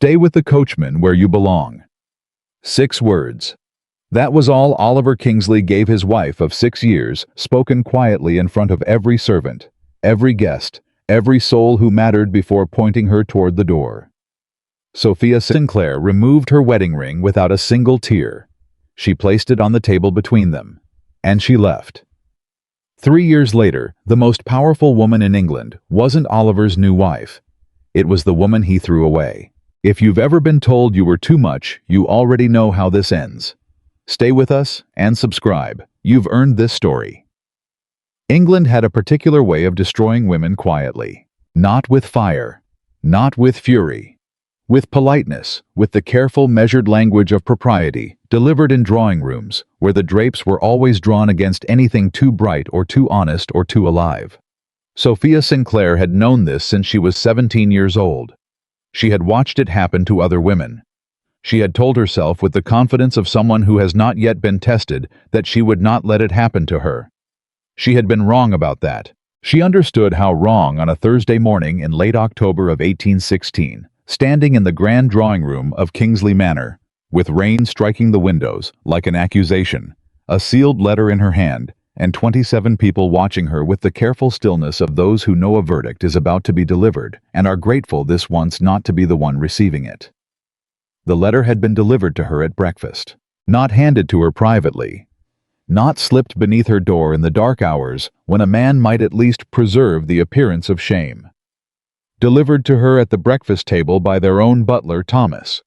Stay with the coachman where you belong. 6 words. That was all Oliver Kingsley gave his wife of 6 years, spoken quietly in front of every servant, every guest, every soul who mattered before pointing her toward the door. Sophia Sinclair removed her wedding ring without a single tear. She placed it on the table between them, and she left. 3 years later, the most powerful woman in England wasn't Oliver's new wife. It was the woman he threw away. If you've ever been told you were too much, you already know how this ends. Stay with us and subscribe. You've earned this story. England had a particular way of destroying women quietly. Not with fire, not with fury. With politeness, with the careful, measured language of propriety, delivered in drawing rooms, where the drapes were always drawn against anything too bright or too honest or too alive. Sophia Sinclair had known this since she was 17 years old. She had watched it happen to other women. She had told herself with the confidence of someone who has not yet been tested that she would not let it happen to her. She had been wrong about that. She understood how wrong on a Thursday morning in late October of 1816. Standing in the grand drawing room of Kingsley Manor, with rain striking the windows like an accusation, a sealed letter in her hand, and 27 people watching her with the careful stillness of those who know a verdict is about to be delivered and are grateful this once not to be the one receiving it. The letter had been delivered to her at breakfast, not handed to her privately, not slipped beneath her door in the dark hours when a man might at least preserve the appearance of shame. Delivered to her at the breakfast table by their own butler, Thomas,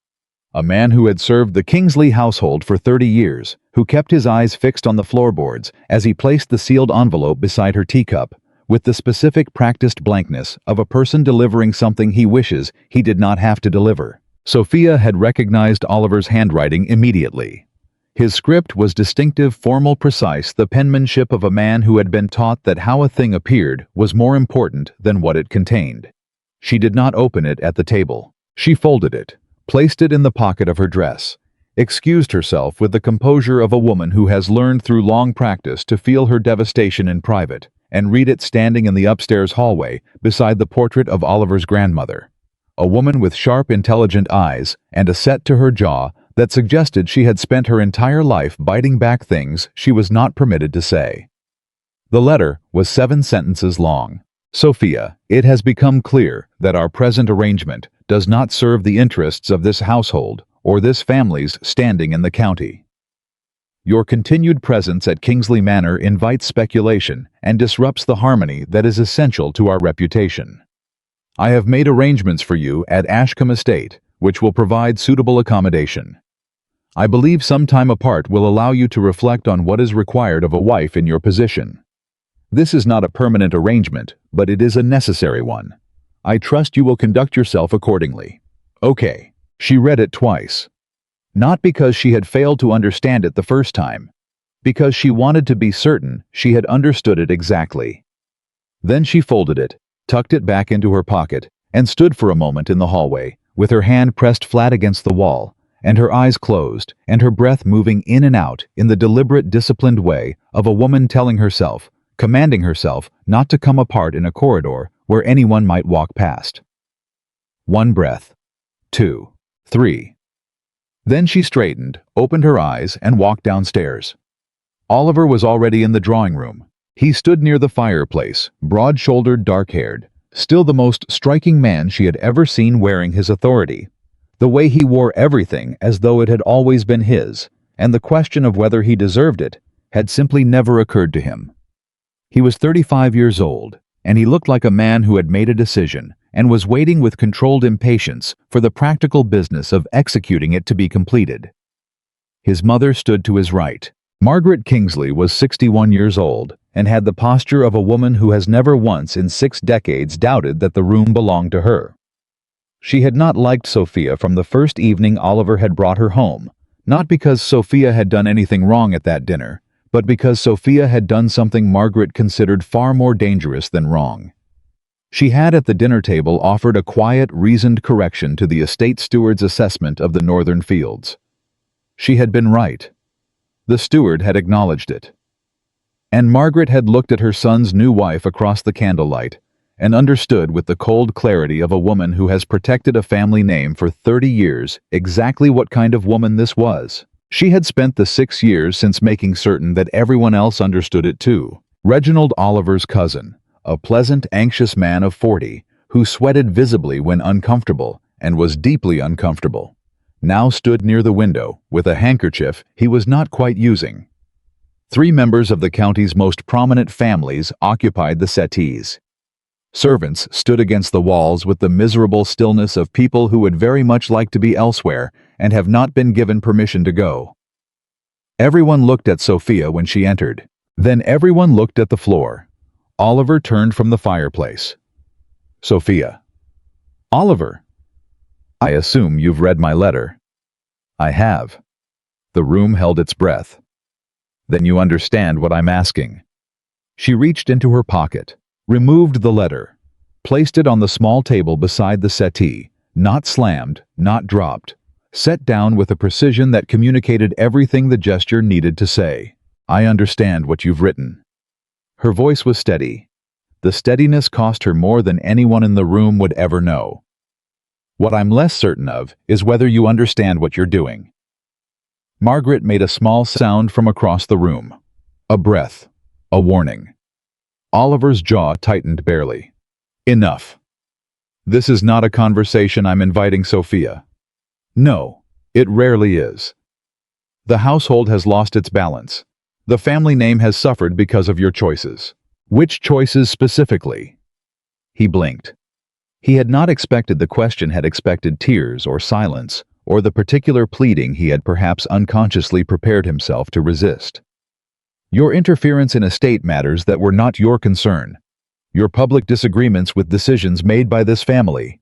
a man who had served the Kingsley household for 30 years, who kept his eyes fixed on the floorboards as he placed the sealed envelope beside her teacup, with the specific practiced blankness of a person delivering something he wishes he did not have to deliver. Sophia had recognized Oliver's handwriting immediately. His script was distinctive, formal, precise, the penmanship of a man who had been taught that how a thing appeared was more important than what it contained. She did not open it at the table. She folded it, placed it in the pocket of her dress, excused herself with the composure of a woman who has learned through long practice to feel her devastation in private, and read it standing in the upstairs hallway beside the portrait of Oliver's grandmother, a woman with sharp, intelligent eyes and a set to her jaw that suggested she had spent her entire life biting back things she was not permitted to say. The letter was 7 sentences long. Sophia, it has become clear that our present arrangement does not serve the interests of this household or this family's standing in the county. Your continued presence at Kingsley Manor invites speculation and disrupts the harmony that is essential to our reputation. I have made arrangements for you at Ashcombe Estate, which will provide suitable accommodation. I believe some time apart will allow you to reflect on what is required of a wife in your position. This is not a permanent arrangement, but it is a necessary one. I trust you will conduct yourself accordingly. Okay. She read it twice. Not because she had failed to understand it the first time, because she wanted to be certain she had understood it exactly. Then she folded it, tucked it back into her pocket, and stood for a moment in the hallway, with her hand pressed flat against the wall, and her eyes closed, and her breath moving in and out in the deliberate, disciplined way of a woman telling herself, commanding herself not to come apart in a corridor where anyone might walk past. 1 breath. 2. 3. Then she straightened, opened her eyes, and walked downstairs. Oliver was already in the drawing room. He stood near the fireplace, broad-shouldered, dark-haired, still the most striking man she had ever seen wearing his authority. The way he wore everything as though it had always been his, and the question of whether he deserved it had simply never occurred to him. He was 35 years old, and he looked like a man who had made a decision and was waiting with controlled impatience for the practical business of executing it to be completed. His mother stood to his right. Margaret Kingsley was 61 years old and had the posture of a woman who has never once in 6 decades doubted that the room belonged to her. She had not liked Sophia from the first evening Oliver had brought her home, not because Sophia had done anything wrong at that dinner, but because Sophia had done something Margaret considered far more dangerous than wrong. She had at the dinner table offered a quiet, reasoned correction to the estate steward's assessment of the northern fields. She had been right. The steward had acknowledged it. And Margaret had looked at her son's new wife across the candlelight, and understood with the cold clarity of a woman who has protected a family name for 30 years exactly what kind of woman this was. She had spent the 6 years since making certain that everyone else understood it too. Reginald Oliver's cousin, a pleasant, anxious man of 40, who sweated visibly when uncomfortable and was deeply uncomfortable, now stood near the window with a handkerchief he was not quite using. 3 members of the county's most prominent families occupied the settees. Servants stood against the walls with the miserable stillness of people who would very much like to be elsewhere and have not been given permission to go. Everyone looked at Sophia when she entered. Then everyone looked at the floor. Oliver turned from the fireplace. Sophia. Oliver. I assume you've read my letter. I have. The room held its breath. Then you understand what I'm asking. She reached into her pocket, removed the letter, placed it on the small table beside the settee, not slammed, not dropped, set down with a precision that communicated everything the gesture needed to say. I understand what you've written. Her voice was steady. The steadiness cost her more than anyone in the room would ever know. What I'm less certain of is whether you understand what you're doing. Margaret made a small sound from across the room. A breath. A warning. Oliver's jaw tightened barely. Enough. This is not a conversation I'm inviting, Sophia. No, it rarely is. The household has lost its balance. The family name has suffered because of your choices. Which choices specifically? He blinked. He had not expected the question, had expected tears or silence, or the particular pleading he had perhaps unconsciously prepared himself to resist. Your interference in estate matters that were not your concern. Your public disagreements with decisions made by this family.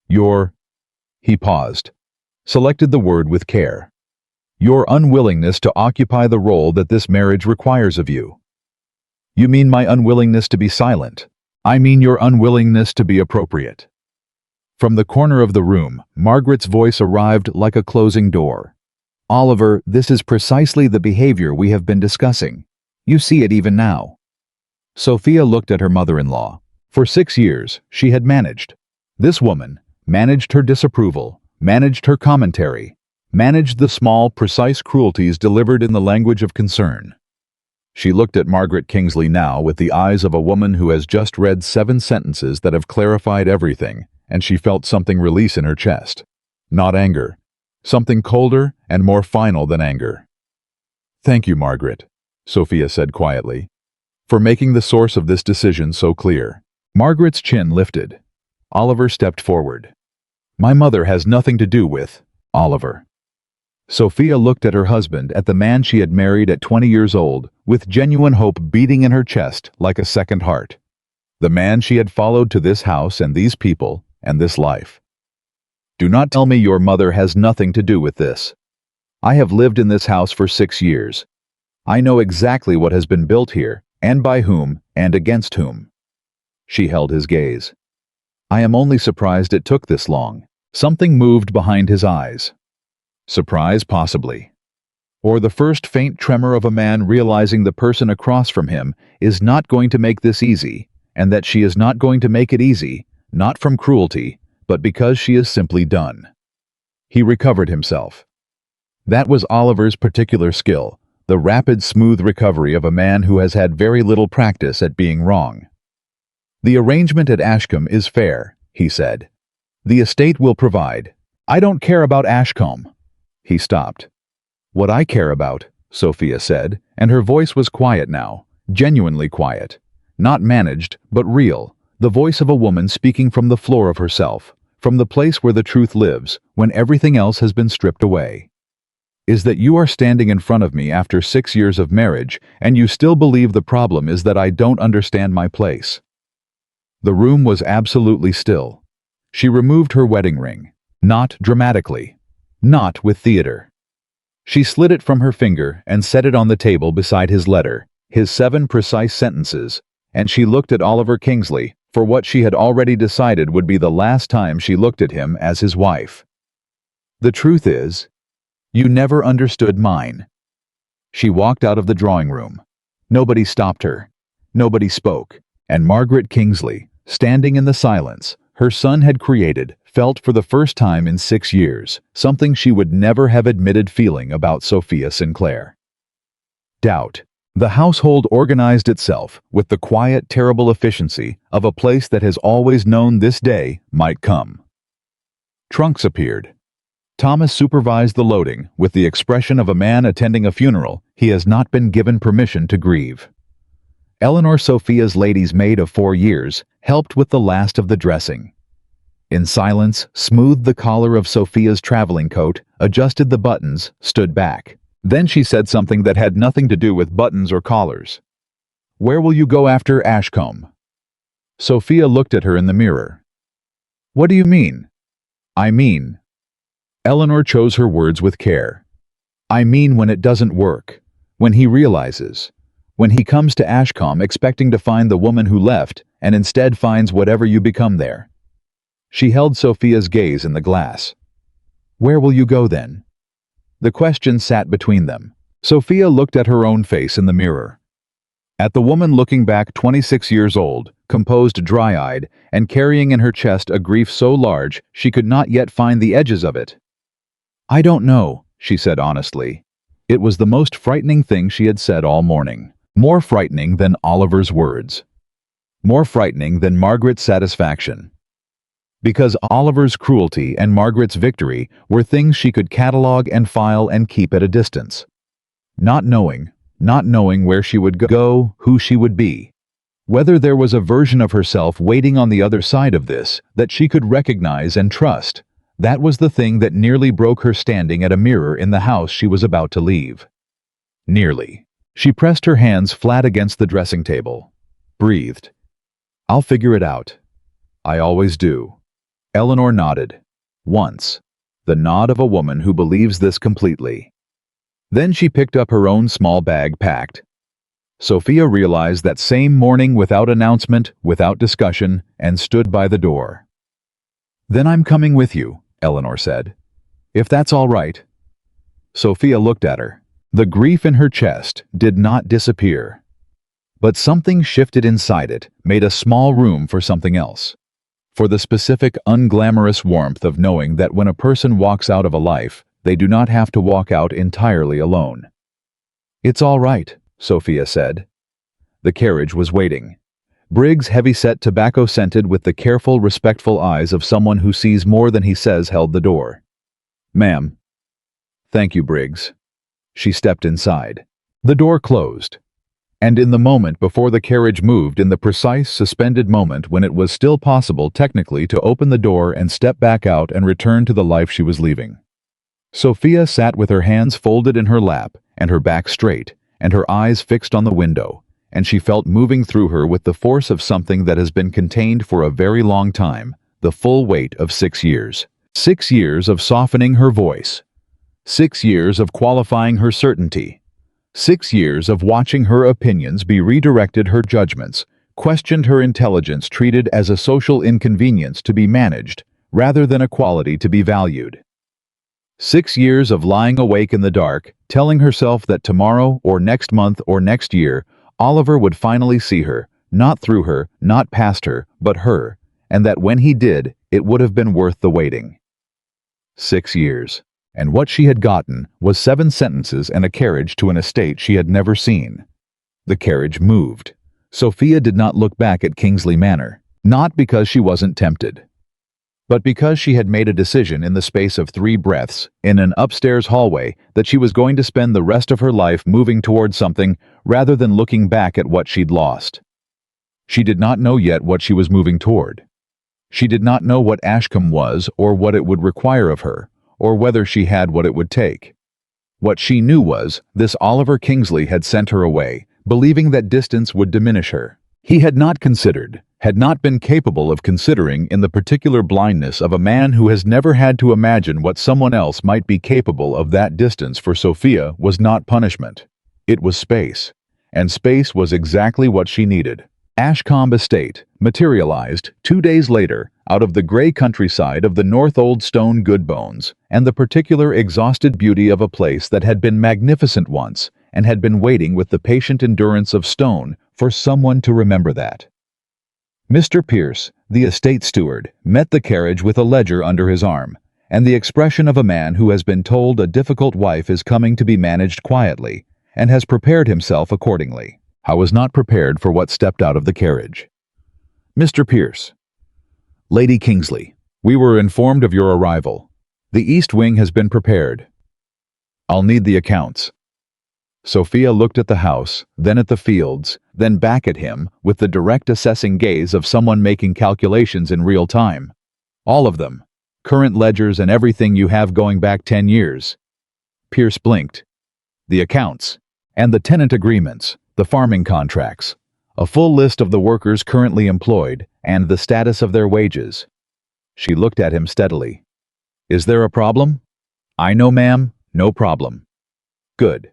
He paused, selected the word with care. Your unwillingness to occupy the role that this marriage requires of you. You mean my unwillingness to be silent? I mean your unwillingness to be appropriate. From the corner of the room, Margaret's voice arrived like a closing door. Oliver, this is precisely the behavior we have been discussing. You see it even now. Sophia looked at her mother-in-law. For 6 years, she had managed. This woman managed her disapproval, managed her commentary, managed the small, precise cruelties delivered in the language of concern. She looked at Margaret Kingsley now with the eyes of a woman who has just read 7 sentences that have clarified everything, and she felt something release in her chest. Not anger. Something colder and more final than anger. Thank you, Margaret, Sophia said quietly, for making the source of this decision so clear. Margaret's chin lifted. Oliver stepped forward. My mother has nothing to do with Oliver. Sophia looked at her husband, at the man she had married at 20 years old, with genuine hope beating in her chest like a second heart. The man she had followed to this house and these people and this life. Do not tell me your mother has nothing to do with this. I have lived in this house for 6 years. I know exactly what has been built here, and by whom, and against whom. She held his gaze. I am only surprised it took this long. Something moved behind his eyes. Surprise, possibly. Or the first faint tremor of a man realizing the person across from him is not going to make this easy, and that she is not going to make it easy, not from cruelty, but because she is simply done. He recovered himself. That was Oliver's particular skill, the rapid, smooth recovery of a man who has had very little practice at being wrong. The arrangement at Ashcombe is fair, he said. The estate will provide. I don't care about Ashcombe. He stopped. What I care about, Sophia said, and her voice was quiet now, genuinely quiet. Not managed, but real, the voice of a woman speaking from the floor of herself, from the place where the truth lives, when everything else has been stripped away. Is that you are standing in front of me after 6 years of marriage, and you still believe the problem is that I don't understand my place. The room was absolutely still. She removed her wedding ring, not dramatically, not with theater. She slid it from her finger and set it on the table beside his letter, his 7 precise sentences, and she looked at Oliver Kingsley for what she had already decided would be the last time she looked at him as his wife. The truth is, you never understood mine. She walked out of the drawing room. Nobody stopped her. Nobody spoke, and Margaret Kingsley, Standing in the silence, her son had created, felt for the first time in 6 years, something she would never have admitted feeling about Sophia Sinclair. Doubt. The household organized itself with the quiet, terrible efficiency of a place that has always known this day might come. Trunks appeared. Thomas supervised the loading with the expression of a man attending a funeral he has not been given permission to grieve. Eleanor, Sophia's lady's maid of 4 years, helped with the last of the dressing. In silence, smoothed the collar of Sophia's traveling coat, adjusted the buttons, stood back. Then she said something that had nothing to do with buttons or collars. "Where will you go after Ashcombe?" Sophia looked at her in the mirror. "What do you mean?" "I mean..." Eleanor chose her words with care. "I mean when it doesn't work. When he realizes. When he comes to Ashcombe expecting to find the woman who left and instead finds whatever you become there." She held Sophia's gaze in the glass. "Where will you go then?" The question sat between them. Sophia looked at her own face in the mirror. At the woman looking back 26 years old, composed, dry-eyed, and carrying in her chest a grief so large she could not yet find the edges of it. "I don't know," she said honestly. It was the most frightening thing she had said all morning. More frightening than Oliver's words. More frightening than Margaret's satisfaction. Because Oliver's cruelty and Margaret's victory were things she could catalog and file and keep at a distance. Not knowing where she would go, who she would be. Whether there was a version of herself waiting on the other side of this that she could recognize and trust, that was the thing that nearly broke her standing at a mirror in the house she was about to leave. Nearly. She pressed her hands flat against the dressing table. Breathed. "I'll figure it out. I always do." Eleanor nodded. Once. The nod of a woman who believes this completely. Then she picked up her own small bag, packed. Sophia realized that same morning without announcement, without discussion, and stood by the door. "Then I'm coming with you," Eleanor said. "If that's all right." Sophia looked at her. The grief in her chest did not disappear. But something shifted inside it, made a small room for something else. For the specific, unglamorous warmth of knowing that when a person walks out of a life, they do not have to walk out entirely alone. "It's all right," Sophia said. The carriage was waiting. Briggs, heavy-set, tobacco-scented, with the careful, respectful eyes of someone who sees more than he says, held the door. "Ma'am." "Thank you, Briggs." She stepped inside. The door closed. And in the moment before the carriage moved, in the precise, suspended moment when it was still possible technically to open the door and step back out and return to the life she was leaving, Sophia sat with her hands folded in her lap and her back straight and her eyes fixed on the window, and she felt moving through her with the force of something that has been contained for a very long time, the full weight of 6 years. 6 years of softening her voice. 6 years of qualifying her certainty. 6 years of watching her opinions be redirected, her judgments, questioned, her intelligence treated as a social inconvenience to be managed, rather than a quality to be valued. 6 years of lying awake in the dark, telling herself that tomorrow or next month or next year, Oliver would finally see her, not through her, not past her, but her, and that when he did, it would have been worth the waiting. 6 years. And what she had gotten was 7 sentences and a carriage to an estate she had never seen. The carriage moved. Sophia did not look back at Kingsley Manor, not because she wasn't tempted, but because she had made a decision in the space of 3 breaths, in an upstairs hallway, that she was going to spend the rest of her life moving towards something rather than looking back at what she'd lost. She did not know yet what she was moving toward. She did not know what Ashcombe was or what it would require of her, or whether she had what it would take. What she knew was, this Oliver Kingsley had sent her away, believing that distance would diminish her. He had not considered, had not been capable of considering, in the particular blindness of a man who has never had to imagine what someone else might be capable of. That distance for Sophia was not punishment. It was space. And space was exactly what she needed. Ashcombe Estate materialized 2 days later out of the grey countryside of the North Old Stone Goodbones, and the particular exhausted beauty of a place that had been magnificent once and had been waiting with the patient endurance of stone for someone to remember that. Mr. Pierce, the estate steward, met the carriage with a ledger under his arm, and the expression of a man who has been told a difficult wife is coming to be managed quietly, and has prepared himself accordingly. I was not prepared for what stepped out of the carriage. Mr. Pierce. Lady Kingsley, we were informed of your arrival. The East Wing has been prepared. I'll need the accounts. Sophia looked at the house, then at the fields, then back at him with the direct assessing gaze of someone making calculations in real time. All of them. Current ledgers and everything you have going back 10 years. Pierce blinked. The accounts. And the tenant agreements, the farming contracts. A full list of the workers currently employed, and the status of their wages. She looked at him steadily. Is there a problem? I know, ma'am, no problem. Good.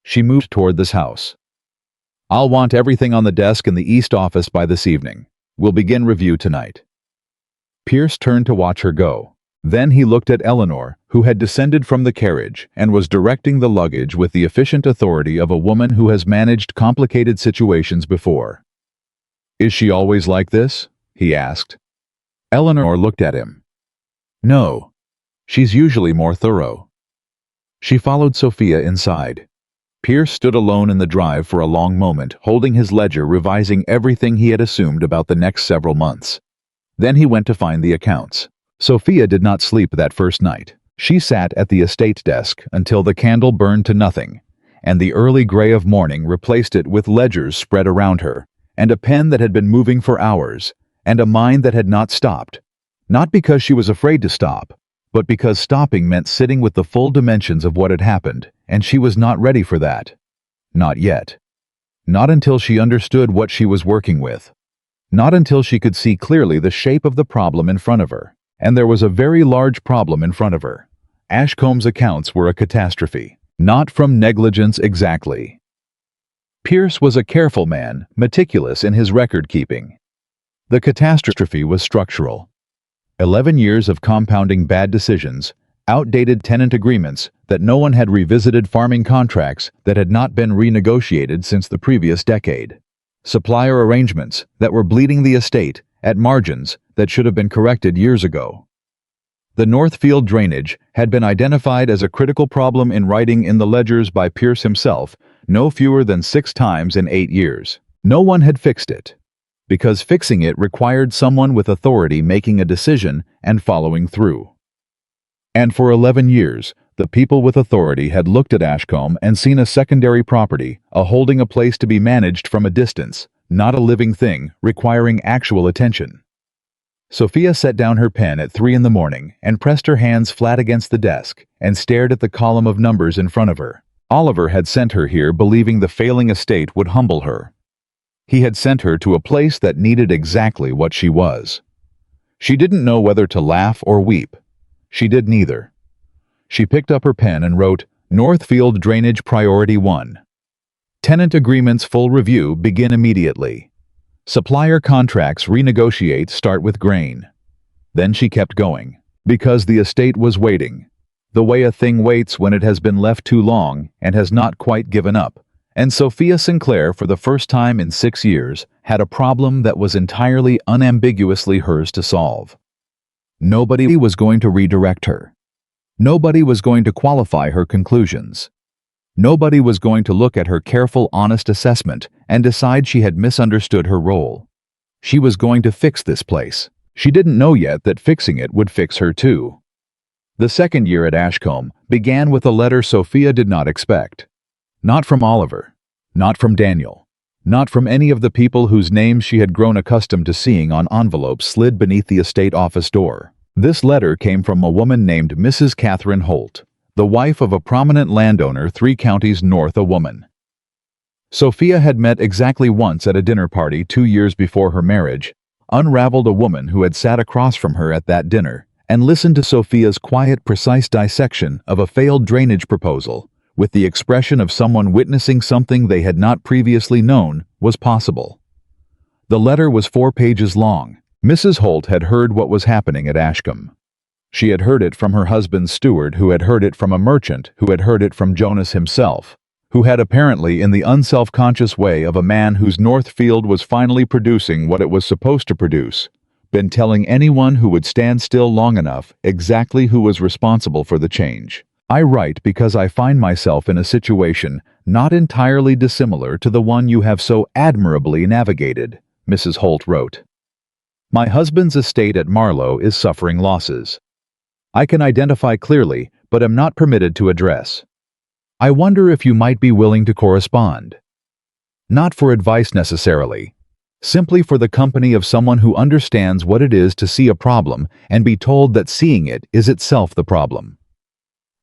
She moved toward this house. I'll want everything on the desk in the East office by this evening. We'll begin review tonight. Pierce turned to watch her go. Then he looked at Eleanor, who had descended from the carriage and was directing the luggage with the efficient authority of a woman who has managed complicated situations before. Is she always like this? He asked. Eleanor looked at him. No. She's usually more thorough. She followed Sophia inside. Pierce stood alone in the drive for a long moment, holding his ledger, revising everything he had assumed about the next several months. Then he went to find the accounts. Sophia did not sleep that first night. She sat at the estate desk until the candle burned to nothing, and the early gray of morning replaced it with ledgers spread around her, and a pen that had been moving for hours, and a mind that had not stopped. Not because she was afraid to stop, but because stopping meant sitting with the full dimensions of what had happened, and she was not ready for that. Not yet. Not until she understood what she was working with. Not until she could see clearly the shape of the problem in front of her. And there was a very large problem in front of her. Ashcomb's accounts were a catastrophe. Not from negligence exactly. Pierce was a careful man, meticulous in his record-keeping. The catastrophe was structural. 11 years of compounding bad decisions, outdated tenant agreements that no one had revisited, farming contracts that had not been renegotiated since the previous decade. Supplier arrangements that were bleeding the estate at margins that should have been corrected years ago. The Northfield drainage had been identified as a critical problem in writing in the ledgers by Pierce himself no fewer than 6 times in 8 years. No one had fixed it, because fixing it required someone with authority making a decision and following through. And for 11 years, the people with authority had looked at Ashcombe and seen a secondary property, a holding, a place to be managed from a distance, not a living thing requiring actual attention. Sophia set down her pen at 3 in the morning and pressed her hands flat against the desk and stared at the column of numbers in front of her. Oliver had sent her here believing the failing estate would humble her. He had sent her to a place that needed exactly what she was. She didn't know whether to laugh or weep. She did neither. She picked up her pen and wrote, Northfield Drainage Priority 1. Tenant agreements full review begin immediately. Supplier contracts renegotiate start with grain. Then she kept going, because the estate was waiting. The way a thing waits when it has been left too long and has not quite given up. And Sophia Sinclair, for the first time in 6 years, had a problem that was entirely unambiguously hers to solve. Nobody was going to redirect her. Nobody was going to qualify her conclusions. Nobody was going to look at her careful, honest assessment and decide she had misunderstood her role. She was going to fix this place. She didn't know yet that fixing it would fix her too. The second year at Ashcombe began with a letter Sophia did not expect. Not from Oliver. Not from Daniel. Not from any of the people whose names she had grown accustomed to seeing on envelopes slid beneath the estate office door. This letter came from a woman named Mrs. Catherine Holt, the wife of a prominent landowner 3 counties north, a woman Sophia had met exactly once at a dinner party 2 years before her marriage, unraveled a woman who had sat across from her at that dinner, and listened to Sophia's quiet, precise dissection of a failed drainage proposal, with the expression of someone witnessing something they had not previously known was possible. The letter was 4 pages long. Mrs. Holt had heard what was happening at Ashcombe. She had heard it from her husband's steward, who had heard it from a merchant, who had heard it from Jonas himself, who had apparently, in the unself-conscious way of a man whose north field was finally producing what it was supposed to produce, been telling anyone who would stand still long enough exactly who was responsible for the change. I write because I find myself in a situation not entirely dissimilar to the one you have so admirably navigated, Mrs. Holt wrote. My husband's estate at Marlow is suffering losses. I can identify clearly, but am not permitted to address. I wonder if you might be willing to correspond. Not for advice necessarily, simply for the company of someone who understands what it is to see a problem and be told that seeing it is itself the problem.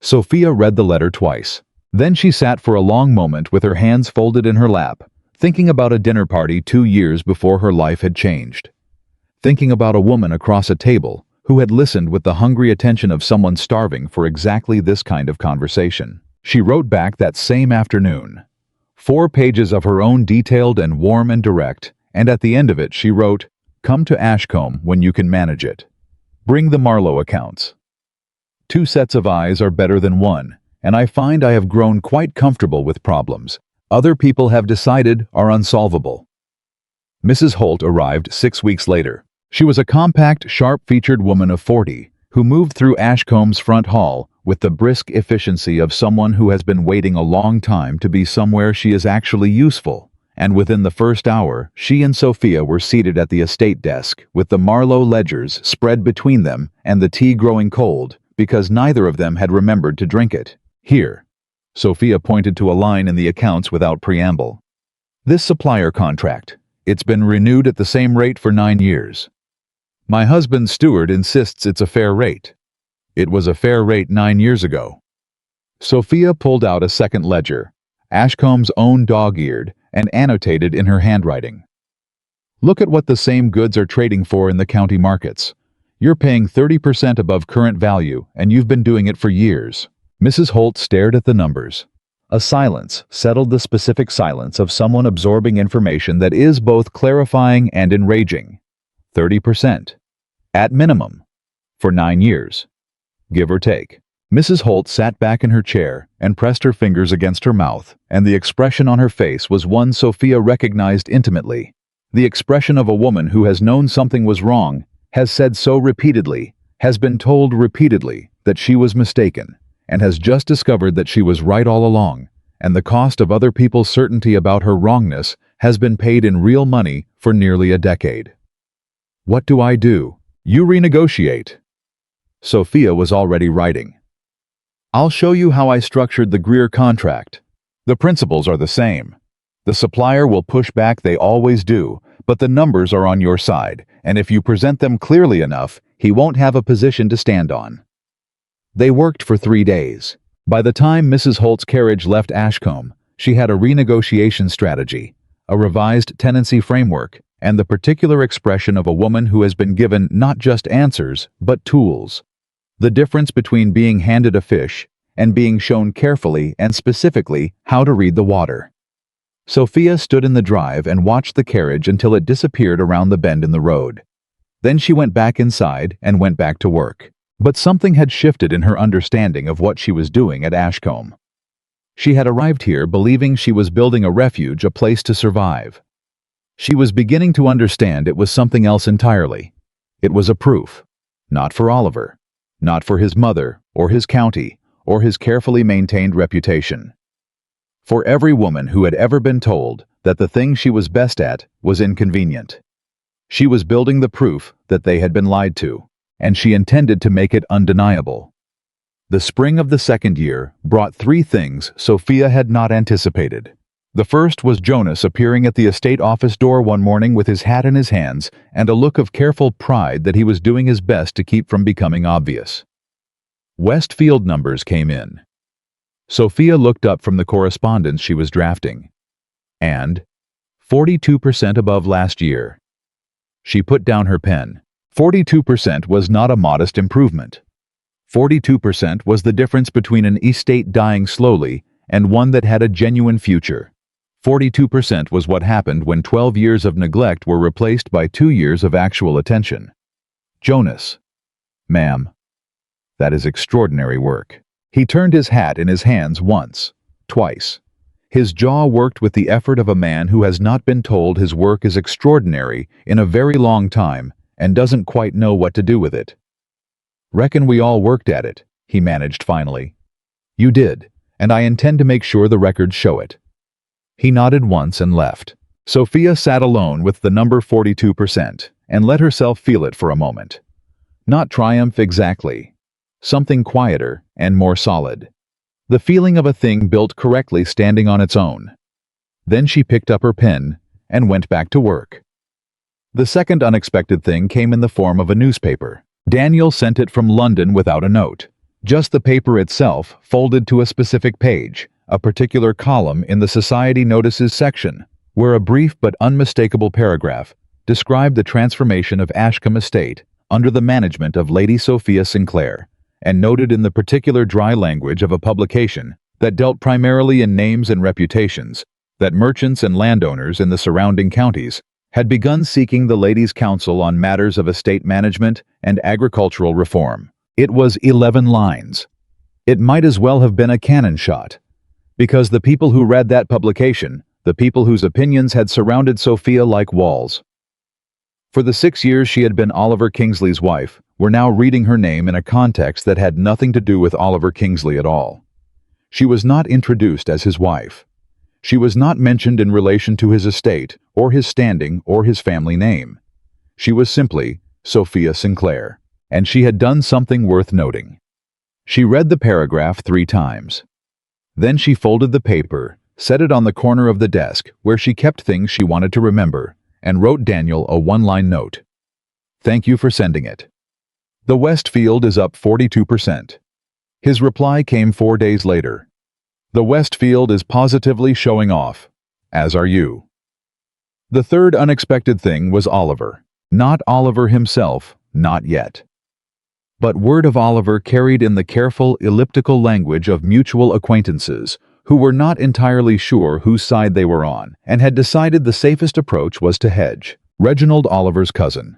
Sophia read the letter twice. Then she sat for a long moment with her hands folded in her lap, thinking about a dinner party 2 years before her life had changed. Thinking about a woman across a table who had listened with the hungry attention of someone starving for exactly this kind of conversation. She wrote back that same afternoon. 4 pages of her own detailed and warm and direct, and at the end of it she wrote, "Come to Ashcombe when you can manage it. Bring the Marlowe accounts. 2 sets of eyes are better than one, and I find I have grown quite comfortable with problems other people have decided are unsolvable." Mrs. Holt arrived 6 weeks later. She was a compact, sharp-featured woman of 40 who moved through Ashcombe's front hall with the brisk efficiency of someone who has been waiting a long time to be somewhere she is actually useful, and within the first hour she and Sophia were seated at the estate desk with the Marlowe ledgers spread between them and the tea growing cold because neither of them had remembered to drink it. Here, Sophia pointed to a line in the accounts without preamble. This supplier contract. It's been renewed at the same rate for 9 years. My husband's steward insists it's a fair rate. It was a fair rate 9 years ago. Sophia pulled out a second ledger, Ashcombe's own dog-eared, and annotated in her handwriting. Look at what the same goods are trading for in the county markets. You're paying 30% above current value, and you've been doing it for years. Mrs. Holt stared at the numbers. A silence settled, the specific silence of someone absorbing information that is both clarifying and enraging. 30%. At minimum. For 9 years. Give or take. Mrs. Holt sat back in her chair and pressed her fingers against her mouth, and the expression on her face was one Sophia recognized intimately. The expression of a woman who has known something was wrong, has said so repeatedly, has been told repeatedly that she was mistaken, and has just discovered that she was right all along, and the cost of other people's certainty about her wrongness has been paid in real money for nearly a decade. What do I do? You renegotiate. Sophia was already writing. I'll show you how I structured the Greer contract. The principles are the same. The supplier will push back, they always do, but the numbers are on your side, and if you present them clearly enough, he won't have a position to stand on. They worked for 3 days. By the time Mrs. Holt's carriage left Ashcombe, she had a renegotiation strategy, a revised tenancy framework, and the particular expression of a woman who has been given not just answers, but tools. The difference between being handed a fish and being shown carefully and specifically how to read the water. Sophia stood in the drive and watched the carriage until it disappeared around the bend in the road. Then she went back inside and went back to work. But something had shifted in her understanding of what she was doing at Ashcombe. She had arrived here believing she was building a refuge, a place to survive. She was beginning to understand it was something else entirely. It was a proof. Not for Oliver. Not for his mother, or his county, or his carefully maintained reputation. For every woman who had ever been told that the thing she was best at was inconvenient. She was building the proof that they had been lied to, and she intended to make it undeniable. The spring of the second year brought 3 things Sophia had not anticipated. The first was Jonas appearing at the estate office door one morning with his hat in his hands and a look of careful pride that he was doing his best to keep from becoming obvious. Westfield numbers came in. Sophia looked up from the correspondence she was drafting. And 42% above last year. She put down her pen. 42% was not a modest improvement. 42% was the difference between an estate dying slowly and one that had a genuine future. 42% was what happened when 12 years of neglect were replaced by 2 years of actual attention. Jonas. Ma'am. That is extraordinary work. He turned his hat in his hands once, twice. His jaw worked with the effort of a man who has not been told his work is extraordinary in a very long time and doesn't quite know what to do with it. "Reckon we all worked at it," he managed finally. "You did, and I intend to make sure the records show it." He nodded once and left. Sophia sat alone with the number 42% and let herself feel it for a moment. Not triumph exactly. Something quieter and more solid. The feeling of a thing built correctly standing on its own. Then she picked up her pen and went back to work. The second unexpected thing came in the form of a newspaper. Daniel sent it from London without a note. Just the paper itself, folded to a specific page, a particular column in the Society Notices section, where a brief but unmistakable paragraph described the transformation of Ashcombe Estate under the management of Lady Sophia Sinclair, and noted in the particular dry language of a publication that dealt primarily in names and reputations that merchants and landowners in the surrounding counties had begun seeking the ladies' counsel on matters of estate management and agricultural reform. It was 11 lines. It might as well have been a cannon shot, because the people who read that publication, the people whose opinions had surrounded Sophia like walls. For the 6 years she had been Oliver Kingsley's wife, were now reading her name in a context that had nothing to do with Oliver Kingsley at all. She was not introduced as his wife. She was not mentioned in relation to his estate, or his standing, or his family name. She was simply Sophia Sinclair, and she had done something worth noting. She read the paragraph 3 times. Then she folded the paper, set it on the corner of the desk where she kept things she wanted to remember, and wrote Daniel a 1-line note. "Thank you for sending it. The Westfield is up 42%. His reply came 4 days later. "The Westfield is positively showing off, as are you." The third unexpected thing was Oliver. Not Oliver himself, not yet. But word of Oliver carried in the careful, elliptical language of mutual acquaintances who were not entirely sure whose side they were on and had decided the safest approach was to hedge. Reginald Oliver's cousin.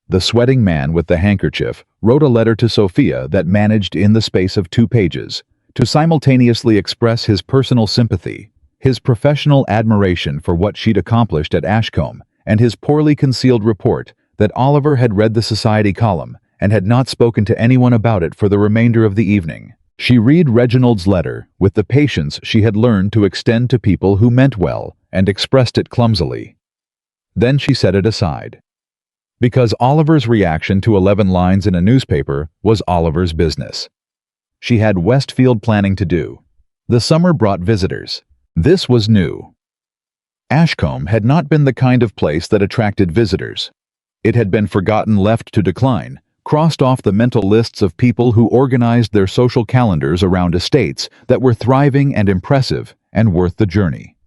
The sweating man with the handkerchief wrote a letter to Sophia that managed in the space of 2 pages to simultaneously express his personal sympathy, his professional admiration for what she'd accomplished at Ashcombe, and his poorly concealed report that Oliver had read the society column and had not spoken to anyone about it for the remainder of the evening. She read Reginald's letter with the patience she had learned to extend to people who meant well and expressed it clumsily. Then she set it aside. Because Oliver's reaction to 11 lines in a newspaper was Oliver's business. She had Westfield planning to do. The summer brought visitors. This was new. Ashcombe had not been the kind of place that attracted visitors. It had been forgotten, left to decline, crossed off the mental lists of people who organized their social calendars around estates that were thriving and impressive and worth the journey.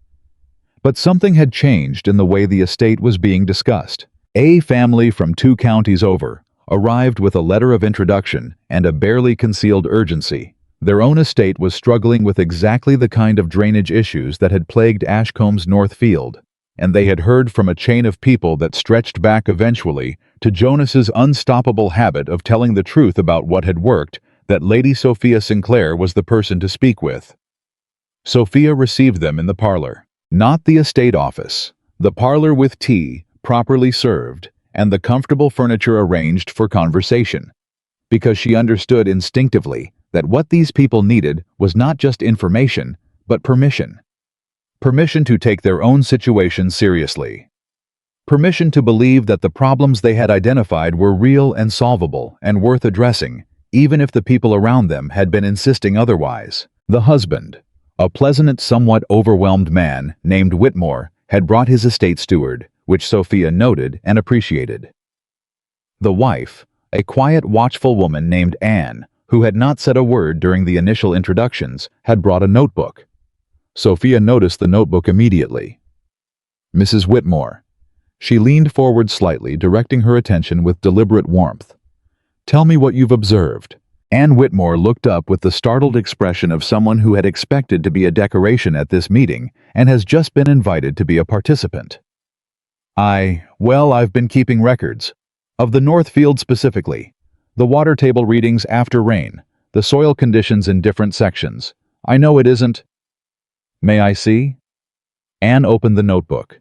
But something had changed in the way the estate was being discussed. A family from 2 counties over arrived with a letter of introduction and a barely concealed urgency. Their own estate was struggling with exactly the kind of drainage issues that had plagued Ashcombe's North Field, and they had heard from a chain of people that stretched back eventually to Jonas's unstoppable habit of telling the truth about what had worked, that Lady Sophia Sinclair was the person to speak with. Sophia received them in the parlor, not the estate office, the parlor with tea, properly served, and the comfortable furniture arranged for conversation, because she understood instinctively that what these people needed was not just information, but permission. Permission to take their own situation seriously. Permission to believe that the problems they had identified were real and solvable and worth addressing, even if the people around them had been insisting otherwise. The husband, a pleasant, somewhat overwhelmed man named Whitmore, had brought his estate steward, which Sophia noted and appreciated. The wife, a quiet, watchful woman named Anne, who had not said a word during the initial introductions, had brought a notebook. Sophia noticed the notebook immediately. "Mrs. Whitmore." She leaned forward slightly, directing her attention with deliberate warmth. "Tell me what you've observed." Anne Whitmore looked up with the startled expression of someone who had expected to be a decoration at this meeting and has just been invited to be a participant. I've been keeping records. Of the Northfield specifically. The water table readings after rain, the soil conditions in different sections. I know it isn't..." May I see? Anne opened the notebook.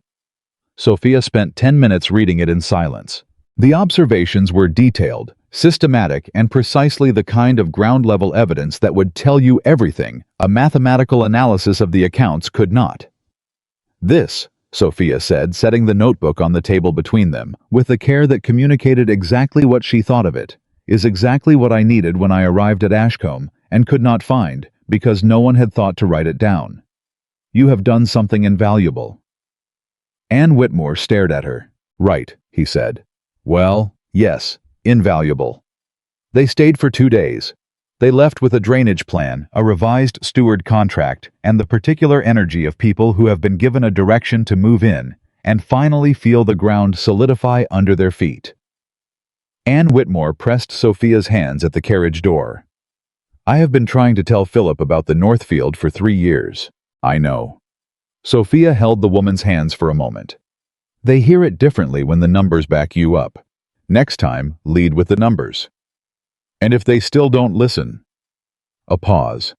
Sophia spent 10 minutes reading it in silence. The observations were detailed, systematic, and precisely the kind of ground-level evidence that would tell you everything a mathematical analysis of the accounts could not. This, Sophia said, setting the notebook on the table between them, with a care that communicated exactly what she thought of it, is exactly what I needed when I arrived at Ashcombe and could not find, because no one had thought to write it down. You have done something invaluable. Anne Whitmore stared at her. Right, he said. Well, yes, invaluable. They stayed for 2 days. They left with a drainage plan, a revised steward contract, and the particular energy of people who have been given a direction to move in, and finally feel the ground solidify under their feet. Anne Whitmore pressed Sophia's hands at the carriage door. I have been trying to tell Philip about the Northfield for 3 years. I know. Sophia held the woman's hands for a moment. They hear it differently when the numbers back you up. Next time, lead with the numbers. And if they still don't listen? A pause.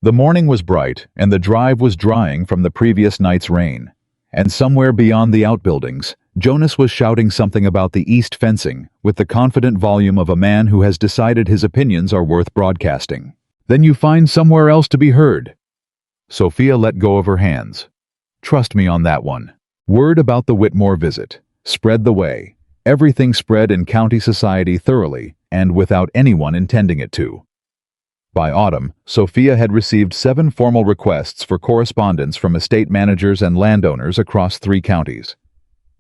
The morning was bright, and the drive was drying from the previous night's rain. And somewhere beyond the outbuildings, Jonas was shouting something about the east fencing, with the confident volume of a man who has decided his opinions are worth broadcasting. Then you find somewhere else to be heard. Sophia let go of her hands. Trust me on that one. Word about the Whitmore visit. Spread the way. Everything spread in county society thoroughly, and without anyone intending it to. By autumn, Sophia had received 7 formal requests for correspondence from estate managers and landowners across 3 counties.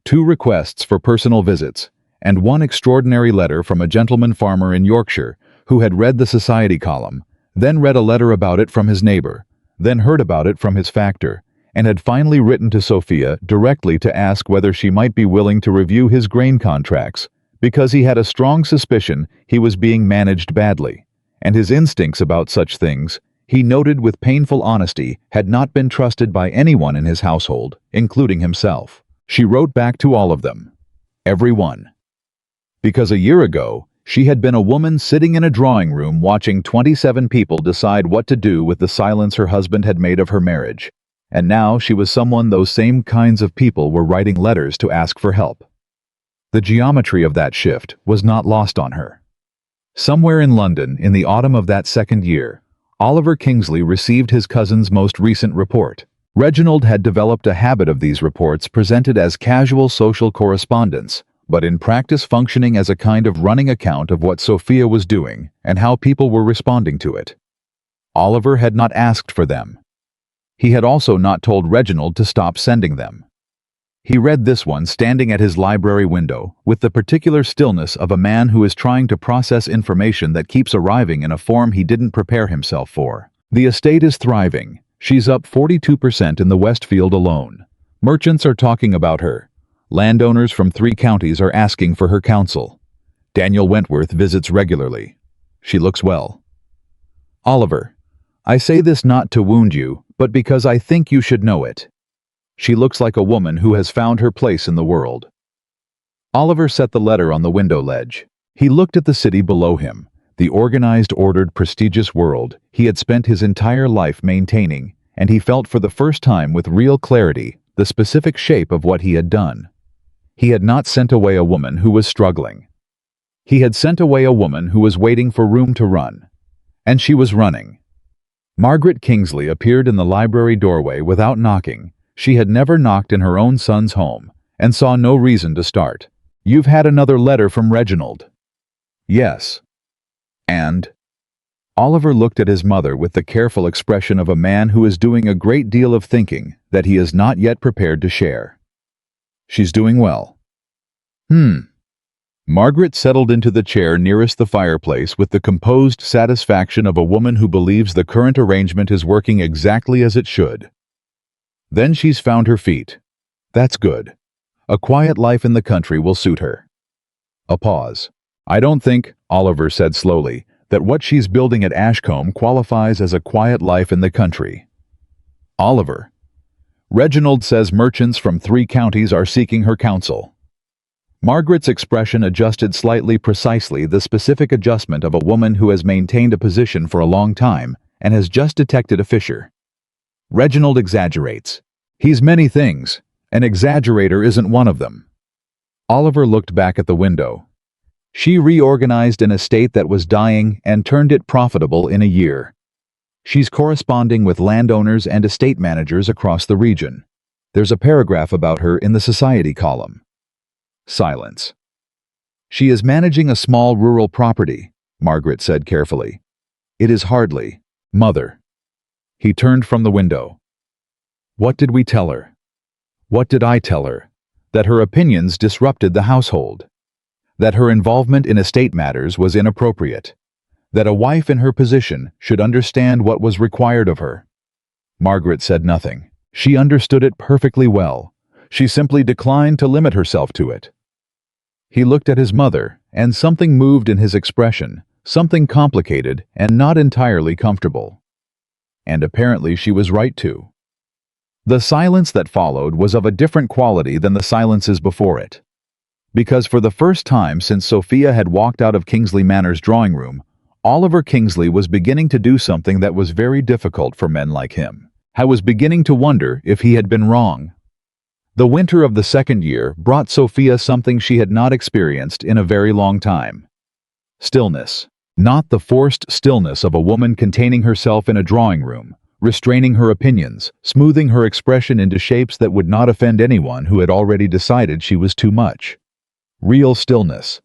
2 requests for personal visits, and 1 extraordinary letter from a gentleman farmer in Yorkshire who had read the society column, then read a letter about it from his neighbor, then heard about it from his factor, and had finally written to Sophia directly to ask whether she might be willing to review his grain contracts, because he had a strong suspicion he was being managed badly, and his instincts about such things, he noted with painful honesty, had not been trusted by anyone in his household, including himself. She wrote back to all of them. Every one. Because a year ago, she had been a woman sitting in a drawing room watching 27 people decide what to do with the silence her husband had made of her marriage, and now she was someone those same kinds of people were writing letters to ask for help. The geometry of that shift was not lost on her. Somewhere in London, in the autumn of that second year, Oliver Kingsley received his cousin's most recent report. Reginald had developed a habit of these reports presented as casual social correspondence, but in practice functioning as a kind of running account of what Sophia was doing and how people were responding to it. Oliver had not asked for them. He had also not told Reginald to stop sending them. He read this one standing at his library window, with the particular stillness of a man who is trying to process information that keeps arriving in a form he didn't prepare himself for. The estate is thriving. She's up 42% in the Westfield alone. Merchants are talking about her. Landowners from 3 counties are asking for her counsel. Daniel Wentworth visits regularly. She looks well. Oliver, I say this not to wound you, but because I think you should know it. She looks like a woman who has found her place in the world. Oliver set the letter on the window ledge. He looked at the city below him, the organized, ordered, prestigious world he had spent his entire life maintaining, and he felt for the first time with real clarity the specific shape of what he had done. He had not sent away a woman who was struggling. He had sent away a woman who was waiting for room to run. And she was running. Margaret Kingsley appeared in the library doorway without knocking. She had never knocked in her own son's home, and saw no reason to start. You've had another letter from Reginald. Yes. And? Oliver looked at his mother with the careful expression of a man who is doing a great deal of thinking that he is not yet prepared to share. She's doing well. Margaret settled into the chair nearest the fireplace with the composed satisfaction of a woman who believes the current arrangement is working exactly as it should. Then she's found her feet. That's good. A quiet life in the country will suit her. A pause. I don't think, Oliver said slowly, that what she's building at Ashcombe qualifies as a quiet life in the country. Oliver. Reginald says merchants from 3 counties are seeking her counsel. Margaret's expression adjusted slightly, precisely the specific adjustment of a woman who has maintained a position for a long time and has just detected a fissure. Reginald exaggerates. He's many things. An exaggerator isn't one of them. Oliver looked back at the window. She reorganized an estate that was dying and turned it profitable in a year. She's corresponding with landowners and estate managers across the region. There's a paragraph about her in the society column. Silence. She is managing a small rural property, Margaret said carefully. It is hardly, Mother. He turned from the window. What did we tell her? What did I tell her? That her opinions disrupted the household. That her involvement in estate matters was inappropriate. That a wife in her position should understand what was required of her. Margaret said nothing. She understood it perfectly well. She simply declined to limit herself to it. He looked at his mother, and something moved in his expression, something complicated and not entirely comfortable. And apparently she was right too. The silence that followed was of a different quality than the silences before it. Because for the first time since Sophia had walked out of Kingsley Manor's drawing room, Oliver Kingsley was beginning to do something that was very difficult for men like him. I was beginning to wonder if he had been wrong. The winter of the second year brought Sophia something she had not experienced in a very long time. Stillness. Not the forced stillness of a woman containing herself in a drawing room, restraining her opinions, smoothing her expression into shapes that would not offend anyone who had already decided she was too much. Real stillness.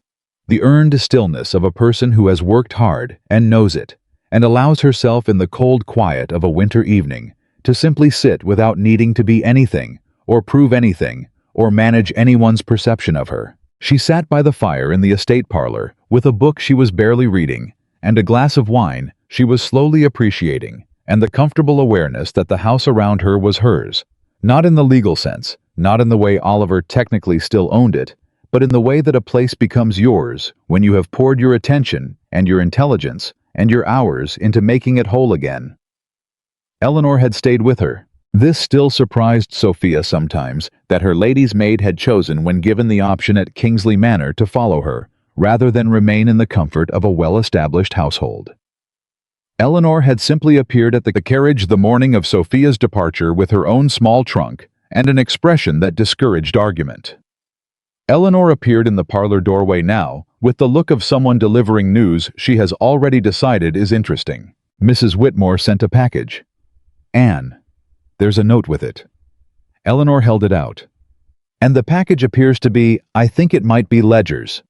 The earned stillness of a person who has worked hard and knows it, and allows herself in the cold quiet of a winter evening to simply sit without needing to be anything, or prove anything, or manage anyone's perception of her. She sat by the fire in the estate parlor with a book she was barely reading, and a glass of wine she was slowly appreciating, and the comfortable awareness that the house around her was hers, not in the legal sense, not in the way Oliver technically still owned it, but in the way that a place becomes yours when you have poured your attention and your intelligence and your hours into making it whole again. Eleanor had stayed with her. This still surprised Sophia sometimes, that her lady's maid had chosen when given the option at Kingsley Manor to follow her, rather than remain in the comfort of a well-established household. Eleanor had simply appeared at the carriage the morning of Sophia's departure with her own small trunk and an expression that discouraged argument. Eleanor appeared in the parlor doorway now, with the look of someone delivering news she has already decided is interesting. Mrs. Whitmore sent a package. Anne. There's a note with it. Eleanor held it out. And the package appears to be, I think it might be ledgers.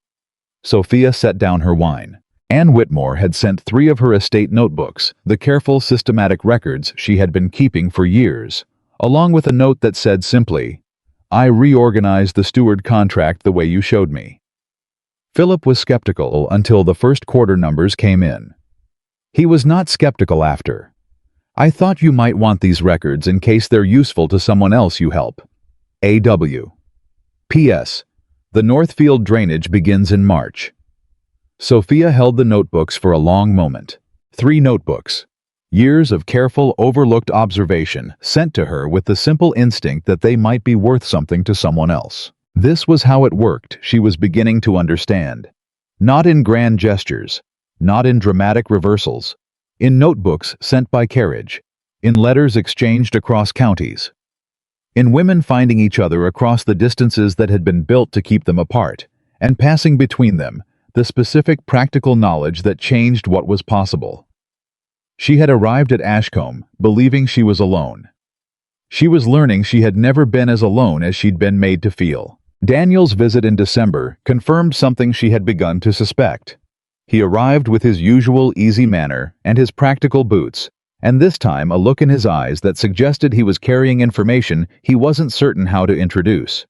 Sophia set down her wine. Anne Whitmore had sent 3 of her estate notebooks, the careful, systematic records she had been keeping for years, along with a note that said simply, I reorganized the steward contract the way you showed me. Philip was skeptical until the first quarter numbers came in. He was not skeptical after. I thought you might want these records in case they're useful to someone else you help. A.W. P.S. The Northfield drainage begins in March. Sophia held the notebooks for a long moment. 3 notebooks. Years of careful, overlooked observation sent to her with the simple instinct that they might be worth something to someone else. This was how it worked, she was beginning to understand. Not in grand gestures, not in dramatic reversals, in notebooks sent by carriage, in letters exchanged across counties, in women finding each other across the distances that had been built to keep them apart, and passing between them the specific practical knowledge that changed what was possible. She had arrived at Ashcombe, believing she was alone. She was learning she had never been as alone as she'd been made to feel. Daniel's visit in December confirmed something she had begun to suspect. He arrived with his usual easy manner and his practical boots, and this time a look in his eyes that suggested he was carrying information he wasn't certain how to introduce.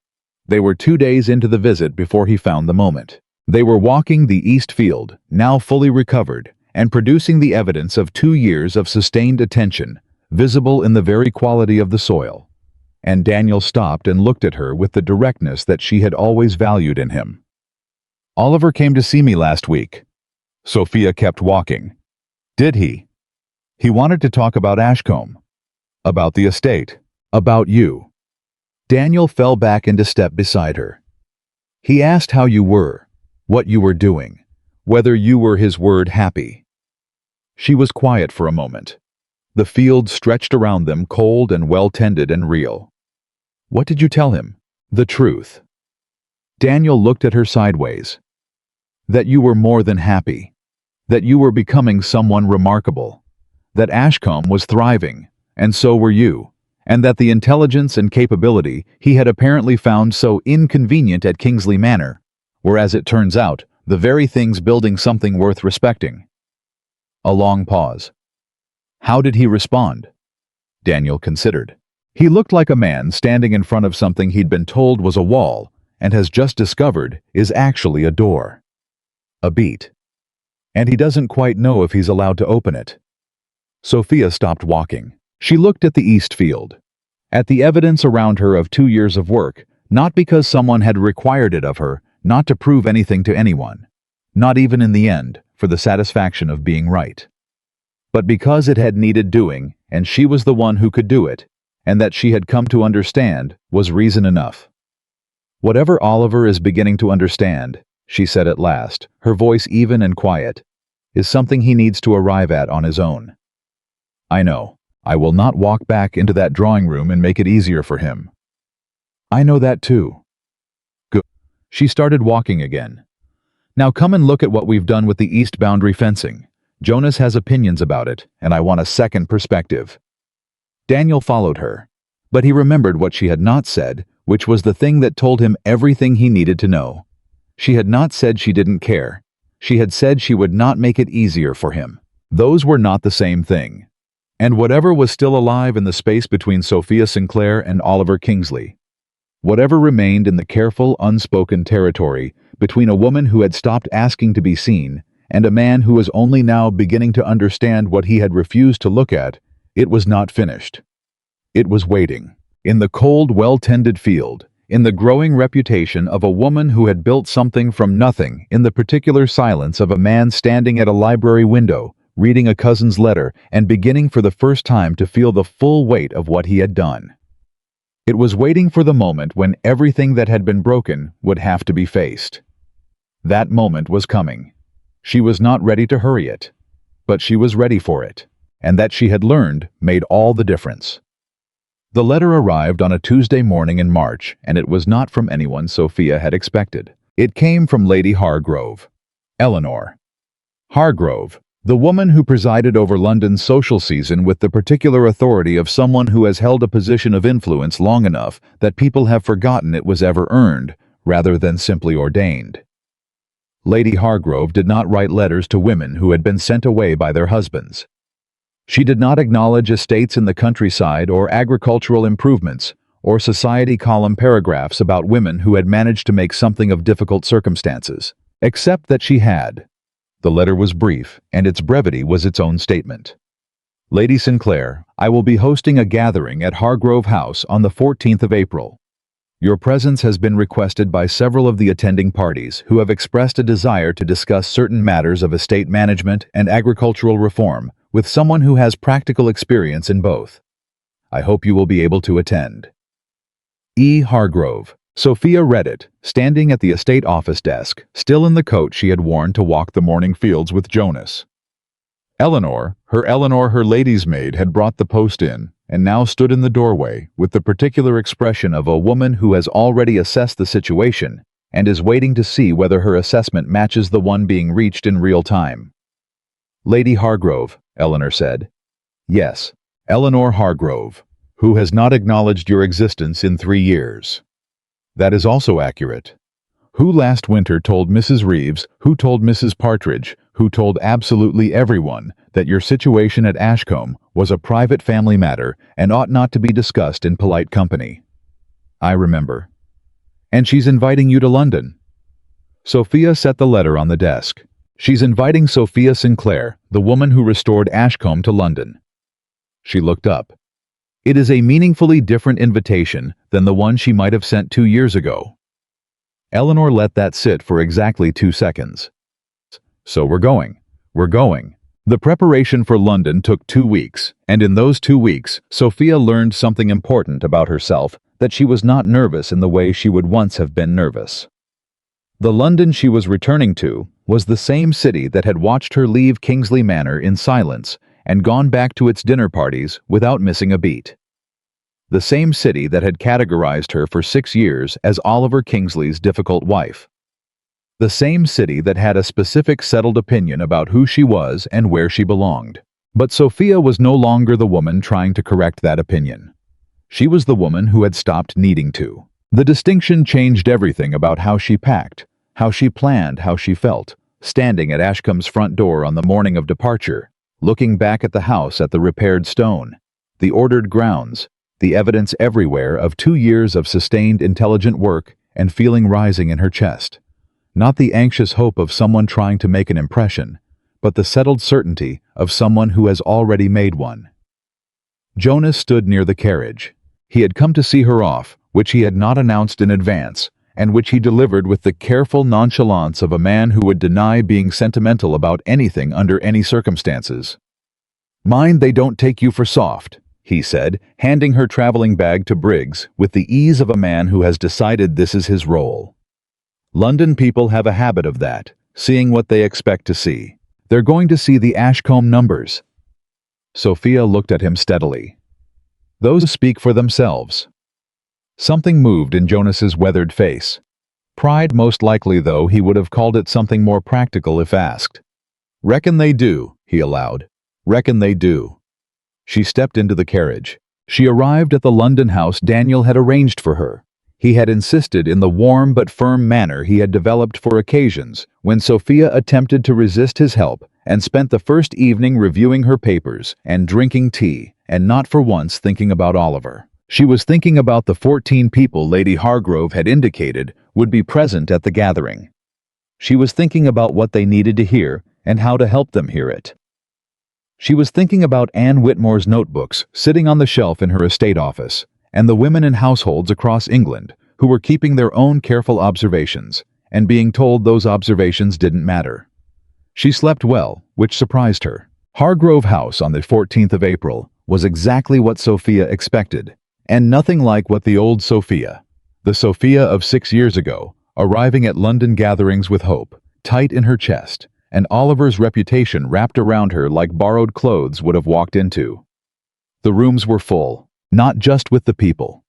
They were 2 days into the visit before he found the moment. They were walking the East Field, now fully recovered, and producing the evidence of 2 years of sustained attention, visible in the very quality of the soil. And Daniel stopped and looked at her with the directness that she had always valued in him. Oliver came to see me last week. Sophia kept walking. Did he? He wanted to talk about Ashcombe. About the estate. About you. Daniel fell back into step beside her. He asked how you were, what you were doing, whether you were his word happy. She was quiet for a moment. The field stretched around them, cold and well-tended and real. "What did you tell him?" "The truth." Daniel looked at her sideways. "That you were more than happy. That you were becoming someone remarkable. That Ashcombe was thriving, and so were you. And that the intelligence and capability he had apparently found so inconvenient at Kingsley Manor were, as it turns out, the very things building something worth respecting." A long pause. "How did he respond?" Daniel considered. "He looked like a man standing in front of something he'd been told was a wall, and has just discovered is actually a door. A beat. And he doesn't quite know if he's allowed to open it." Sophia stopped walking. She looked at the east field, at the evidence around her of 2 years of work, not because someone had required it of her, not to prove anything to anyone, not even in the end, for the satisfaction of being right, but because it had needed doing, and she was the one who could do it, and that she had come to understand was reason enough. "Whatever Oliver is beginning to understand," she said at last, her voice even and quiet, "is something he needs to arrive at on his own. I know. I will not walk back into that drawing room and make it easier for him. I know that too." Good. She started walking again. "Now come and look at what we've done with the east boundary fencing. Jonas has opinions about it, and I want a second perspective." Daniel followed her, but he remembered what she had not said, which was the thing that told him everything he needed to know. She had not said she didn't care. She had said she would not make it easier for him. Those were not the same thing. And whatever was still alive in the space between Sophia Sinclair and Oliver Kingsley, whatever remained in the careful, unspoken territory between a woman who had stopped asking to be seen and a man who was only now beginning to understand what he had refused to look at, it was not finished. It was waiting. In the cold, well-tended field, in the growing reputation of a woman who had built something from nothing, in the particular silence of a man standing at a library window, reading a cousin's letter, and beginning for the first time to feel the full weight of what he had done. It was waiting for the moment when everything that had been broken would have to be faced. That moment was coming. She was not ready to hurry it, but she was ready for it, and that she had learned made all the difference. The letter arrived on a Tuesday morning in March, and it was not from anyone Sophia had expected. It came from Lady Hargrove. Eleanor Hargrove, the woman who presided over London's social season with the particular authority of someone who has held a position of influence long enough that people have forgotten it was ever earned, rather than simply ordained. Lady Hargrove did not write letters to women who had been sent away by their husbands. She did not acknowledge estates in the countryside or agricultural improvements, or society column paragraphs about women who had managed to make something of difficult circumstances, except that she had. The letter was brief, and its brevity was its own statement. "Lady Sinclair, I will be hosting a gathering at Hargrove House on the 14th of April. Your presence has been requested by several of the attending parties who have expressed a desire to discuss certain matters of estate management and agricultural reform with someone who has practical experience in both. I hope you will be able to attend. E. Hargrove." Sophia read it, standing at the estate office desk, still in the coat she had worn to walk the morning fields with Jonas. Eleanor, her lady's maid, had brought the post in, and now stood in the doorway with the particular expression of a woman who has already assessed the situation and is waiting to see whether her assessment matches the one being reached in real time. "Lady Hargrove," Eleanor said. "Yes, Eleanor Hargrove, who has not acknowledged your existence in 3 years. That is also accurate. Who last winter told Mrs. Reeves, who told Mrs. Partridge, who told absolutely everyone that your situation at Ashcombe was a private family matter and ought not to be discussed in polite company. I remember. And she's inviting you to London." Sophia set the letter on the desk. "She's inviting Sophia Sinclair, the woman who restored Ashcombe, to London." She looked up. "It is a meaningfully different invitation than the one she might have sent 2 years ago." Eleanor let that sit for exactly 2 seconds. "So we're going. The preparation for London took 2 weeks, and in those 2 weeks, Sophia learned something important about herself, that she was not nervous in the way she would once have been nervous. The London she was returning to was the same city that had watched her leave Kingsley Manor in silence and gone back to its dinner parties without missing a beat. The same city that had categorized her for 6 years as Oliver Kingsley's difficult wife. The same city that had a specific settled opinion about who she was and where she belonged. But Sophia was no longer the woman trying to correct that opinion. She was the woman who had stopped needing to. The distinction changed everything about how she packed, how she planned, how she felt, standing at Ashcombe's front door on the morning of departure, looking back at the house at the repaired stone, the ordered grounds, the evidence everywhere of 2 years of sustained intelligent work and feeling rising in her chest. Not the anxious hope of someone trying to make an impression, but the settled certainty of someone who has already made one. Jonas stood near the carriage. He had come to see her off, which he had not announced in advance, and which he delivered with the careful nonchalance of a man who would deny being sentimental about anything under any circumstances. "Mind they don't take you for soft," he said, handing her traveling bag to Briggs with the ease of a man who has decided this is his role. London people have a habit of that, seeing what they expect to see. They're going to see the Ashcombe numbers. Sophia looked at him steadily. Those speak for themselves. Something moved in Jonas's weathered face. Pride most likely, though he would have called it something more practical if asked. "Reckon they do," he allowed. "Reckon they do." She stepped into the carriage. She arrived at the London house Daniel had arranged for her. He had insisted in the warm but firm manner he had developed for occasions when Sophia attempted to resist his help and spent the first evening reviewing her papers and drinking tea, and not for once thinking about Oliver. She was thinking about the 14 people Lady Hargrove had indicated would be present at the gathering. She was thinking about what they needed to hear and how to help them hear it. She was thinking about Anne Whitmore's notebooks sitting on the shelf in her estate office, and the women in households across England who were keeping their own careful observations and being told those observations didn't matter. She slept well, which surprised her. Hargrove House on the 14th of April was exactly what Sophia expected, and nothing like what the old Sophia, the Sophia of 6 years ago, arriving at London gatherings with hope, tight in her chest, and Oliver's reputation wrapped around her like borrowed clothes would have walked into. The rooms were full, not just with the people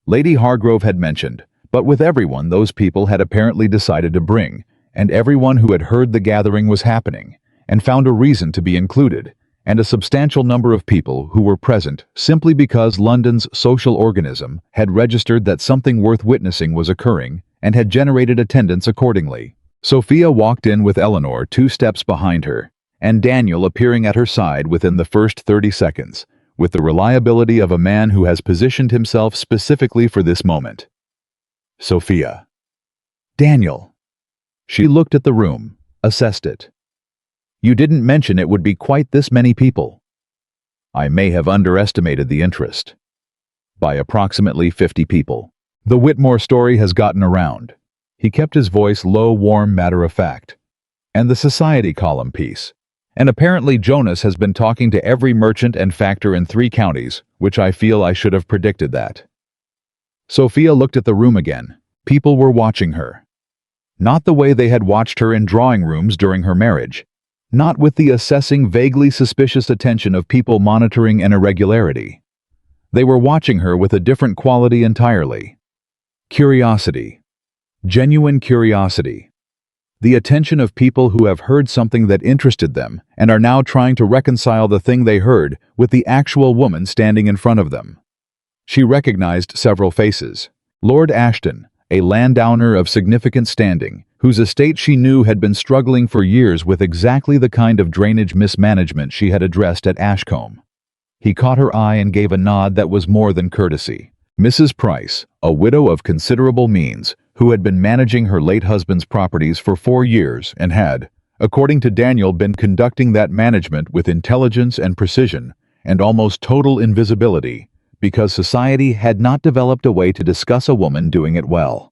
Lady Hargrove had mentioned, but with everyone those people had apparently decided to bring, and everyone who had heard the gathering was happening, and found a reason to be included, and a substantial number of people who were present simply because London's social organism had registered that something worth witnessing was occurring and had generated attendance accordingly. Sophia walked in with Eleanor 2 steps behind her, and Daniel appearing at her side within the first 30 seconds, with the reliability of a man who has positioned himself specifically for this moment. Sophia. Daniel. She looked at the room, assessed it. You didn't mention it would be quite this many people. I may have underestimated the interest. By approximately 50 people. The Whitmore story has gotten around. He kept his voice low, warm, matter-of-fact. And the society column piece. And apparently Jonas has been talking to every merchant and factor in 3 counties, which I feel I should have predicted that. Sophia looked at the room again. People were watching her. Not the way they had watched her in drawing rooms during her marriage. Not with the assessing, vaguely suspicious attention of people monitoring an irregularity. They were watching her with a different quality entirely. Curiosity. Genuine curiosity. The attention of people who have heard something that interested them and are now trying to reconcile the thing they heard with the actual woman standing in front of them. She recognized several faces. Lord Ashton, a landowner of significant standing, whose estate she knew had been struggling for years with exactly the kind of drainage mismanagement she had addressed at Ashcombe. He caught her eye and gave a nod that was more than courtesy. Mrs. Price, a widow of considerable means, who had been managing her late husband's properties for 4 years and had, according to Daniel, been conducting that management with intelligence and precision and almost total invisibility, because society had not developed a way to discuss a woman doing it well.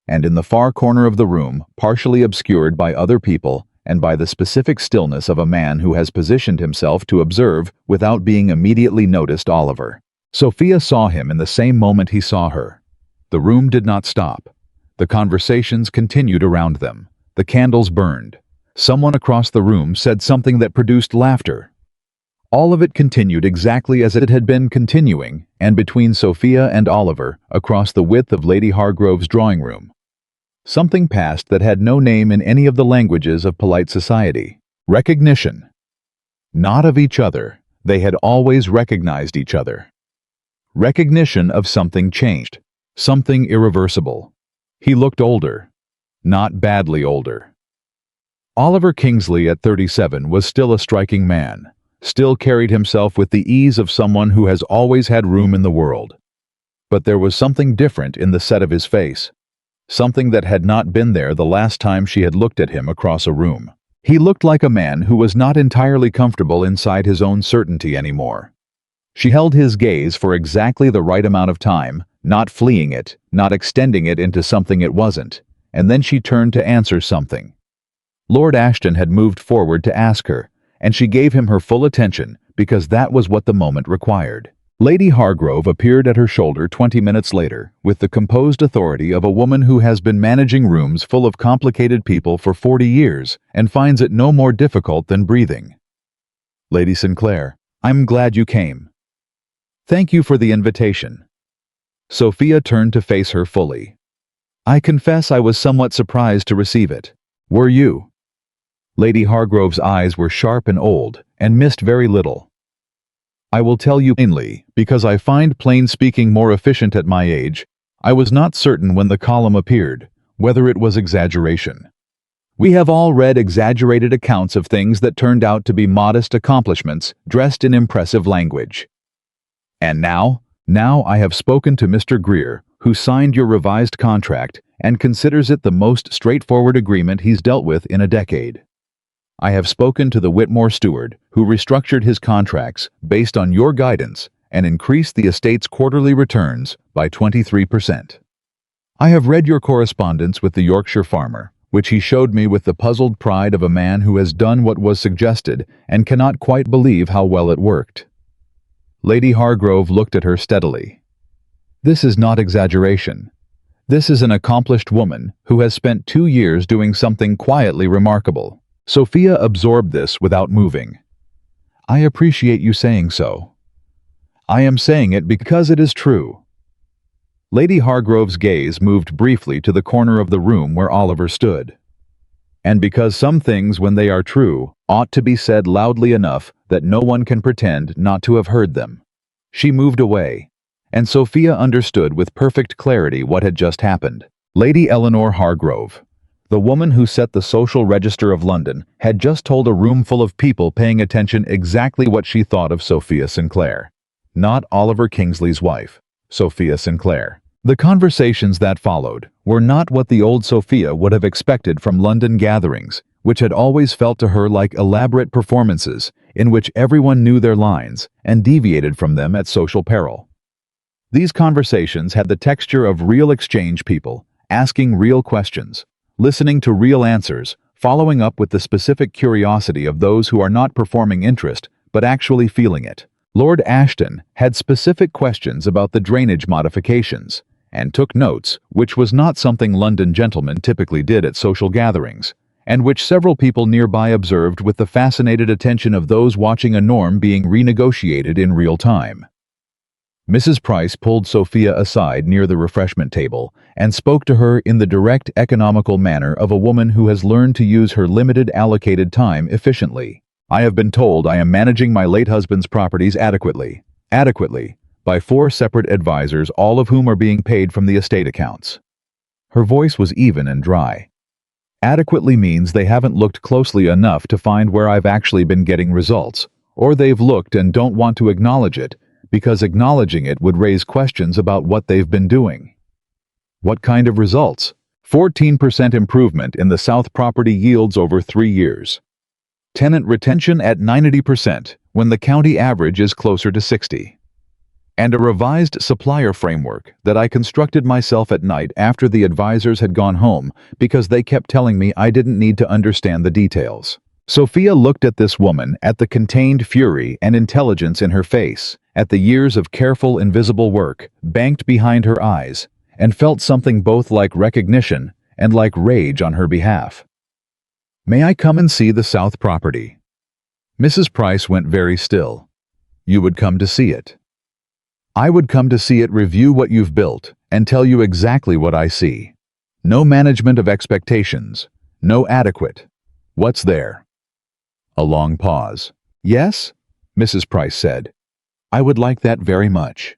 And in the far corner of the room, partially obscured by other people and by the specific stillness of a man who has positioned himself to observe without being immediately noticed, Oliver. Sophia saw him in the same moment he saw her. The room did not stop. The conversations continued around them. The candles burned. Someone across the room said something that produced laughter. All of it continued exactly as it had been continuing, and between Sophia and Oliver, across the width of Lady Hargrove's drawing room. Something passed that had no name in any of the languages of polite society. Recognition. Not of each other. They had always recognized each other. Recognition of something changed. Something irreversible. He looked older. Not badly older. Oliver Kingsley at 37 was still a striking man, still carried himself with the ease of someone who has always had room in the world. But there was something different in the set of his face, something that had not been there the last time she had looked at him across a room. He looked like a man who was not entirely comfortable inside his own certainty anymore. She held his gaze for exactly the right amount of time, not fleeing it, not extending it into something it wasn't, and then she turned to answer something. Lord Ashton had moved forward to ask her, and she gave him her full attention because that was what the moment required. Lady Hargrove appeared at her shoulder 20 minutes later with the composed authority of a woman who has been managing rooms full of complicated people for 40 years and finds it no more difficult than breathing. "Lady Sinclair, I'm glad you came. Thank you for the invitation." Sophia turned to face her fully. "I confess I was somewhat surprised to receive it. Were you?" Lady Hargrove's eyes were sharp and old, and missed very little. "I will tell you plainly, because I find plain speaking more efficient at my age. I was not certain when the column appeared, whether it was exaggeration. We have all read exaggerated accounts of things that turned out to be modest accomplishments dressed in impressive language. And now I have spoken to Mr. Greer, who signed your revised contract and considers it the most straightforward agreement he's dealt with in a decade. I have spoken to the Whitmore steward, who restructured his contracts based on your guidance and increased the estate's quarterly returns by 23%. I have read your correspondence with the Yorkshire farmer, which he showed me with the puzzled pride of a man who has done what was suggested and cannot quite believe how well it worked." Lady Hargrove looked at her steadily. "This is not exaggeration. This is an accomplished woman who has spent 2 years doing something quietly remarkable." Sophia absorbed this without moving. "I appreciate you saying so. I am saying it because it is true." Lady Hargrove's gaze moved briefly to the corner of the room where Oliver stood. "And because some things, when they are true, ought to be said loudly enough that no one can pretend not to have heard them." She moved away, and Sophia understood with perfect clarity what had just happened. Lady Eleanor Hargrove, the woman who set the social register of London, had just told a room full of people paying attention exactly what she thought of Sophia Sinclair. Not Oliver Kingsley's wife, Sophia Sinclair. The conversations that followed were not what the old Sophia would have expected from London gatherings, which had always felt to her like elaborate performances in which everyone knew their lines and deviated from them at social peril. These conversations had the texture of real exchange people, asking real questions, listening to real answers, following up with the specific curiosity of those who are not performing interest, but actually feeling it. Lord Ashton had specific questions about the drainage modifications, and took notes, which was not something London gentlemen typically did at social gatherings, and which several people nearby observed with the fascinated attention of those watching a norm being renegotiated in real time. Mrs. Price pulled Sophia aside near the refreshment table and spoke to her in the direct, economical manner of a woman who has learned to use her limited allocated time efficiently. "I have been told I am managing my late husband's properties adequately, by 4 separate advisors, all of whom are being paid from the estate accounts." Her voice was even and dry. "Adequately means they haven't looked closely enough to find where I've actually been getting results, or they've looked and don't want to acknowledge it, because acknowledging it would raise questions about what they've been doing." "What kind of results?" 14% improvement in the South property yields over 3 years. Tenant retention at 90% when the county average is closer to 60. And a revised supplier framework that I constructed myself at night after the advisors had gone home because they kept telling me I didn't need to understand the details. Sophia looked at this woman, at the contained fury and intelligence in her face, at the years of careful, invisible work banked behind her eyes, and felt something both like recognition and like rage on her behalf. "May I come and see the South property?" Mrs. Price went very still. You would come to see it. I would come to see it, review what you've built, and tell you exactly what I see. No management of expectations. No adequate. What's there? A long pause. Yes? Mrs. Price said. I would like that very much.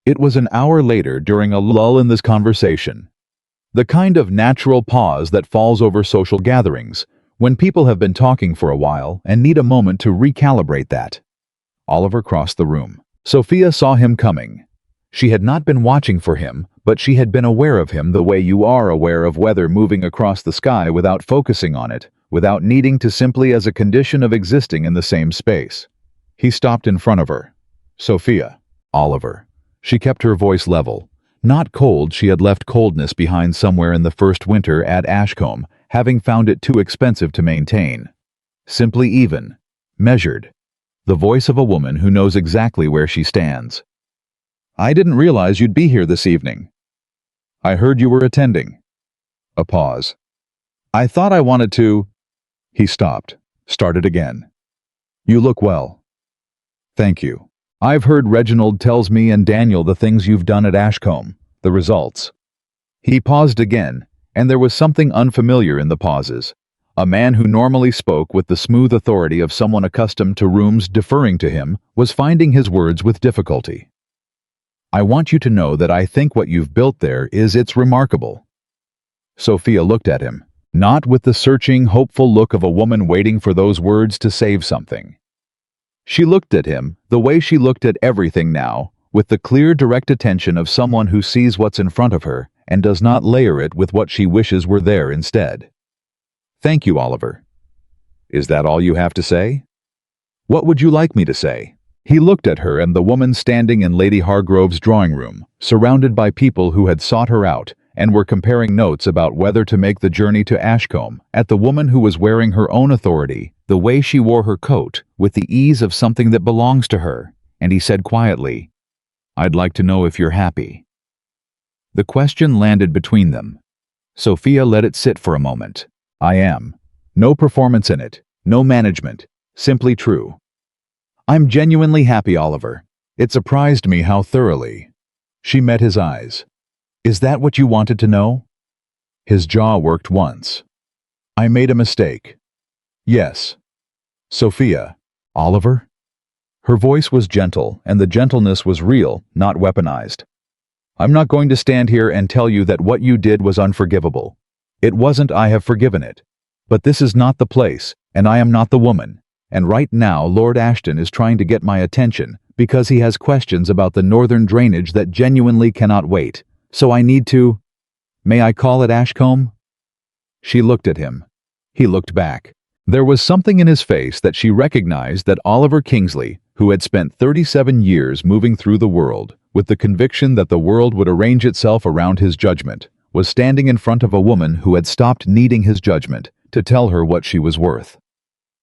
It was an hour later, during a lull in this conversation. The kind of natural pause that falls over social gatherings, when people have been talking for a while and need a moment to recalibrate that. Oliver crossed the room. Sophia saw him coming. She had not been watching for him, but she had been aware of him the way you are aware of weather moving across the sky without focusing on it, without needing to, simply as a condition of existing in the same space. He stopped in front of her. Sophia. Oliver. She kept her voice level. Not cold, she had left coldness behind somewhere in the first winter at Ashcombe, having found it too expensive to maintain. Simply even. Measured. The voice of a woman who knows exactly where she stands. I didn't realize you'd be here this evening. I heard you were attending. A pause. I thought I wanted to... He stopped. Started again. You look well. Thank you. I've heard Reginald tells me and Daniel the things you've done at Ashcombe, the results. He paused again, and there was something unfamiliar in the pauses. A man who normally spoke with the smooth authority of someone accustomed to rooms deferring to him was finding his words with difficulty. I want you to know that I think what you've built there it's remarkable. Sophia looked at him, not with the searching, hopeful look of a woman waiting for those words to save something. She looked at him the way she looked at everything now, with the clear, direct attention of someone who sees what's in front of her and does not layer it with what she wishes were there instead. Thank you, Oliver. Is that all you have to say? What would you like me to say? He looked at her and the woman standing in Lady Hargrove's drawing room, surrounded by people who had sought her out and were comparing notes about whether to make the journey to Ashcombe, at the woman who was wearing her own authority, the way she wore her coat, with the ease of something that belongs to her, and he said quietly, I'd like to know if you're happy. The question landed between them. Sophia let it sit for a moment. I am. No performance in it, no management, simply true. I'm genuinely happy, Oliver. It surprised me how thoroughly. She met his eyes. Is that what you wanted to know? His jaw worked once. I made a mistake. Yes. Sophia. Oliver? Her voice was gentle, and the gentleness was real, not weaponized. I'm not going to stand here and tell you that what you did was unforgivable. It wasn't. I have forgiven it. But this is not the place, and I am not the woman. And right now Lord Ashton is trying to get my attention because he has questions about the northern drainage that genuinely cannot wait. So I need to... May I call it Ashcombe? She looked at him. He looked back. There was something in his face that she recognized, that Oliver Kingsley, who had spent 37 years moving through the world, with the conviction that the world would arrange itself around his judgment, was standing in front of a woman who had stopped needing his judgment to tell her what she was worth.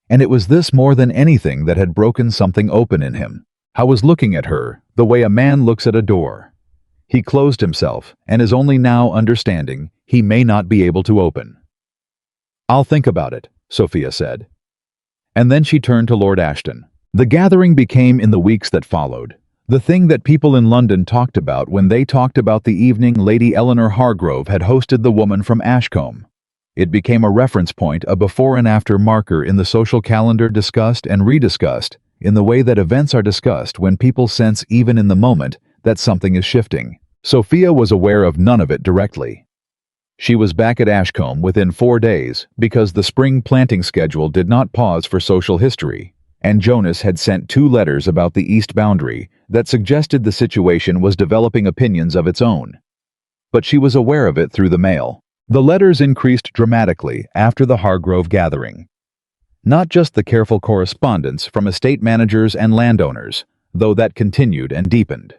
And it was this more than anything that had broken something open in him. I was looking at her, the way a man looks at a door. He closed himself, and is only now understanding he may not be able to open. I'll think about it, Sophia said. And then she turned to Lord Ashton. The gathering became, in the weeks that followed, the thing that people in London talked about when they talked about the evening Lady Eleanor Hargrove had hosted the woman from Ashcombe. It became a reference point, a before and after marker in the social calendar, discussed and rediscussed, in the way that events are discussed when people sense, even in the moment, that something is shifting. Sophia was aware of none of it directly. She was back at Ashcombe within 4 days because the spring planting schedule did not pause for social history, and Jonas had sent 2 letters about the east boundary that suggested the situation was developing opinions of its own. But she was aware of it through the mail. The letters increased dramatically after the Hargrove gathering. Not just the careful correspondence from estate managers and landowners, though that continued and deepened.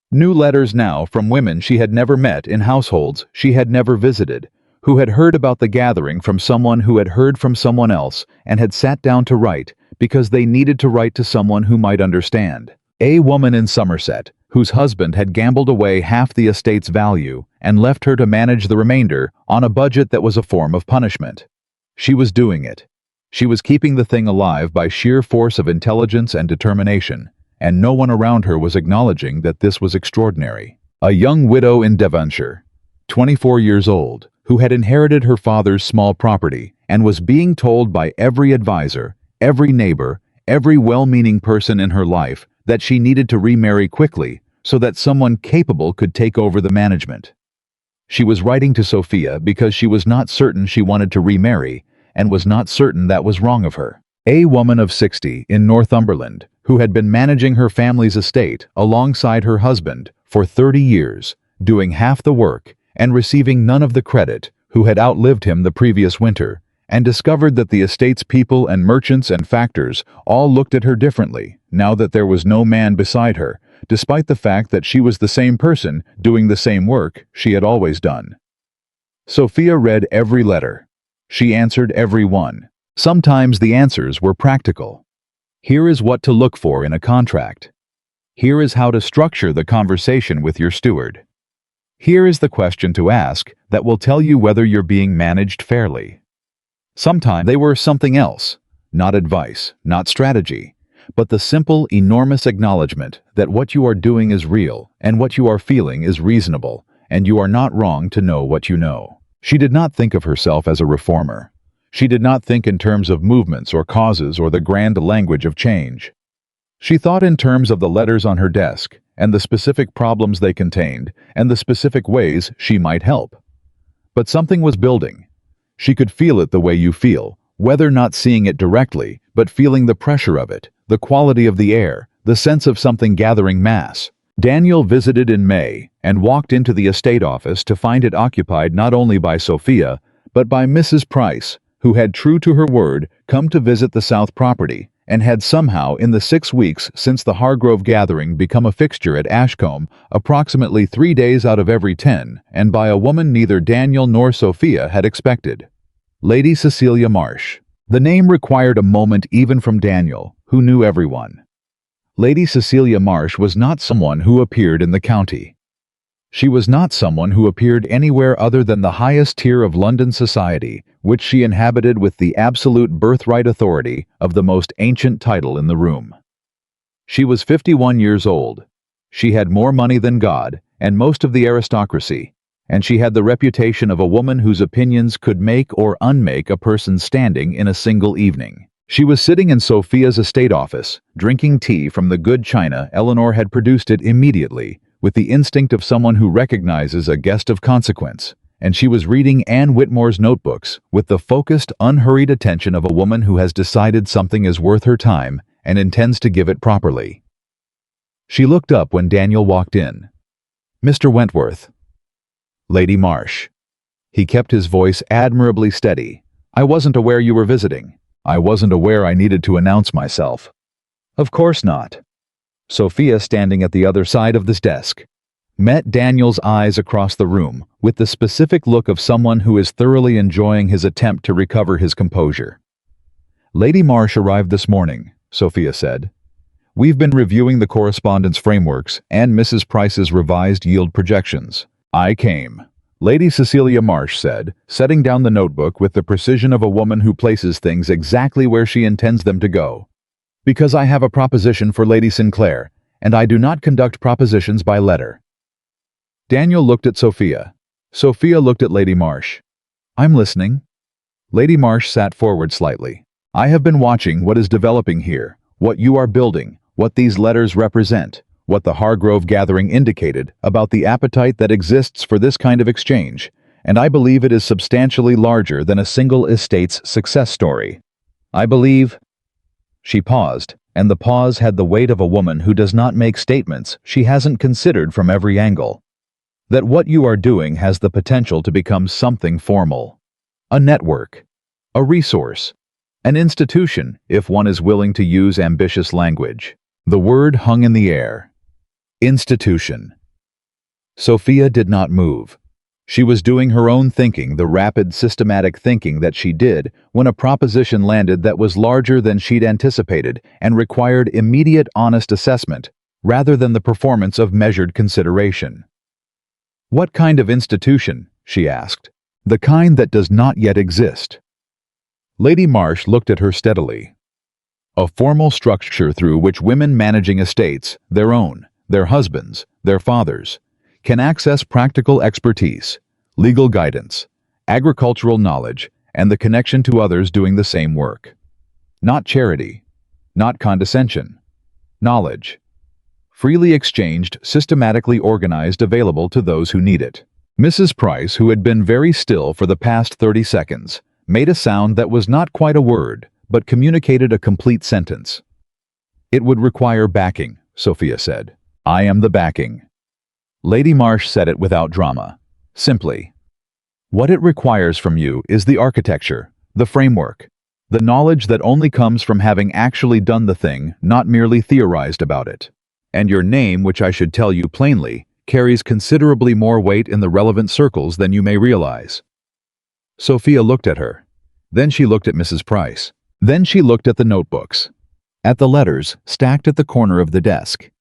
New letters now from women she had never met in households she had never visited, who had heard about the gathering from someone who had heard from someone else and had sat down to write because they needed to write to someone who might understand. A woman in Somerset, whose husband had gambled away half the estate's value and left her to manage the remainder on a budget that was a form of punishment. She was doing it. She was keeping the thing alive by sheer force of intelligence and determination, and no one around her was acknowledging that this was extraordinary. A young widow in Devonshire, 24 years old, who had inherited her father's small property and was being told by every advisor, every neighbor, every well-meaning person in her life that she needed to remarry quickly so that someone capable could take over the management. She was writing to Sophia because she was not certain she wanted to remarry and was not certain that was wrong of her. A woman of 60 in Northumberland, who had been managing her family's estate alongside her husband for 30 years, doing half the work and receiving none of the credit, who had outlived him the previous winter, and discovered that the estate's people and merchants and factors all looked at her differently now that there was no man beside her, despite the fact that she was the same person doing the same work she had always done. Sophia read every letter. She answered every one. Sometimes the answers were practical. Here is what to look for in a contract. Here is how to structure the conversation with your steward. Here is the question to ask that will tell you whether you're being managed fairly. Sometimes they were something else, not advice, not strategy, but the simple, enormous acknowledgement that what you are doing is real and what you are feeling is reasonable, and you are not wrong to know what you know. She did not think of herself as a reformer. She did not think in terms of movements or causes or the grand language of change. She thought in terms of the letters on her desk and the specific problems they contained and the specific ways she might help. But something was building. She could feel it the way you feel, whether not seeing it directly, but feeling the pressure of it, the quality of the air, the sense of something gathering mass. Daniel visited in May and walked into the estate office to find it occupied not only by Sophia, but by Mrs. Price, who had, true to her word, come to visit the South property, and had somehow, in the 6 weeks since the Hargrove gathering, become a fixture at Ashcombe approximately 3 days out of every 10, and by a woman neither Daniel nor Sophia had expected. Lady Cecilia Marsh. The name required a moment even from Daniel, who knew everyone. Lady Cecilia Marsh was not someone who appeared in the county. She was not someone who appeared anywhere other than the highest tier of London society, which she inhabited with the absolute birthright authority of the most ancient title in the room. She was 51 years old. She had more money than God and most of the aristocracy, and she had the reputation of a woman whose opinions could make or unmake a person's standing in a single evening. She was sitting in Sophia's estate office, drinking tea from the good china. Eleanor had produced it immediately, with the instinct of someone who recognizes a guest of consequence, and she was reading Anne Whitmore's notebooks with the focused, unhurried attention of a woman who has decided something is worth her time and intends to give it properly. She looked up when Daniel walked in. "Mr. Wentworth." "Lady Marsh." He kept his voice admirably steady. "I wasn't aware you were visiting. I wasn't aware I needed to announce myself." "Of course not." Sophia, standing at the other side of this desk, met Daniel's eyes across the room with the specific look of someone who is thoroughly enjoying his attempt to recover his composure. "Lady Marsh arrived this morning," Sophia said. "We've been reviewing the correspondence frameworks and Mrs. Price's revised yield projections. I came," Lady Cecilia Marsh said, setting down the notebook with the precision of a woman who places things exactly where she intends them to go, "because I have a proposition for Lady Sinclair, and I do not conduct propositions by letter." Daniel looked at Sophia. Sophia looked at Lady Marsh. "I'm listening." Lady Marsh sat forward slightly. "I have been watching what is developing here, what you are building, what these letters represent, what the Hargrove gathering indicated about the appetite that exists for this kind of exchange, and I believe it is substantially larger than a single estate's success story. I believe—" She paused, and the pause had the weight of a woman who does not make statements she hasn't considered from every angle. "That what you are doing has the potential to become something formal. A network. A resource. An institution, if one is willing to use ambitious language." The word hung in the air. Institution. Sophia did not move. She was doing her own thinking, the rapid, systematic thinking that she did when a proposition landed that was larger than she'd anticipated and required immediate, honest assessment, rather than the performance of measured consideration. "What kind of institution?" she asked. "The kind that does not yet exist." Lady Marsh looked at her steadily. A formal structure through which women managing estates, their own, their husbands, their fathers, can access practical expertise, legal guidance, agricultural knowledge, and the connection to others doing the same work. Not charity, not condescension. Knowledge. Freely exchanged, systematically organized, available to those who need it. Mrs. Price, who had been very still for the past 30 seconds, made a sound that was not quite a word, but communicated a complete sentence. "It would require backing," Sophia said. "I am the backing." Lady Marsh said it without drama. Simply. "What it requires from you is the architecture, the framework, the knowledge that only comes from having actually done the thing, not merely theorized about it. And your name, which I should tell you plainly, carries considerably more weight in the relevant circles than you may realize." Sophia looked at her. Then she looked at Mrs. Price. Then she looked at the notebooks, at the letters stacked at the corner of the desk,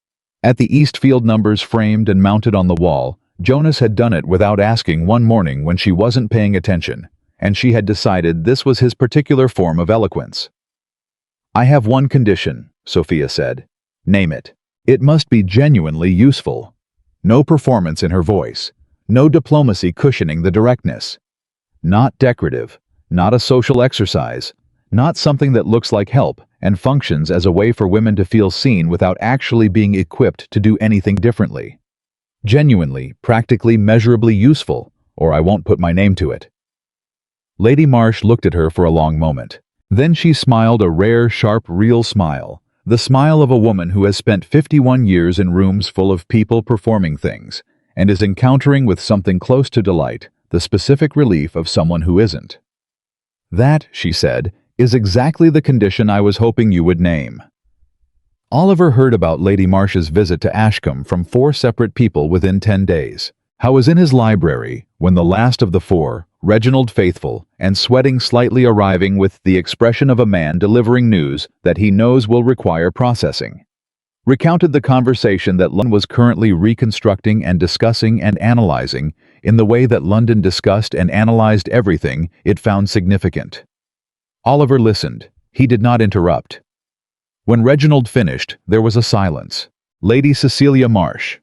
at the Eastfield numbers framed and mounted on the wall. Jonas had done it without asking one morning when she wasn't paying attention, and she had decided this was his particular form of eloquence. "I have one condition," Sophia said. "Name it. It must be genuinely useful." No performance in her voice, no diplomacy cushioning the directness. Not decorative, not a social exercise, not something that looks like help and functions as a way for women to feel seen without actually being equipped to do anything differently. Genuinely, practically, measurably useful, or I won't put my name to it. Lady Marsh looked at her for a long moment. Then she smiled a rare, sharp, real smile, the smile of a woman who has spent 51 years in rooms full of people performing things, and is encountering with something close to delight the specific relief of someone who isn't. "That," she said, "is exactly the condition I was hoping you would name." Oliver heard about Lady Marsh's visit to Ashcombe from 4 separate people within 10 days. How was in his library when the last of the 4, Reginald Faithful, and sweating slightly, arriving with the expression of a man delivering news that he knows will require processing. Recounted the conversation that London was currently reconstructing and discussing and analyzing in the way that London discussed and analyzed everything it found significant. Oliver listened. He did not interrupt. When Reginald finished, there was a silence. "Lady Cecilia Marsh,"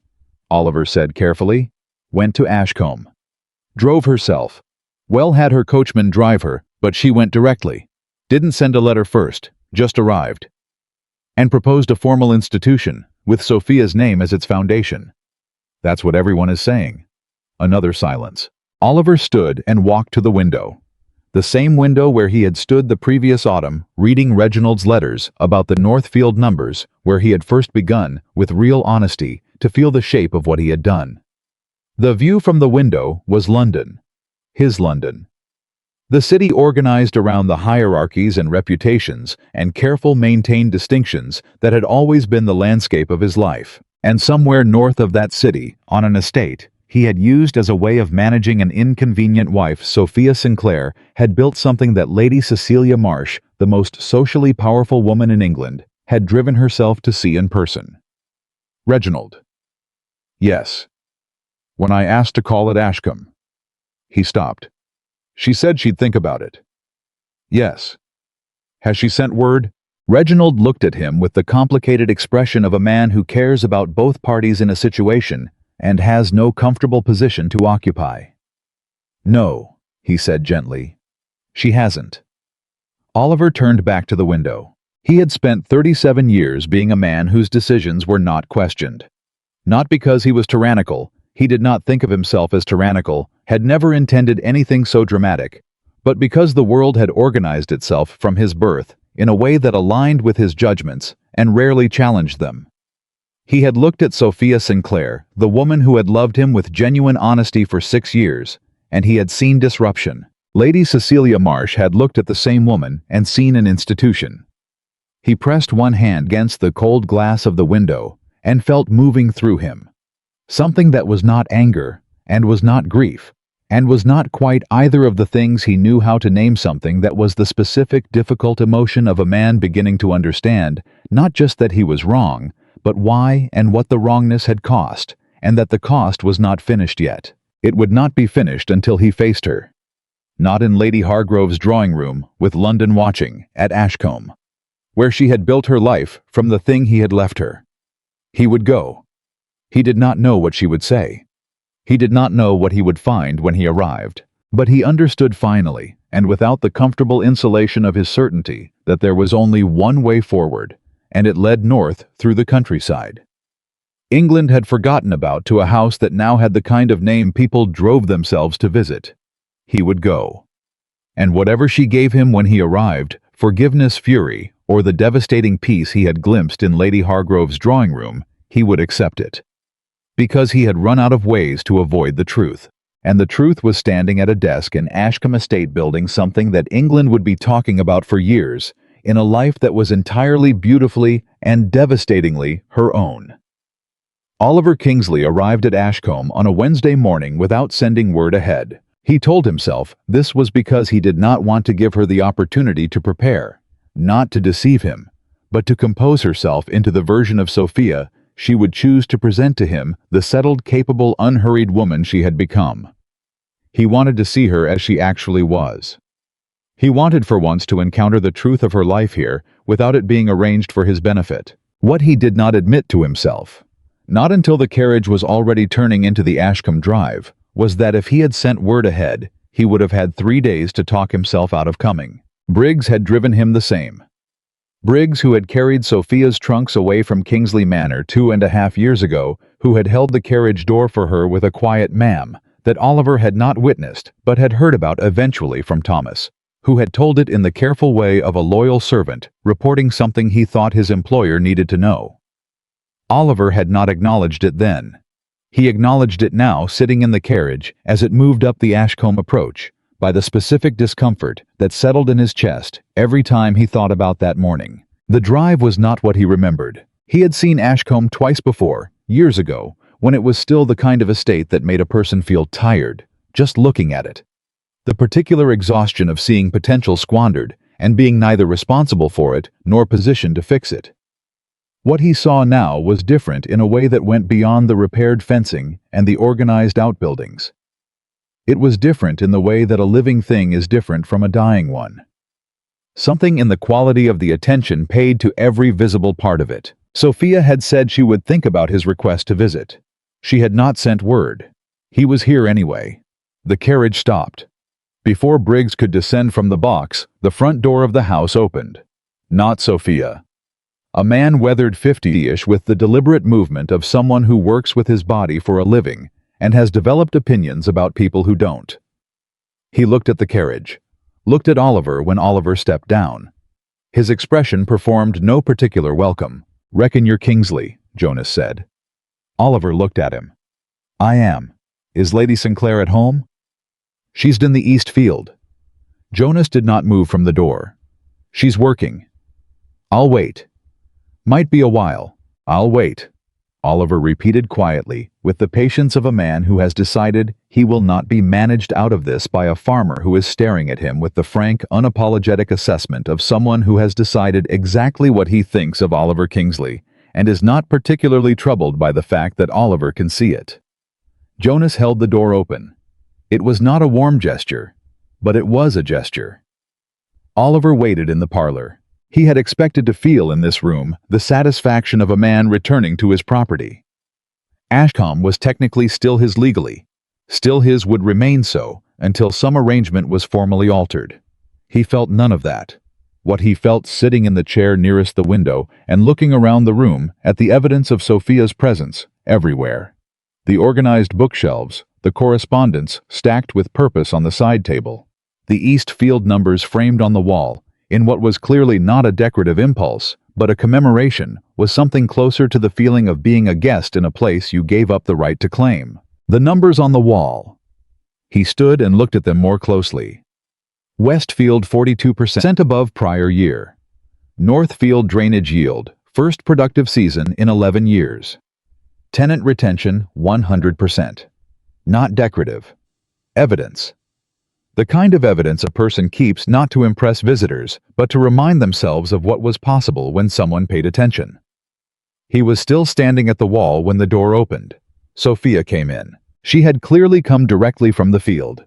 Oliver said carefully, "went to Ashcombe. Drove herself. Well, had her coachman drive her, but she went directly. Didn't send a letter first, just arrived. And proposed a formal institution, with Sophia's name as its foundation." "That's what everyone is saying." Another silence. Oliver stood and walked to the window. The same window where he had stood the previous autumn, reading Reginald's letters about the Northfield numbers, where he had first begun, with real honesty, to feel the shape of what he had done. The view from the window was London. His London. The city organized around the hierarchies and reputations and careful maintained distinctions that had always been the landscape of his life. And somewhere north of that city, on an estate, he had used as a way of managing an inconvenient wife, Sophia Sinclair, had built something that Lady Cecilia Marsh, the most socially powerful woman in England, had driven herself to see in person. "Reginald." "Yes." "When I asked to call at Ashcombe." He stopped. "She said she'd think about it." "Yes." "Has she sent word?" Reginald looked at him with the complicated expression of a man who cares about both parties in a situation and has no comfortable position to occupy. "No," he said gently. "She hasn't." Oliver turned back to the window. He had spent 37 years being a man whose decisions were not questioned. Not because he was tyrannical, he did not think of himself as tyrannical, had never intended anything so dramatic, but because the world had organized itself from his birth in a way that aligned with his judgments and rarely challenged them. He had looked at Sophia Sinclair, the woman who had loved him with genuine honesty for 6 years, and he had seen disruption. Lady Cecilia Marsh had looked at the same woman and seen an institution. He pressed one hand against the cold glass of the window and felt moving through him something that was not anger, and was not grief, and was not quite either of the things he knew how to name, something that was the specific, difficult emotion of a man beginning to understand, not just that he was wrong, but why and what the wrongness had cost, and that the cost was not finished yet. It would not be finished until he faced her. Not in Lady Hargrove's drawing room, with London watching, at Ashcombe, where she had built her life from the thing he had left her. He would go. He did not know what she would say. He did not know what he would find when he arrived. But he understood finally, and without the comfortable insulation of his certainty, that there was only one way forward, and it led north through the countryside. England had forgotten about to a house that now had the kind of name people drove themselves to visit. He would go. And whatever she gave him when he arrived, forgiveness, fury, or the devastating peace he had glimpsed in Lady Hargrove's drawing room, he would accept it. Because he had run out of ways to avoid the truth. And the truth was standing at a desk in Ashcombe Estate building something that England would be talking about for years, in a life that was entirely beautifully and devastatingly her own. Oliver Kingsley arrived at Ashcombe on a Wednesday morning without sending word ahead. He told himself this was because he did not want to give her the opportunity to prepare, not to deceive him, but to compose herself into the version of Sophia she would choose to present to him, the settled, capable, unhurried woman she had become. He wanted to see her as she actually was. He wanted for once to encounter the truth of her life here without it being arranged for his benefit. What he did not admit to himself, not until the carriage was already turning into the Ashcombe Drive, was that if he had sent word ahead, he would have had 3 days to talk himself out of coming. Briggs had driven him the same. Briggs, who had carried Sophia's trunks away from Kingsley Manor 2.5 years ago, who had held the carriage door for her with a quiet ma'am, that Oliver had not witnessed but had heard about eventually from Thomas, who had told it in the careful way of a loyal servant, reporting something he thought his employer needed to know. Oliver had not acknowledged it then. He acknowledged it now, sitting in the carriage as it moved up the Ashcombe approach, by the specific discomfort that settled in his chest every time he thought about that morning. The drive was not what he remembered. He had seen Ashcombe twice before, years ago, when it was still the kind of estate that made a person feel tired, just looking at it. The particular exhaustion of seeing potential squandered and being neither responsible for it nor positioned to fix it. What he saw now was different in a way that went beyond the repaired fencing and the organized outbuildings. It was different in the way that a living thing is different from a dying one. Something in the quality of the attention paid to every visible part of it. Sophia had said she would think about his request to visit. She had not sent word. He was here anyway. The carriage stopped. Before Briggs could descend from the box, the front door of the house opened. Not Sophia. A man weathered 50-ish with the deliberate movement of someone who works with his body for a living and has developed opinions about people who don't. He looked at the carriage, looked at Oliver when Oliver stepped down. His expression performed no particular welcome. "Reckon you're Kingsley," Jonas said. Oliver looked at him. "I am. Is Lady Sinclair at home?" "She's in the East Field." Jonas did not move from the door. "She's working." "I'll wait." "Might be a while. I'll wait," Oliver repeated quietly, with the patience of a man who has decided he will not be managed out of this by a farmer who is staring at him with the frank, unapologetic assessment of someone who has decided exactly what he thinks of Oliver Kingsley and is not particularly troubled by the fact that Oliver can see it. Jonas held the door open. It was not a warm gesture, but it was a gesture. Oliver waited in the parlor. He had expected to feel in this room the satisfaction of a man returning to his property. Ashcombe was technically still his legally. Still his would remain so until some arrangement was formally altered. He felt none of that. What he felt sitting in the chair nearest the window and looking around the room at the evidence of Sophia's presence everywhere. The organized bookshelves, the correspondence stacked with purpose on the side table, the East Field numbers framed on the wall, in what was clearly not a decorative impulse, but a commemoration, was something closer to the feeling of being a guest in a place you gave up the right to claim. The numbers on the wall. He stood and looked at them more closely. Westfield 42% above prior year. Northfield drainage yield, first productive season in 11 years. Tenant retention 100%. Not decorative. Evidence. The kind of evidence a person keeps not to impress visitors, but to remind themselves of what was possible when someone paid attention. He was still standing at the wall when the door opened. Sophia came in. She had clearly come directly from the field.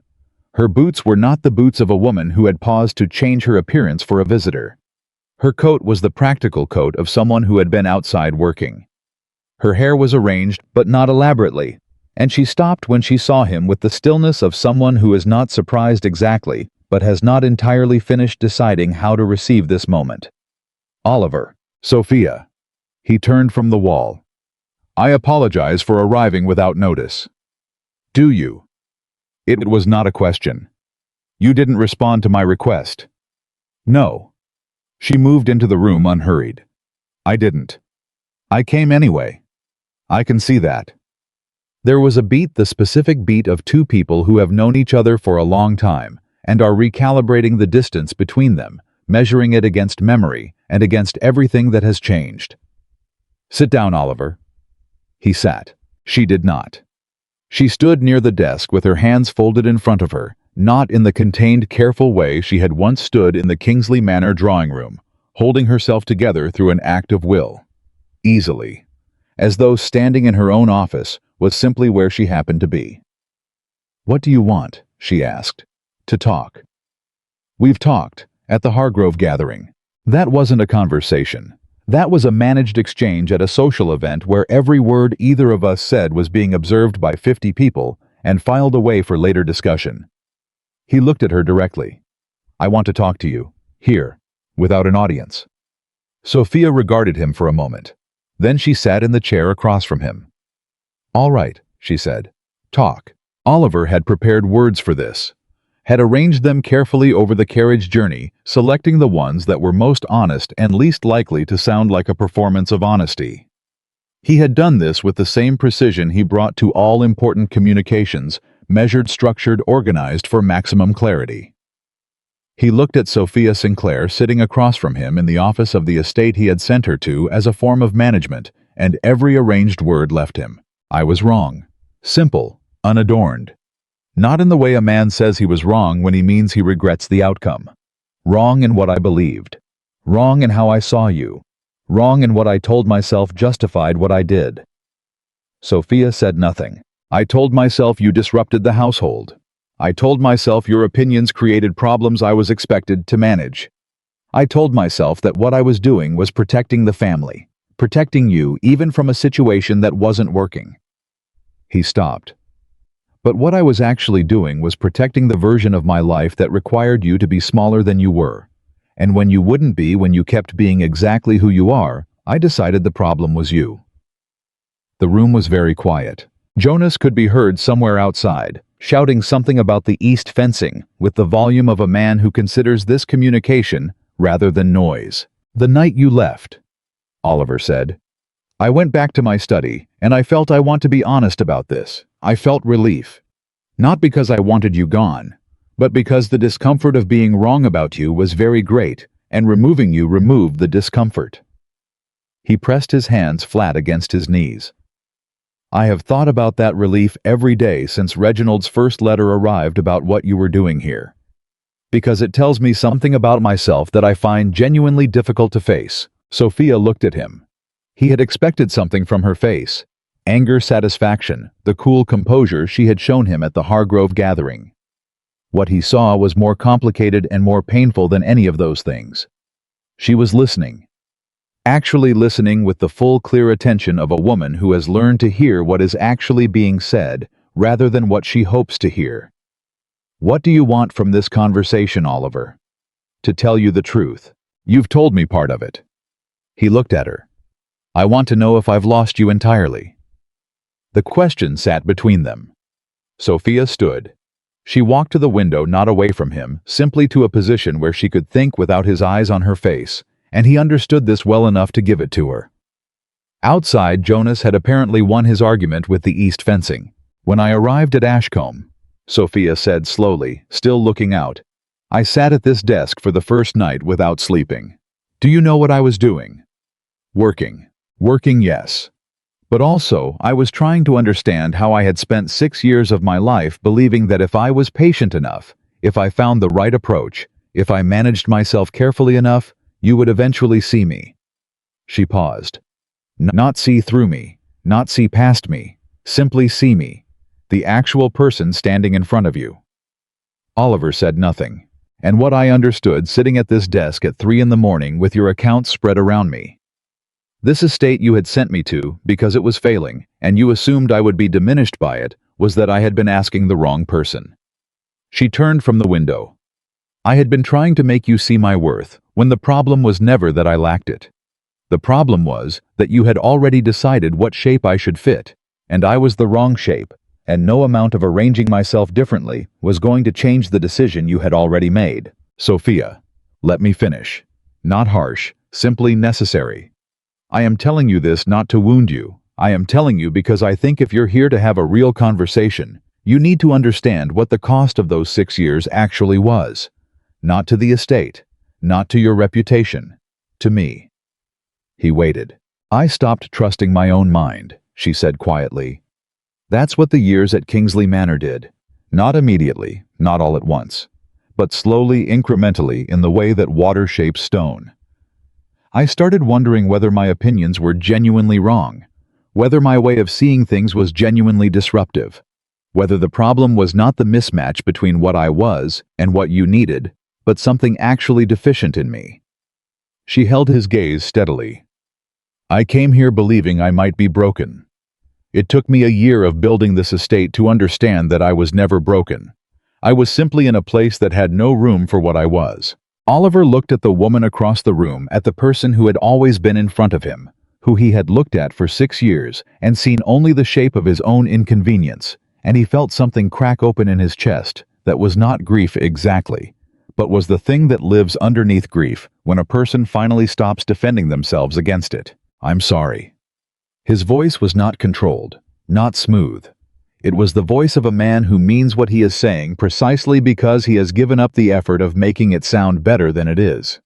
Her boots were not the boots of a woman who had paused to change her appearance for a visitor. Her coat was the practical coat of someone who had been outside working. Her hair was arranged, but not elaborately, and she stopped when she saw him with the stillness of someone who is not surprised exactly, but has not entirely finished deciding how to receive this moment. Oliver. Sophia. He turned from the wall. I apologize for arriving without notice. Do you? It was not a question. You didn't respond to my request. No. She moved into the room unhurried. I didn't. I came anyway. I can see that. There was a beat, the specific beat of two people who have known each other for a long time and are recalibrating the distance between them, measuring it against memory and against everything that has changed. Sit down, Oliver. He sat. She did not. She stood near the desk with her hands folded in front of her, not in the contained, careful way she had once stood in the Kingsley Manor drawing room, holding herself together through an act of will. Easily. As though standing in her own office was simply where she happened to be. What do you want? She asked. To talk. We've talked, at the Hargrove gathering. That wasn't a conversation. That was a managed exchange at a social event where every word either of us said was being observed by 50 people and filed away for later discussion. He looked at her directly. I want to talk to you, here, without an audience. Sophia regarded him for a moment. Then she sat in the chair across from him. All right, she said. Talk. Oliver had prepared words for this, had arranged them carefully over the carriage journey, selecting the ones that were most honest and least likely to sound like a performance of honesty. He had done this with the same precision he brought to all important communications, measured, structured, organized for maximum clarity. He looked at Sophia Sinclair sitting across from him in the office of the estate he had sent her to as a form of management, and every arranged word left him. I was wrong. Simple, unadorned. Not in the way a man says he was wrong when he means he regrets the outcome. Wrong in what I believed. Wrong in how I saw you. Wrong in what I told myself justified what I did. Sophia said nothing. I told myself you disrupted the household. I told myself your opinions created problems I was expected to manage. I told myself that what I was doing was protecting the family, protecting you even from a situation that wasn't working. He stopped. But what I was actually doing was protecting the version of my life that required you to be smaller than you were. And when you wouldn't be, when you kept being exactly who you are, I decided the problem was you. The room was very quiet. Jonas could be heard somewhere outside, shouting something about the east fencing with the volume of a man who considers this communication rather than noise. The night you left, Oliver said. I went back to my study, and I felt I want to be honest about this. I felt relief. Not because I wanted you gone, but because the discomfort of being wrong about you was very great, and removing you removed the discomfort. He pressed his hands flat against his knees. I have thought about that relief every day since Reginald's first letter arrived about what you were doing here. Because it tells me something about myself that I find genuinely difficult to face. Sophia looked at him. He had expected something from her face. Anger, satisfaction, the cool composure she had shown him at the Hargrove gathering. What he saw was more complicated and more painful than any of those things. She was listening. Actually listening with the full, clear attention of a woman who has learned to hear what is actually being said, rather than what she hopes to hear. What do you want from this conversation, Oliver? To tell you the truth. You've told me part of it. He looked at her. I want to know if I've lost you entirely. The question sat between them. Sophia stood. She walked to the window, not away from him, simply to a position where she could think without his eyes on her face, and he understood this well enough to give it to her. Outside, Jonas had apparently won his argument with the east fencing. When I arrived at Ashcombe, Sophia said slowly, still looking out, I sat at this desk for the first night without sleeping. Do you know what I was doing? Working. Working, yes. But also, I was trying to understand how I had spent 6 years of my life believing that if I was patient enough, if I found the right approach, if I managed myself carefully enough, you would eventually see me. She paused. Not see through me, not see past me, simply see me, the actual person standing in front of you. Oliver said nothing. And what I understood sitting at this desk at 3 in the morning with your accounts spread around me. This estate you had sent me to, because it was failing, and you assumed I would be diminished by it, was that I had been asking the wrong person. She turned from the window. I had been trying to make you see my worth, when the problem was never that I lacked it. The problem was that you had already decided what shape I should fit, and I was the wrong shape, and no amount of arranging myself differently was going to change the decision you had already made. Sophia, let me finish. Not harsh, simply necessary. I am telling you this not to wound you. I am telling you because I think if you're here to have a real conversation, you need to understand what the cost of those 6 years actually was. Not to the estate, not to your reputation, to me. He waited. I stopped trusting my own mind, she said quietly. That's what the years at Kingsley Manor did. Not immediately, not all at once, but slowly, incrementally, in the way that water shapes stone. I started wondering whether my opinions were genuinely wrong, whether my way of seeing things was genuinely disruptive, whether the problem was not the mismatch between what I was and what you needed, but something actually deficient in me. She held his gaze steadily. I came here believing I might be broken. It took me a year of building this estate to understand that I was never broken. I was simply in a place that had no room for what I was. Oliver looked at the woman across the room, at the person who had always been in front of him, who he had looked at for 6 years and seen only the shape of his own inconvenience, and he felt something crack open in his chest that was not grief exactly, but was the thing that lives underneath grief when a person finally stops defending themselves against it. I'm sorry. His voice was not controlled, not smooth. It was the voice of a man who means what he is saying precisely because he has given up the effort of making it sound better than it is.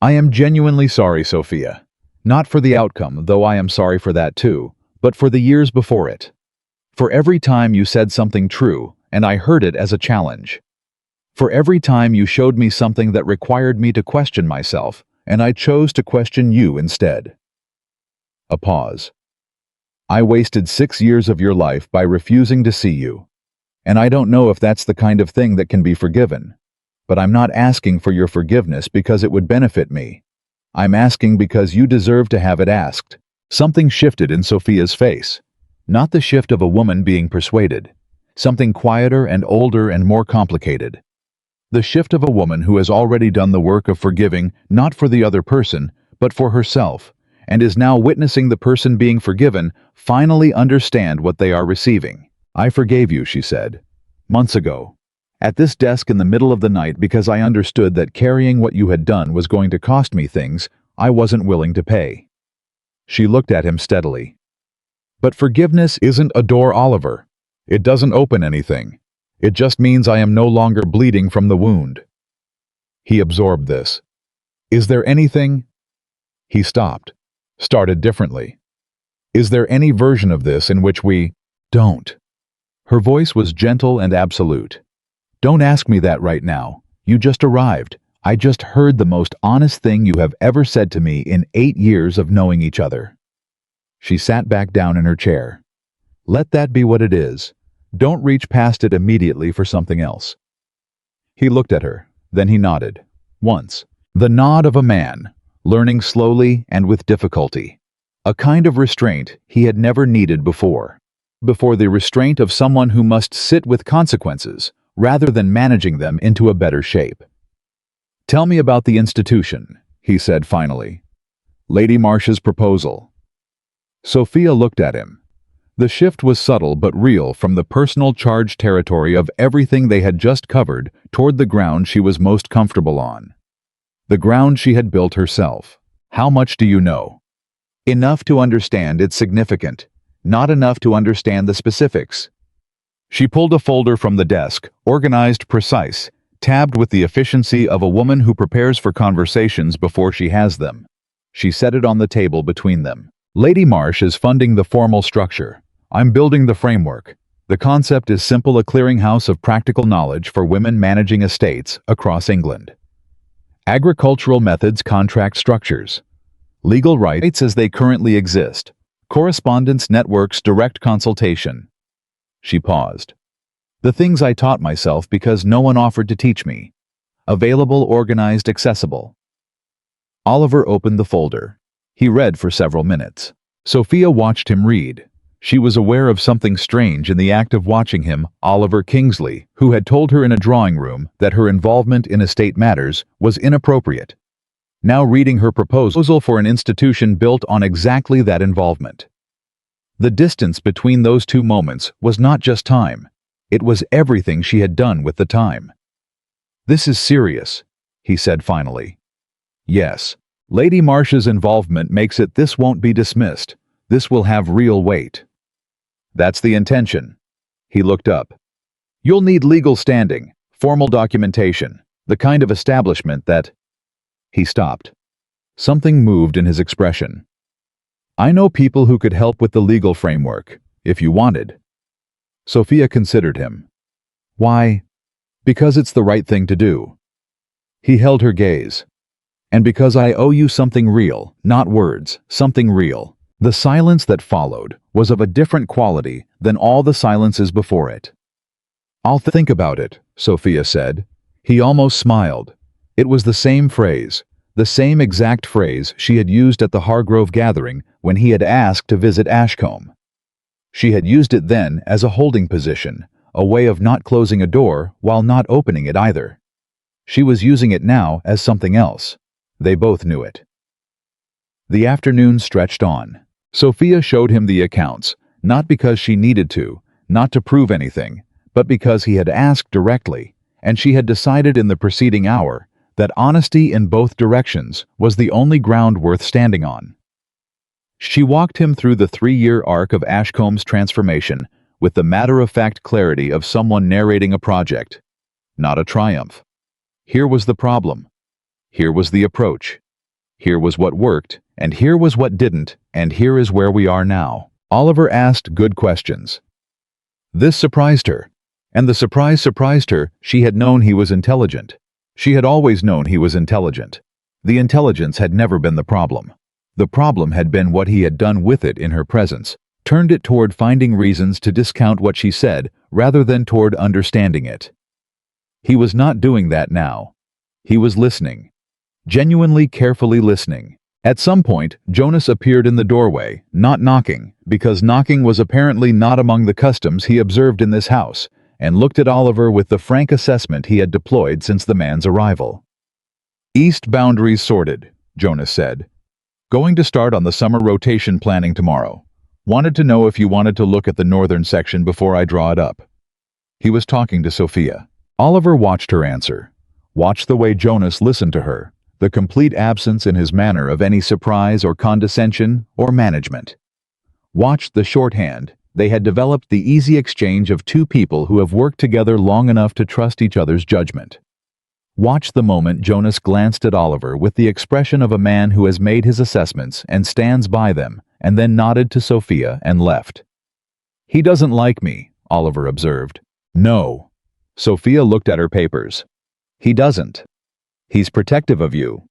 I am genuinely sorry, Sophia. Not for the outcome, though I am sorry for that too, but for the years before it. For every time you said something true, and I heard it as a challenge. For every time you showed me something that required me to question myself, and I chose to question you instead. A pause. I wasted 6 years of your life by refusing to see you. And I don't know if that's the kind of thing that can be forgiven. But I'm not asking for your forgiveness because it would benefit me. I'm asking because you deserve to have it asked. Something shifted in Sophia's face. Not the shift of a woman being persuaded. Something quieter and older and more complicated. The shift of a woman who has already done the work of forgiving, not for the other person, but for herself, and is now witnessing the person being forgiven finally understand what they are receiving. I forgave you, she said, months ago, at this desk in the middle of the night because I understood that carrying what you had done was going to cost me things I wasn't willing to pay. She looked at him steadily. But forgiveness isn't a door, Oliver. It doesn't open anything. It just means I am no longer bleeding from the wound. He absorbed this. Is there anything? He stopped. Started differently. Is there any version of this in which we don't? Her voice was gentle and absolute. Don't ask me that right now. You just arrived. I just heard the most honest thing you have ever said to me in 8 years of knowing each other. She sat back down in her chair. Let that be what it is. Don't reach past it immediately for something else. He looked at her, then he nodded. Once. The nod of a man, learning slowly and with difficulty. A kind of restraint he had never needed before. Before the restraint of someone who must sit with consequences, rather than managing them into a better shape. Tell me about the institution, he said finally. Lady Marsh's proposal. Sophia looked at him. The shift was subtle but real from the personal charge territory of everything they had just covered toward the ground she was most comfortable on. The ground she had built herself. How much do you know? Enough to understand it's significant, not enough to understand the specifics. She pulled a folder from the desk, organized, precise, tabbed with the efficiency of a woman who prepares for conversations before she has them. She set it on the table between them. Lady Marsh is funding the formal structure. I'm building the framework. The concept is simple: a clearinghouse of practical knowledge for women managing estates across England. Agricultural methods, contract structures. Legal rights as they currently exist. Correspondence networks, direct consultation. She paused. The things I taught myself because no one offered to teach me. Available, organized, accessible. Oliver opened the folder. He read for several minutes. Sophia watched him read. She was aware of something strange in the act of watching him, Oliver Kingsley, who had told her in a drawing room that her involvement in estate matters was inappropriate. Now reading her proposal for an institution built on exactly that involvement. The distance between those two moments was not just time. It was everything she had done with the time. "This is serious," he said finally. "Yes. Lady Marsh's involvement makes it this won't be dismissed. This will have real weight." "That's the intention." He looked up. "You'll need legal standing, formal documentation, the kind of establishment that—" He stopped. Something moved in his expression. "I know people who could help with the legal framework, if you wanted." Sophia considered him. "Why?" "Because it's the right thing to do." He held her gaze. "And because I owe you something real, not words, something real." The silence that followed was of a different quality than all the silences before it. "I'll think about it," Sophia said. He almost smiled. It was the same phrase, the same exact phrase she had used at the Hargrove gathering when he had asked to visit Ashcombe. She had used it then as a holding position, a way of not closing a door while not opening it either. She was using it now as something else. They both knew it. The afternoon stretched on. Sophia showed him the accounts, not because she needed to, not to prove anything, but because he had asked directly, and she had decided in the preceding hour that honesty in both directions was the only ground worth standing on. She walked him through the 3-year arc of Ashcombe's transformation with the matter-of-fact clarity of someone narrating a project, not a triumph. Here was the problem. Here was the approach. Here was what worked, and here was what didn't, and here is where we are now. Oliver asked good questions. This surprised her, and the surprise surprised her. She had known he was intelligent. She had always known he was intelligent. The intelligence had never been the problem. The problem had been what he had done with it in her presence, turned it toward finding reasons to discount what she said rather than toward understanding it. He was not doing that now. He was listening. Genuinely, carefully listening. At some point, Jonas appeared in the doorway, not knocking, because knocking was apparently not among the customs he observed in this house, and looked at Oliver with the frank assessment he had deployed since the man's arrival. "East boundaries sorted," Jonas said. "Going to start on the summer rotation planning tomorrow. Wanted to know if you wanted to look at the northern section before I draw it up." He was talking to Sophia. Oliver watched her answer. Watched the way Jonas listened to her. The complete absence in his manner of any surprise or condescension or management. Watched the shorthand. They had developed the easy exchange of two people who have worked together long enough to trust each other's judgment. Watched the moment Jonas glanced at Oliver with the expression of a man who has made his assessments and stands by them, and then nodded to Sophia and left. "He doesn't like me," Oliver observed. "No." Sophia looked at her papers. "He doesn't. He's protective of you.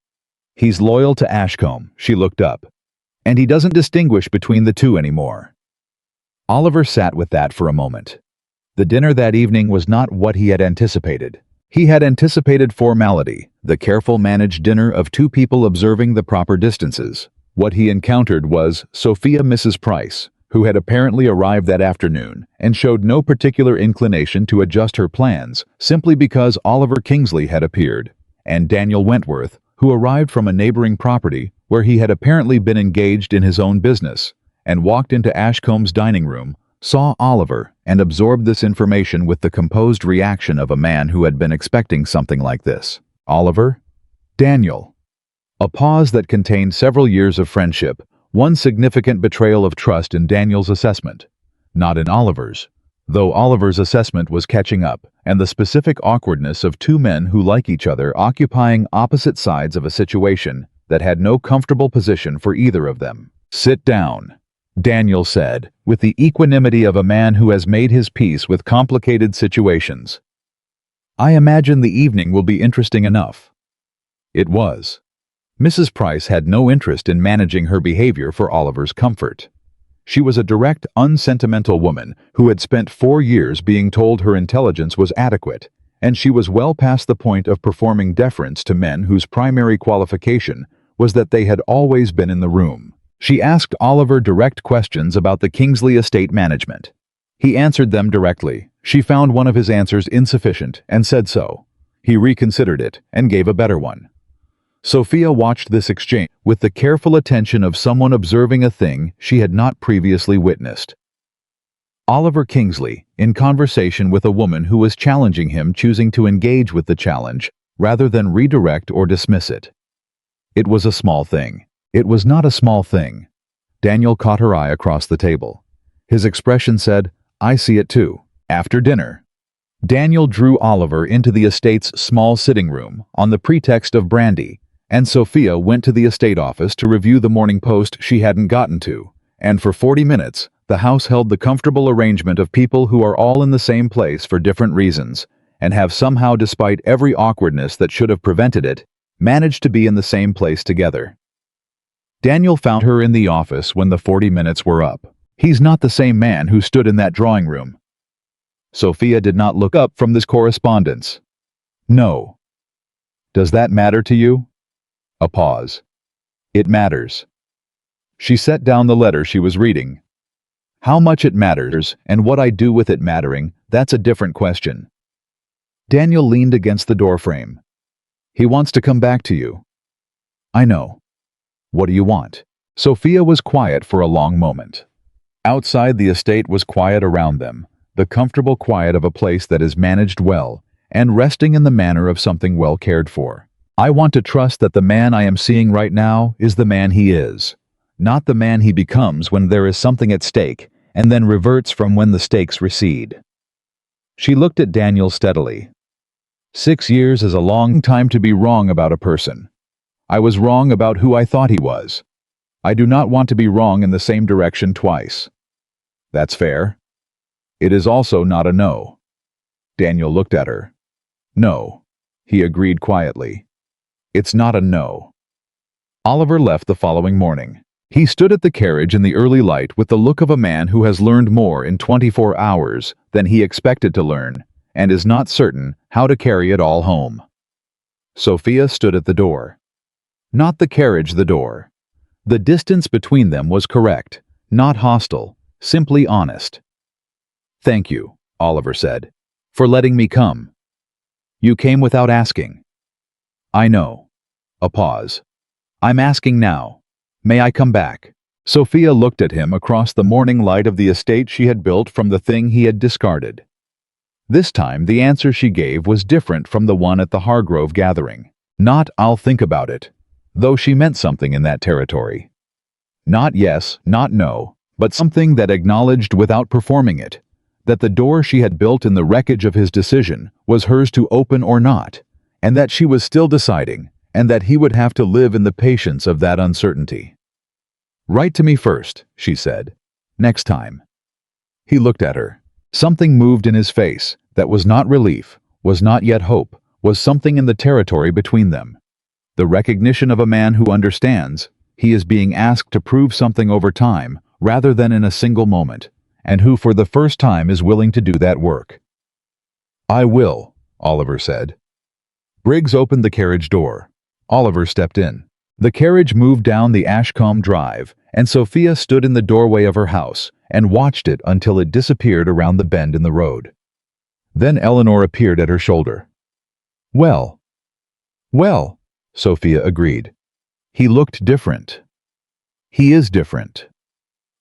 He's loyal to Ashcombe," she looked up. "And he doesn't distinguish between the two anymore." Oliver sat with that for a moment. The dinner that evening was not what he had anticipated. He had anticipated formality, the careful managed dinner of two people observing the proper distances. What he encountered was Sophia Mrs. Price, who had apparently arrived that afternoon and showed no particular inclination to adjust her plans simply because Oliver Kingsley had appeared, and Daniel Wentworth, who arrived from a neighboring property where he had apparently been engaged in his own business, and walked into Ashcombe's dining room, saw Oliver, and absorbed this information with the composed reaction of a man who had been expecting something like this. Oliver? Daniel. A pause that contained several years of friendship, one significant betrayal of trust in Daniel's assessment, not in Oliver's. Though Oliver's assessment was catching up, and the specific awkwardness of two men who like each other occupying opposite sides of a situation that had no comfortable position for either of them. "Sit down," Daniel said, with the equanimity of a man who has made his peace with complicated situations. "I imagine the evening will be interesting enough." It was. Mrs. Price had no interest in managing her behavior for Oliver's comfort. She was a direct, unsentimental woman who had spent 4 years being told her intelligence was adequate, and she was well past the point of performing deference to men whose primary qualification was that they had always been in the room. She asked Oliver direct questions about the Kingsley estate management. He answered them directly. She found one of his answers insufficient and said so. He reconsidered it and gave a better one. Sophia watched this exchange with the careful attention of someone observing a thing she had not previously witnessed. Oliver Kingsley, in conversation with a woman who was challenging him, choosing to engage with the challenge rather than redirect or dismiss it. It was a small thing. It was not a small thing. Daniel caught her eye across the table. His expression said, "I see it too." After dinner, Daniel drew Oliver into the estate's small sitting room on the pretext of brandy, and Sophia went to the estate office to review the Morning Post she hadn't gotten to, and for 40 minutes, the house held the comfortable arrangement of people who are all in the same place for different reasons, and have somehow, despite every awkwardness that should have prevented it, managed to be in the same place together. Daniel found her in the office when the 40 minutes were up. "He's not the same man who stood in that drawing room." Sophia did not look up from this correspondence. "No." "Does that matter to you?" A pause. "It matters." She set down the letter she was reading. "How much it matters, and what I do with it mattering, that's a different question." Daniel leaned against the doorframe. "He wants to come back to you." "I know." "What do you want?" Sophia was quiet for a long moment. Outside, the estate was quiet around them, the comfortable quiet of a place that is managed well, and resting in the manner of something well cared for. "I want to trust that the man I am seeing right now is the man he is, not the man he becomes when there is something at stake, and then reverts from when the stakes recede." She looked at Daniel steadily. 6 years is a long time to be wrong about a person. I was wrong about who I thought he was. I do not want to be wrong in the same direction twice. That's fair. It is also not a no. Daniel looked at her. "No," he agreed quietly. "It's not a no." Oliver left the following morning. He stood at the carriage in the early light with the look of a man who has learned more in 24 hours than he expected to learn, and is not certain how to carry it all home. Sophia stood at the door. Not the carriage, the door. The distance between them was correct, not hostile, simply honest. "Thank you," Oliver said, "for letting me come. You came without asking." "I know." A pause. "I'm asking now. May I come back?" Sophia looked at him across the morning light of the estate she had built from the thing he had discarded. This time the answer she gave was different from the one at the Hargrove gathering. Not "I'll think about it," though she meant something in that territory. Not yes, not no, but something that acknowledged without performing it, that the door she had built in the wreckage of his decision was hers to open or not, and that she was still deciding, and that he would have to live in the patience of that uncertainty. "Write to me first," she said. "Next time." He looked at her. Something moved in his face that was not relief, was not yet hope, was something in the territory between them. The recognition of a man who understands he is being asked to prove something over time rather than in a single moment, and who for the first time is willing to do that work. "I will," Oliver said. Briggs opened the carriage door. Oliver stepped in. The carriage moved down the Ashcombe Drive, and Sophia stood in the doorway of her house and watched it until it disappeared around the bend in the road. Then Eleanor appeared at her shoulder. "Well." "Well," Sophia agreed. "He looked different." "He is different."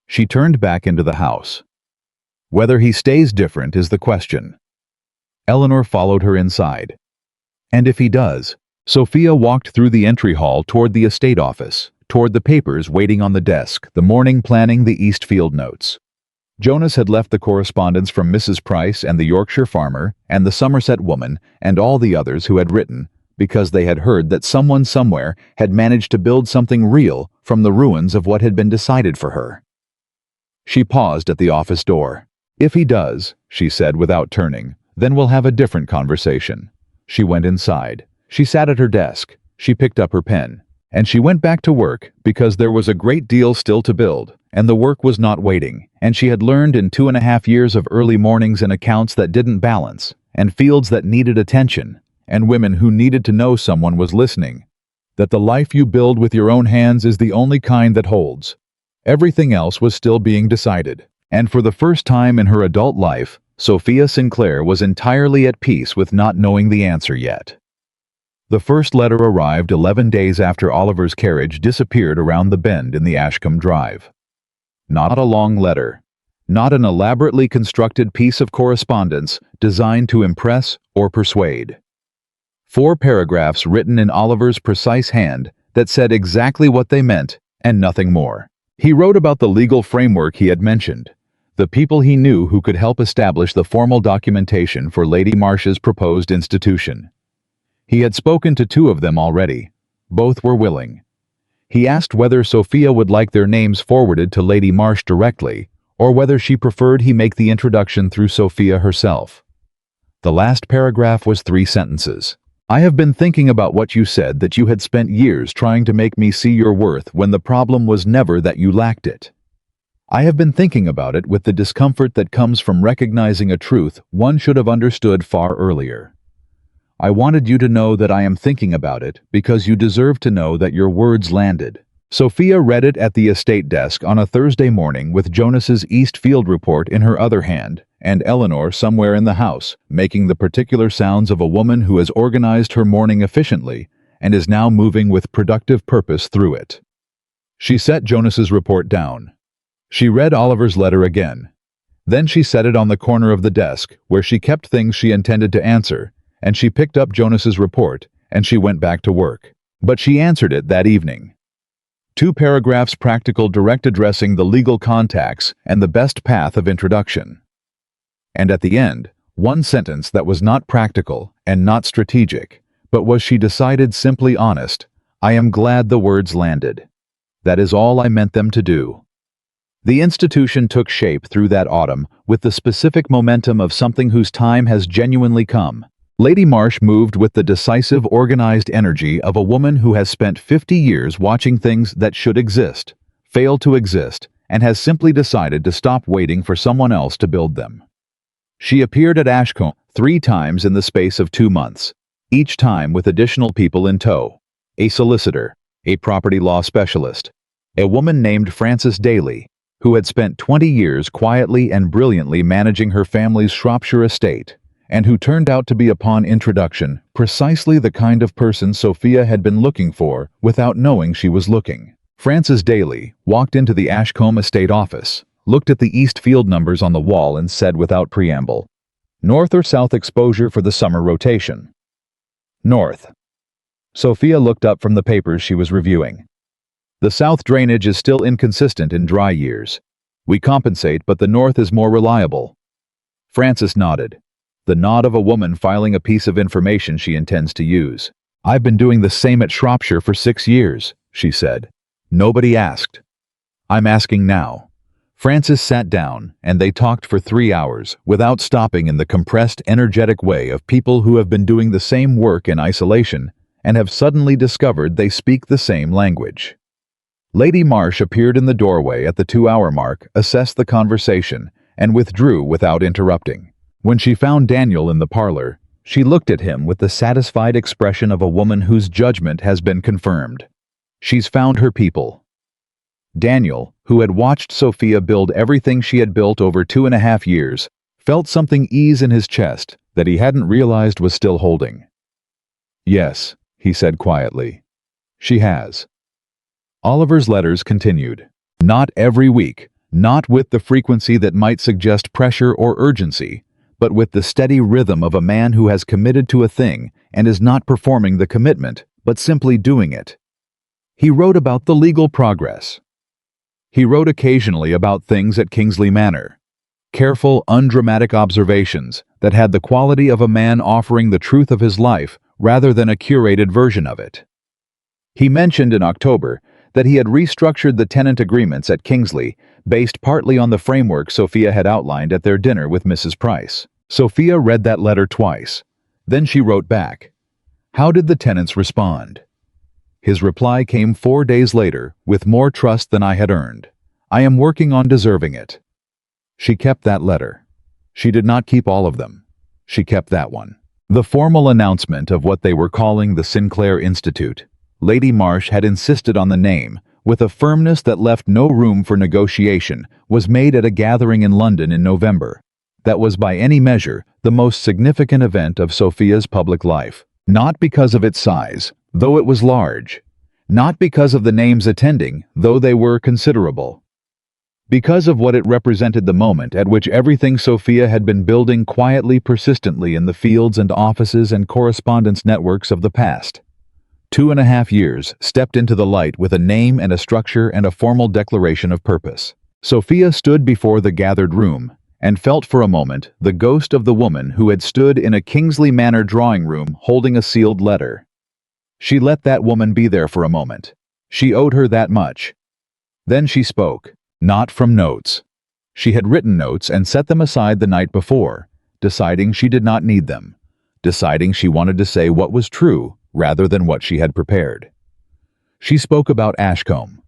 She turned back into the house. "Whether he stays different is the question." Eleanor followed her inside. "And if he does?" Sophia walked through the entry hall toward the estate office, toward the papers waiting on the desk, the morning planning, the Eastfield notes. Jonas had left the correspondence from Mrs. Price and the Yorkshire farmer and the Somerset woman and all the others who had written, because they had heard that someone somewhere had managed to build something real from the ruins of what had been decided for her. She paused at the office door. "If he does," she said without turning, "then we'll have a different conversation." She went inside. She sat at her desk. She picked up her pen. And she went back to work because there was a great deal still to build, and the work was not waiting, and she had learned in 2.5 years of early mornings and accounts that didn't balance, and fields that needed attention, and women who needed to know someone was listening, that the life you build with your own hands is the only kind that holds. Everything else was still being decided, and for the first time in her adult life, Sophia Sinclair was entirely at peace with not knowing the answer yet. The first letter arrived 11 days after Oliver's carriage disappeared around the bend in the Ashcombe Drive. Not a long letter, not an elaborately constructed piece of correspondence designed to impress or persuade. 4 paragraphs written in Oliver's precise hand that said exactly what they meant and nothing more. He wrote about the legal framework he had mentioned, the people he knew who could help establish the formal documentation for Lady Marsh's proposed institution. He had spoken to 2 of them already. Both were willing. He asked whether Sophia would like their names forwarded to Lady Marsh directly, or whether she preferred he make the introduction through Sophia herself. The last paragraph was 3 sentences. I have been thinking about what you said, that you had spent years trying to make me see your worth when the problem was never that you lacked it. I have been thinking about it with the discomfort that comes from recognizing a truth one should have understood far earlier. I wanted you to know that I am thinking about it because you deserve to know that your words landed. Sophia read it at the estate desk on a Thursday morning with Jonas's East Field report in her other hand, and Eleanor somewhere in the house, making the particular sounds of a woman who has organized her morning efficiently and is now moving with productive purpose through it. She set Jonas's report down. She read Oliver's letter again. Then she set it on the corner of the desk, where she kept things she intended to answer, and she picked up Jonas's report, and she went back to work. But she answered it that evening. 2 paragraphs practical, direct, addressing the legal contacts and the best path of introduction. And at the end, 1 sentence that was not practical and not strategic, but was, she decided, simply honest. I am glad the words landed. That is all I meant them to do. The institution took shape through that autumn with the specific momentum of something whose time has genuinely come. Lady Marsh moved with the decisive, organized energy of a woman who has spent 50 years watching things that should exist, fail to exist, and has simply decided to stop waiting for someone else to build them. She appeared at Ashcombe 3 times in the space of 2 months, each time with additional people in tow. A solicitor, a property law specialist, a woman named Frances Daly, who had spent 20 years quietly and brilliantly managing her family's Shropshire estate, and who turned out to be, upon introduction, precisely the kind of person Sophia had been looking for without knowing she was looking. Frances Daly walked into the Ashcombe estate office, looked at the East Field numbers on the wall, and said without preamble, "North or south exposure for the summer rotation?" "North." Sophia looked up from the papers she was reviewing. "The south drainage is still inconsistent in dry years. We compensate, but the north is more reliable." Frances nodded. The nod of a woman filing a piece of information she intends to use. "I've been doing the same at Shropshire for 6 years, she said. "Nobody asked. I'm asking now." Frances sat down, and they talked for 3 hours, without stopping, in the compressed, energetic way of people who have been doing the same work in isolation and have suddenly discovered they speak the same language. Lady Marsh appeared in the doorway at the 2-hour mark, assessed the conversation, and withdrew without interrupting. When she found Daniel in the parlor, she looked at him with the satisfied expression of a woman whose judgment has been confirmed. She's found her people. Daniel, who had watched Sophia build everything she had built over 2.5 years, felt something ease in his chest that he hadn't realized was still holding. "Yes," he said quietly. "She has." Oliver's letters continued. Not every week, not with the frequency that might suggest pressure or urgency, but with the steady rhythm of a man who has committed to a thing and is not performing the commitment, but simply doing it. He wrote about the legal progress. He wrote occasionally about things at Kingsley Manor. Careful, undramatic observations that had the quality of a man offering the truth of his life rather than a curated version of it. He mentioned in October that he had restructured the tenant agreements at Kingsley based partly on the framework Sophia had outlined at their dinner with Mrs. Price. Sophia read that letter twice. Then she wrote back. How did the tenants respond? His reply came 4 days later, with more trust than I had earned. I am working on deserving it. She kept that letter. She did not keep all of them. She kept that one. The formal announcement of what they were calling the Sinclair Institute. Lady Marsh had insisted on the name, with a firmness that left no room for negotiation, was made at a gathering in London in November. That was by any measure the most significant event of Sophia's public life. Not because of its size, though it was large. Not because of the names attending, though they were considerable. Because of what it represented, the moment at which everything Sophia had been building quietly, persistently in the fields and offices and correspondence networks of the past. 2.5 years stepped into the light with a name and a structure and a formal declaration of purpose. Sophia stood before the gathered room and felt for a moment the ghost of the woman who had stood in a Kingsley Manor drawing room holding a sealed letter. She let that woman be there for a moment. She owed her that much. Then she spoke. Not from notes. She had written notes and set them aside the night before, deciding she did not need them, deciding she wanted to say what was true rather than what she had prepared. She spoke about Ashcombe,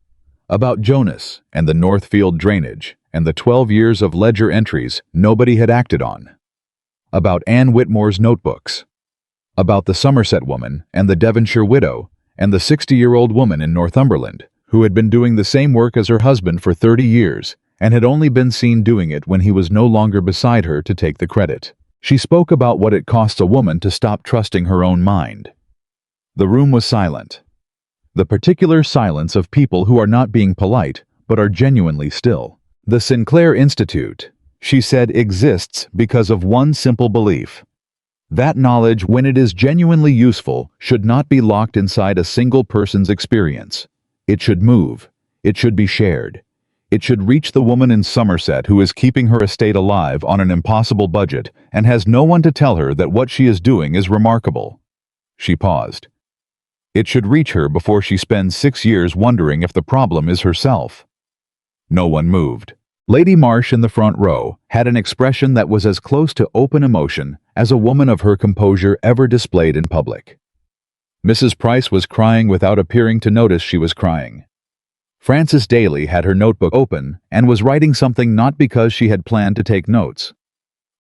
about Jonas and the Northfield drainage and the 12 years of ledger entries nobody had acted on, about Anne Whitmore's notebooks, about the Somerset woman and the Devonshire widow and the 60-year-old woman in Northumberland, who had been doing the same work as her husband for 30 years and had only been seen doing it when he was no longer beside her to take the credit. She spoke about what it costs a woman to stop trusting her own mind. The room was silent. The particular silence of people who are not being polite, but are genuinely still. The Sinclair Institute, she said, exists because of one simple belief. That knowledge, when it is genuinely useful, should not be locked inside a single person's experience. It should move. It should be shared. It should reach the woman in Somerset who is keeping her estate alive on an impossible budget and has no one to tell her that what she is doing is remarkable. She paused. It should reach her before she spends 6 years wondering if the problem is herself. No one moved. Lady Marsh in the front row had an expression that was as close to open emotion as a woman of her composure ever displayed in public. Mrs. Price was crying without appearing to notice she was crying. Frances Daly had her notebook open and was writing something, not because she had planned to take notes.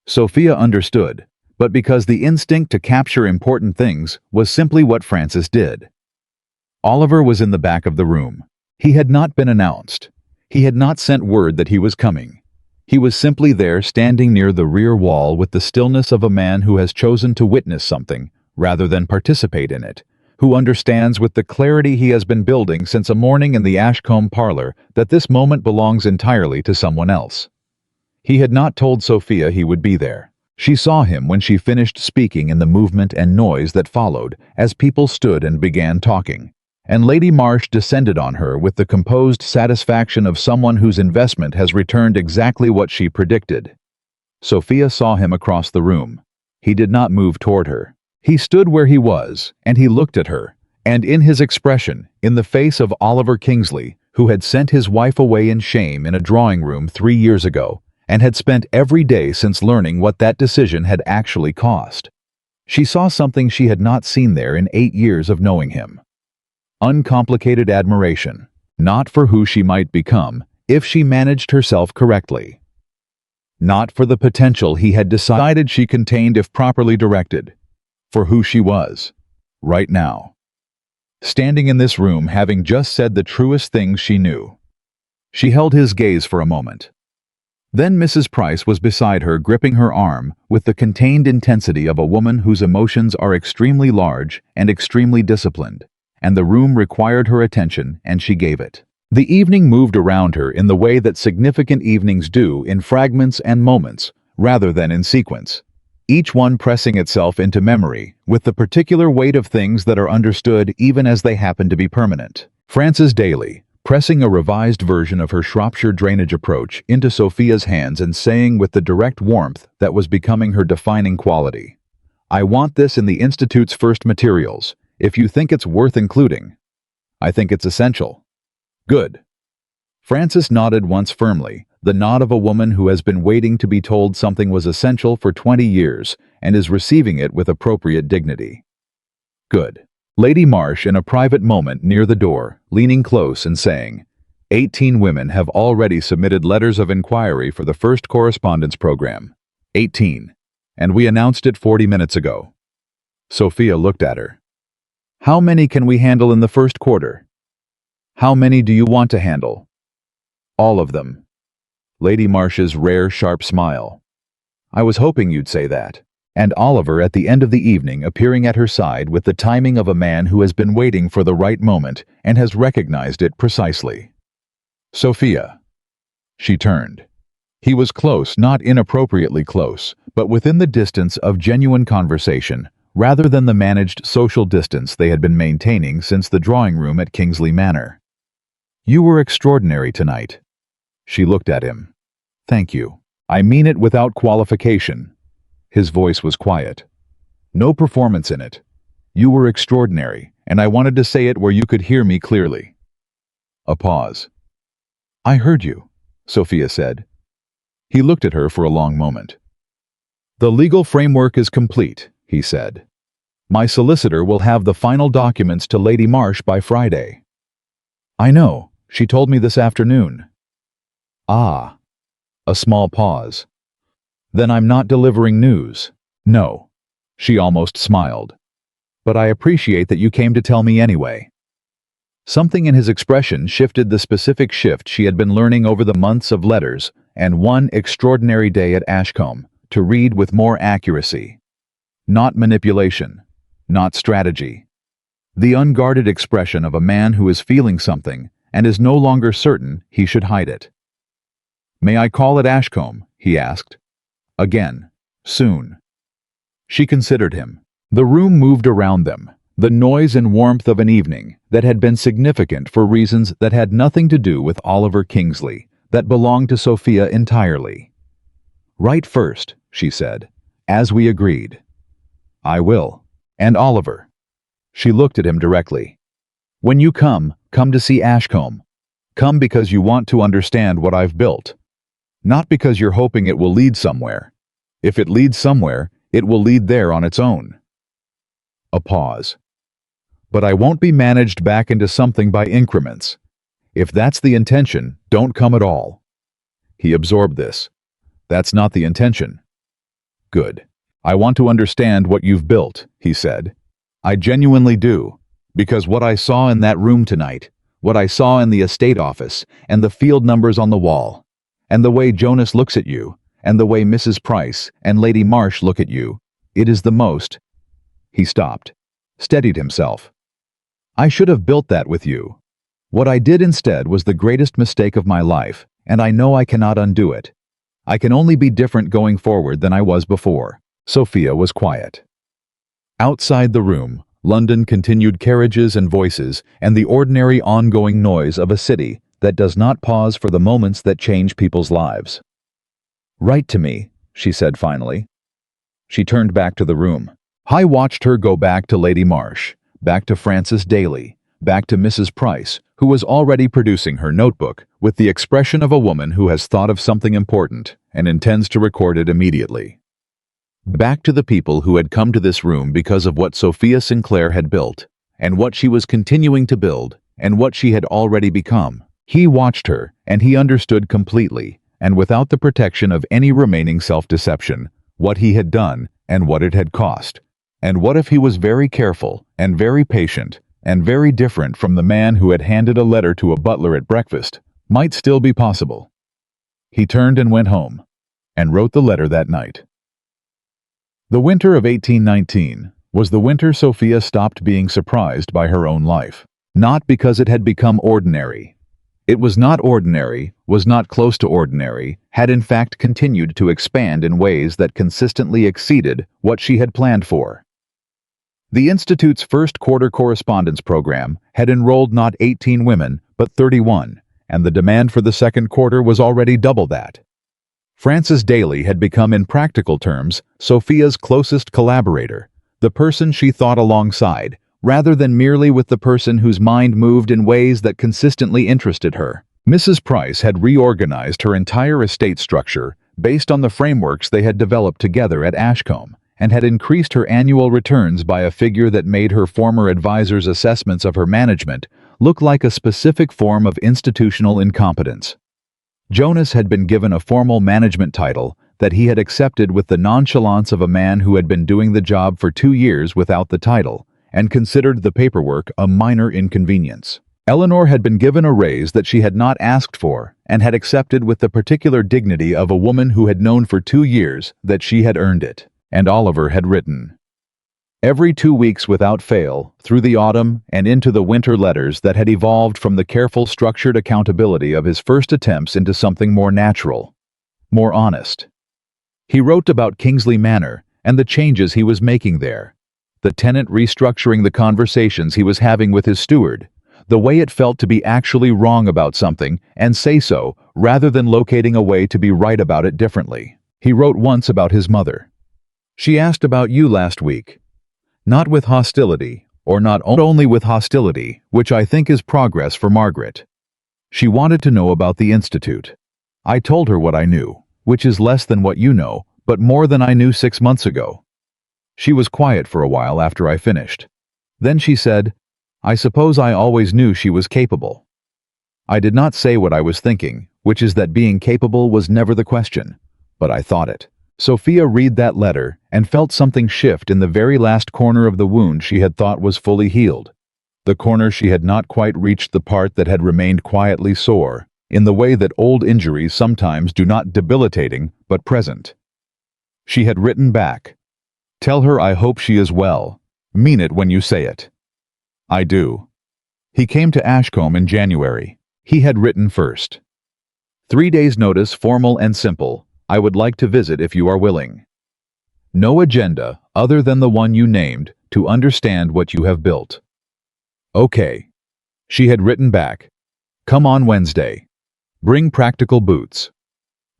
Sophia understood, but because the instinct to capture important things was simply what Frances did. Oliver was in the back of the room. He had not been announced. He had not sent word that he was coming. He was simply there, standing near the rear wall with the stillness of a man who has chosen to witness something rather than participate in it, who understands with the clarity he has been building since a morning in the Ashcombe parlor that this moment belongs entirely to someone else. He had not told Sophia he would be there. She saw him when she finished speaking in the movement and noise that followed as people stood and began talking, and Lady Marsh descended on her with the composed satisfaction of someone whose investment has returned exactly what she predicted. Sophia saw him across the room. He did not move toward her. He stood where he was, and he looked at her, and in his expression, in the face of Oliver Kingsley, who had sent his wife away in shame in a drawing room 3 years ago, and had spent every day since learning what that decision had actually cost. She saw something she had not seen there in 8 years of knowing him. Uncomplicated admiration, not for who she might become if she managed herself correctly. Not for the potential he had decided she contained if properly directed. For who she was, right now. Standing in this room, having just said the truest things she knew. She held his gaze for a moment. Then Mrs. Price was beside her, gripping her arm with the contained intensity of a woman whose emotions are extremely large and extremely disciplined, and the room required her attention, and she gave it. The evening moved around her in the way that significant evenings do, in fragments and moments, rather than in sequence. Each one pressing itself into memory with the particular weight of things that are understood even as they happen to be permanent. Frances Daly, pressing a revised version of her Shropshire drainage approach into Sophia's hands and saying with the direct warmth that was becoming her defining quality, "I want this in the Institute's first materials, if you think it's worth including. I think it's essential." "Good." Frances nodded once firmly, the nod of a woman who has been waiting to be told something was essential for 20 years and is receiving it with appropriate dignity. "Good." Lady Marsh in a private moment near the door, leaning close and saying, 18 women have already submitted letters of inquiry for the first correspondence program. 18. And we announced it 40 minutes ago. Sophia looked at her. How many can we handle in the first quarter? How many do you want to handle? All of them. Lady Marsh's rare, sharp smile. I was hoping you'd say that. And Oliver at the end of the evening appearing at her side with the timing of a man who has been waiting for the right moment and has recognized it precisely. Sophia. She turned. He was close, not inappropriately close, but within the distance of genuine conversation, rather than the managed social distance they had been maintaining since the drawing room at Kingsley Manor. You were extraordinary tonight. She looked at him. Thank you. I mean it without qualification. His voice was quiet. No performance in it. You were extraordinary, and I wanted to say it where you could hear me clearly. A pause. I heard you, Sophia said. He looked at her for a long moment. The legal framework is complete, he said. My solicitor will have the final documents to Lady Marsh by Friday. I know, she told me this afternoon. Ah. A small pause. Then I'm not delivering news. No. She almost smiled. But I appreciate that you came to tell me anyway. Something in his expression shifted the specific shift she had been learning over the months of letters and one extraordinary day at Ashcombe to read with more accuracy. Not manipulation. Not strategy. The unguarded expression of a man who is feeling something and is no longer certain he should hide it. May I call at Ashcombe? He asked. Again. Soon. She considered him. The room moved around them, the noise and warmth of an evening that had been significant for reasons that had nothing to do with Oliver Kingsley, that belonged to Sophia entirely. Right first, she said, as we agreed. I will. And Oliver. She looked at him directly. When you come to see Ashcombe. Come because you want to understand what I've built. Not because you're hoping it will lead somewhere. If it leads somewhere, it will lead there on its own. A pause. But I won't be managed back into something by increments. If that's the intention, don't come at all. He absorbed this. That's not the intention. Good. I want to understand what you've built, he said. I genuinely do, because what I saw in that room tonight, what I saw in the estate office, and the field numbers on the wall, and the way Jonas looks at you, and the way Mrs. Price and Lady Marsh look at you, it is the most. He stopped, steadied himself. I should have built that with you. What I did instead was the greatest mistake of my life, and I know I cannot undo it. I can only be different going forward than I was before. Sophia was quiet. Outside the room, London continued carriages and voices and the ordinary ongoing noise of a city that does not pause for the moments that change people's lives. Write to me, she said finally. She turned back to the room. I watched her go back to Lady Marsh, back to Frances Daly, back to Mrs. Price, who was already producing her notebook with the expression of a woman who has thought of something important and intends to record it immediately. Back to the people who had come to this room because of what Sophia Sinclair had built, and what she was continuing to build, and what she had already become. He watched her, and he understood completely, and without the protection of any remaining self-deception, what he had done and what it had cost. And what if he was very careful and very patient and very different from the man who had handed a letter to a butler at breakfast, might still be possible. He turned and went home, and wrote the letter that night. The winter of 1819 was the winter Sophia stopped being surprised by her own life. Not because it had become ordinary. It was not ordinary, was not close to ordinary, had in fact continued to expand in ways that consistently exceeded what she had planned for. The Institute's first quarter correspondence program had enrolled not 18 women, but 31, and the demand for the second quarter was already double that. Frances Daly had become in practical terms Sophia's closest collaborator, the person she thought alongside, rather than merely with the person whose mind moved in ways that consistently interested her. Mrs. Price had reorganized her entire estate structure based on the frameworks they had developed together at Ashcombe, and had increased her annual returns by a figure that made her former advisor's assessments of her management look like a specific form of institutional incompetence. Jonas had been given a formal management title that he had accepted with the nonchalance of a man who had been doing the job for 2 years without the title, and considered the paperwork a minor inconvenience. Eleanor had been given a raise that she had not asked for, and had accepted with the particular dignity of a woman who had known for 2 years that she had earned it. And Oliver had written. Every 2 weeks without fail, through the autumn and into the winter, letters that had evolved from the careful, structured accountability of his first attempts into something more natural, more honest. He wrote about Kingsley Manor and the changes he was making there, the tenant restructuring the conversations he was having with his steward, the way it felt to be actually wrong about something and say so rather than locating a way to be right about it differently. He wrote once about his mother. She asked about you last week. Not with hostility, or not only with hostility, which I think is progress for Margaret. She wanted to know about the Institute. I told her what I knew, which is less than what you know, but more than I knew 6 months ago. She was quiet for a while after I finished. Then she said, I suppose I always knew she was capable. I did not say what I was thinking, which is that being capable was never the question, but I thought it. Sophia read that letter and felt something shift in the very last corner of the wound she had thought was fully healed. The corner she had not quite reached, the part that had remained quietly sore, in the way that old injuries sometimes do, not debilitating, but present. She had written back, Tell her I hope she is well. Mean it when you say it. I do. He came to Ashcombe in January. He had written first. 3 days' notice, formal and simple. I would like to visit if you are willing. No agenda other than the one you named to understand what you have built. Okay. She had written back. Come on Wednesday. Bring practical boots.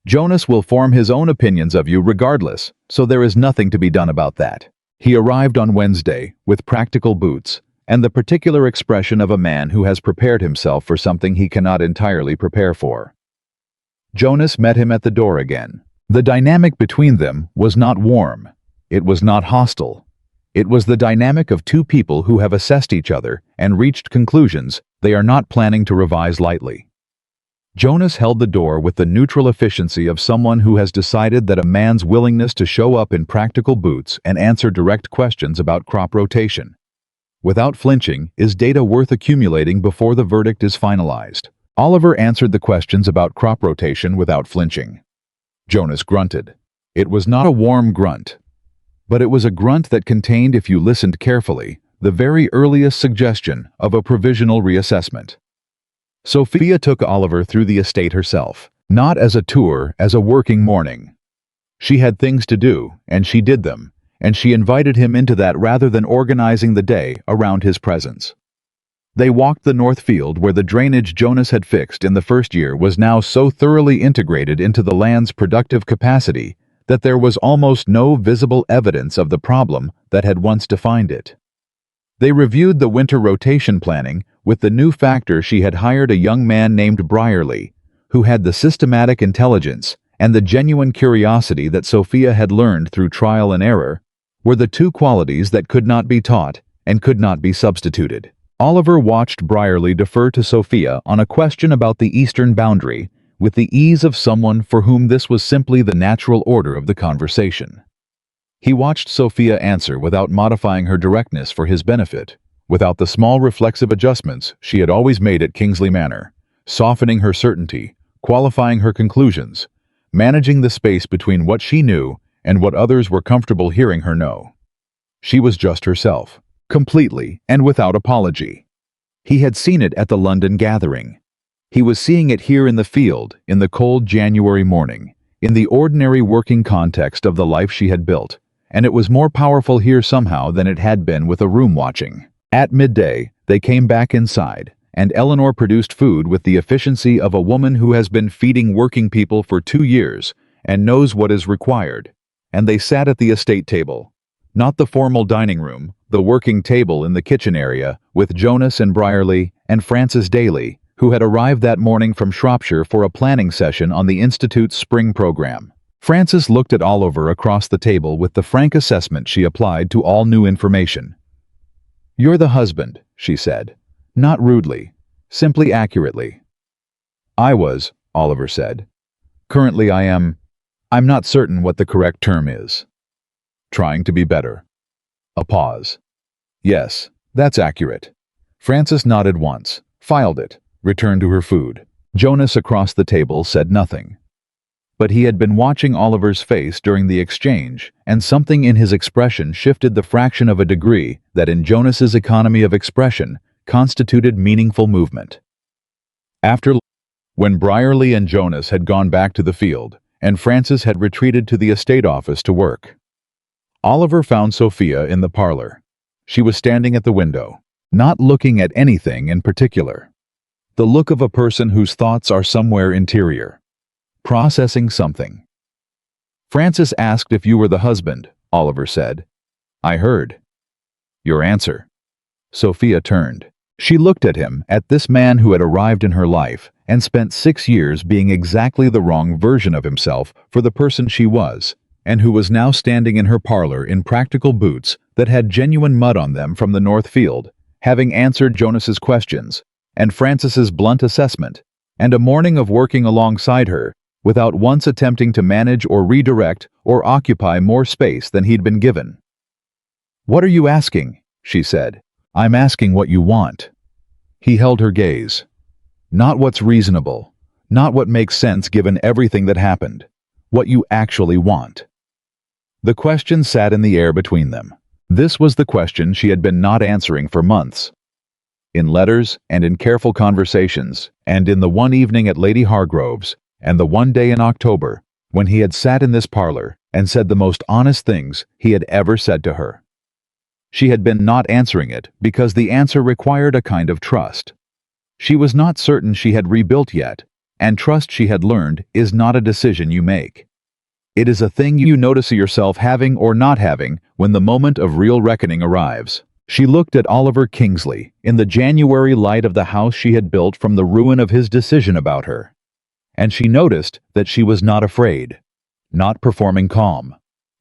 Jonas will form his own opinions of you regardless, so there is nothing to be done about that. He arrived on Wednesday with practical boots and the particular expression of a man who has prepared himself for something he cannot entirely prepare for. Jonas met him at the door again. The dynamic between them was not warm. It was not hostile. It was the dynamic of two people who have assessed each other and reached conclusions they are not planning to revise lightly. Jonas held the door with the neutral efficiency of someone who has decided that a man's willingness to show up in practical boots and answer direct questions about crop rotation, without flinching, is data worth accumulating before the verdict is finalized. Oliver answered the questions about crop rotation without flinching. Jonas grunted. It was not a warm grunt, but it was a grunt that contained, if you listened carefully, the very earliest suggestion of a provisional reassessment. Sophia took Oliver through the estate herself, not as a tour, as a working morning. She had things to do, and she did them, and she invited him into that rather than organizing the day around his presence. They walked the north field where the drainage Jonas had fixed in the first year was now so thoroughly integrated into the land's productive capacity that there was almost no visible evidence of the problem that had once defined it. They reviewed the winter rotation planning with the new factor she had hired a young man named Brierly, who had the systematic intelligence and the genuine curiosity that Sophia had learned through trial and error, were the two qualities that could not be taught and could not be substituted. Oliver watched Brierly defer to Sophia on a question about the eastern boundary with the ease of someone for whom this was simply the natural order of the conversation. He watched Sophia answer without modifying her directness for his benefit, without the small reflexive adjustments she had always made at Kingsley Manor, softening her certainty, qualifying her conclusions, managing the space between what she knew and what others were comfortable hearing her know. She was just herself, completely and without apology. He had seen it at the London gathering. He was seeing it here in the field, in the cold January morning, in the ordinary working context of the life she had built, and it was more powerful here somehow than it had been with a room watching. At midday, they came back inside, and Eleanor produced food with the efficiency of a woman who has been feeding working people for 2 years and knows what is required, and they sat at the estate table. Not the formal dining room, the working table in the kitchen area, with Jonas and Brierly and Francis Daly, who had arrived that morning from Shropshire for a planning session on the Institute's spring program. Frances looked at Oliver across the table with the frank assessment she applied to all new information. "You're the husband," she said, not rudely, simply accurately. "I was," Oliver said. "Currently I am. I'm not certain what the correct term is. Trying to be better." A pause. "Yes, that's accurate." Frances nodded once, filed it, returned to her food. Jonas across the table said nothing. But he had been watching Oliver's face during the exchange, and something in his expression shifted the fraction of a degree that in Jonas's economy of expression constituted meaningful movement. When Brierly and Jonas had gone back to the field, and Frances had retreated to the estate office to work, Oliver found Sophia in the parlor. She was standing at the window, not looking at anything in particular. The look of a person whose thoughts are somewhere interior, processing something. "Frances asked if you were the husband," Oliver said. "I heard." "Your answer." Sophia turned. She looked at him, at this man who had arrived in her life and spent 6 years being exactly the wrong version of himself for the person she was, and who was now standing in her parlor in practical boots that had genuine mud on them from the north field, having answered Jonas's questions, and Frances's blunt assessment, and a morning of working alongside her, without once attempting to manage or redirect or occupy more space than he'd been given. "What are you asking?" she said. "I'm asking what you want." He held her gaze. "Not what's reasonable, not what makes sense given everything that happened. What you actually want." The question sat in the air between them. This was the question she had been not answering for months. In letters and in careful conversations, and in the one evening at Lady Hargrove's, and the one day in October, when he had sat in this parlor and said the most honest things he had ever said to her. She had been not answering it because the answer required a kind of trust. She was not certain she had rebuilt yet, and trust, she had learned, is not a decision you make. It is a thing you notice yourself having or not having when the moment of real reckoning arrives. She looked at Oliver Kingsley in the January light of the house she had built from the ruin of his decision about her. And she noticed that she was not afraid, not performing calm,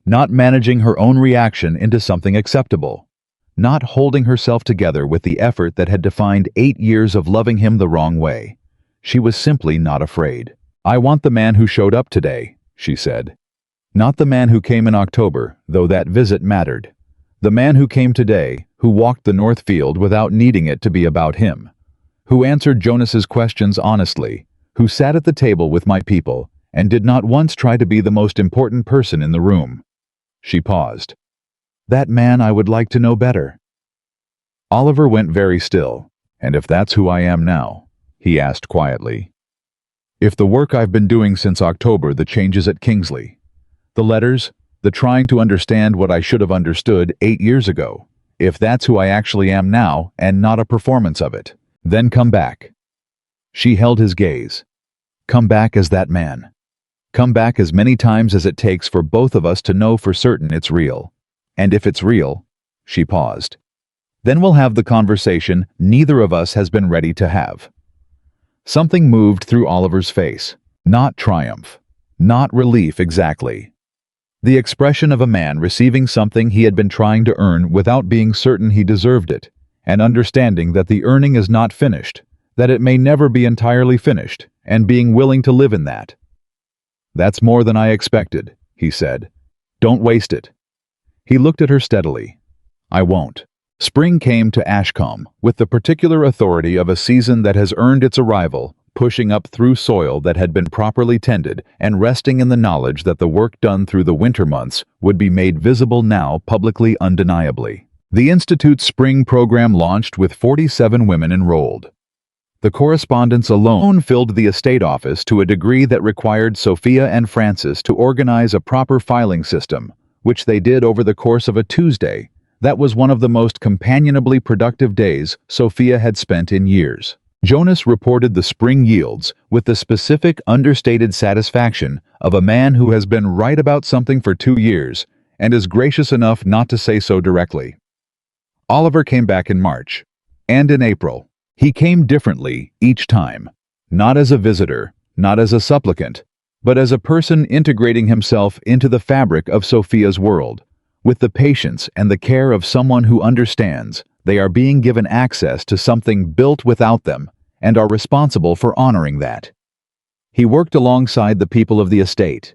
not managing her own reaction into something acceptable, not holding herself together with the effort that had defined 8 years of loving him the wrong way. She was simply not afraid. "I want the man who showed up today," she said. "Not the man who came in October, though that visit mattered. The man who came today, who walked the North Field without needing it to be about him, who answered Jonas's questions honestly, who sat at the table with my people and did not once try to be the most important person in the room." She paused. "That man I would like to know better." Oliver went very still. "And if that's who I am now?" he asked quietly. "If the work I've been doing since October, the changes at Kingsley, the letters, the trying to understand what I should have understood 8 years ago, if that's who I actually am now and not a performance of it, then come back." She held his gaze. "Come back as that man. Come back as many times as it takes for both of us to know for certain it's real. And if it's real," she paused, "then we'll have the conversation neither of us has been ready to have." Something moved through Oliver's face. Not triumph. Not relief exactly. The expression of a man receiving something he had been trying to earn without being certain he deserved it, and understanding that the earning is not finished, that it may never be entirely finished, and being willing to live in that. "That's more than I expected," he said. "Don't waste it." He looked at her steadily. "I won't." Spring came to Ashcombe with the particular authority of a season that has earned its arrival, pushing up through soil that had been properly tended and resting in the knowledge that the work done through the winter months would be made visible now publicly undeniably. The Institute's spring program launched with 47 women enrolled. The correspondence alone filled the estate office to a degree that required Sophia and Frances to organize a proper filing system, which they did over the course of a Tuesday. That was one of the most companionably productive days Sophia had spent in years. Jonas reported the spring yields with the specific, understated satisfaction of a man who has been right about something for 2 years and is gracious enough not to say so directly. Oliver came back in March, and in April. He came differently each time, not as a visitor, not as a supplicant, but as a person integrating himself into the fabric of Sophia's world. With the patience and the care of someone who understands, they are being given access to something built without them, and are responsible for honoring that. He worked alongside the people of the estate.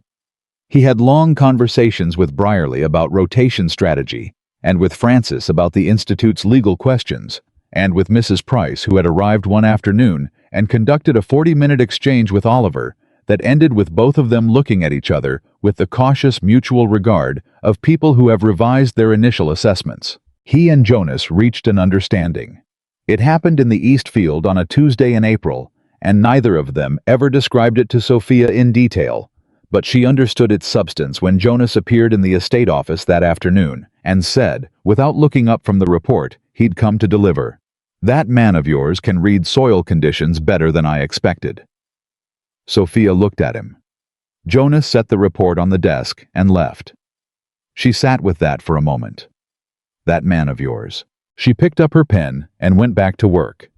He had long conversations with Brierly about rotation strategy, and with Francis about the Institute's legal questions, and with Mrs. Price, who had arrived one afternoon and conducted a 40-minute exchange with Oliver that ended with both of them looking at each other with the cautious mutual regard of people who have revised their initial assessments. He and Jonas reached an understanding. It happened in the East Field on a Tuesday in April, and neither of them ever described it to Sophia in detail, but she understood its substance when Jonas appeared in the estate office that afternoon and said, without looking up from the report he'd come to deliver, "That man of yours can read soil conditions better than I expected." Sophia looked at him. Jonas set the report on the desk and left. She sat with that for a moment. That man of yours. She picked up her pen and went back to work.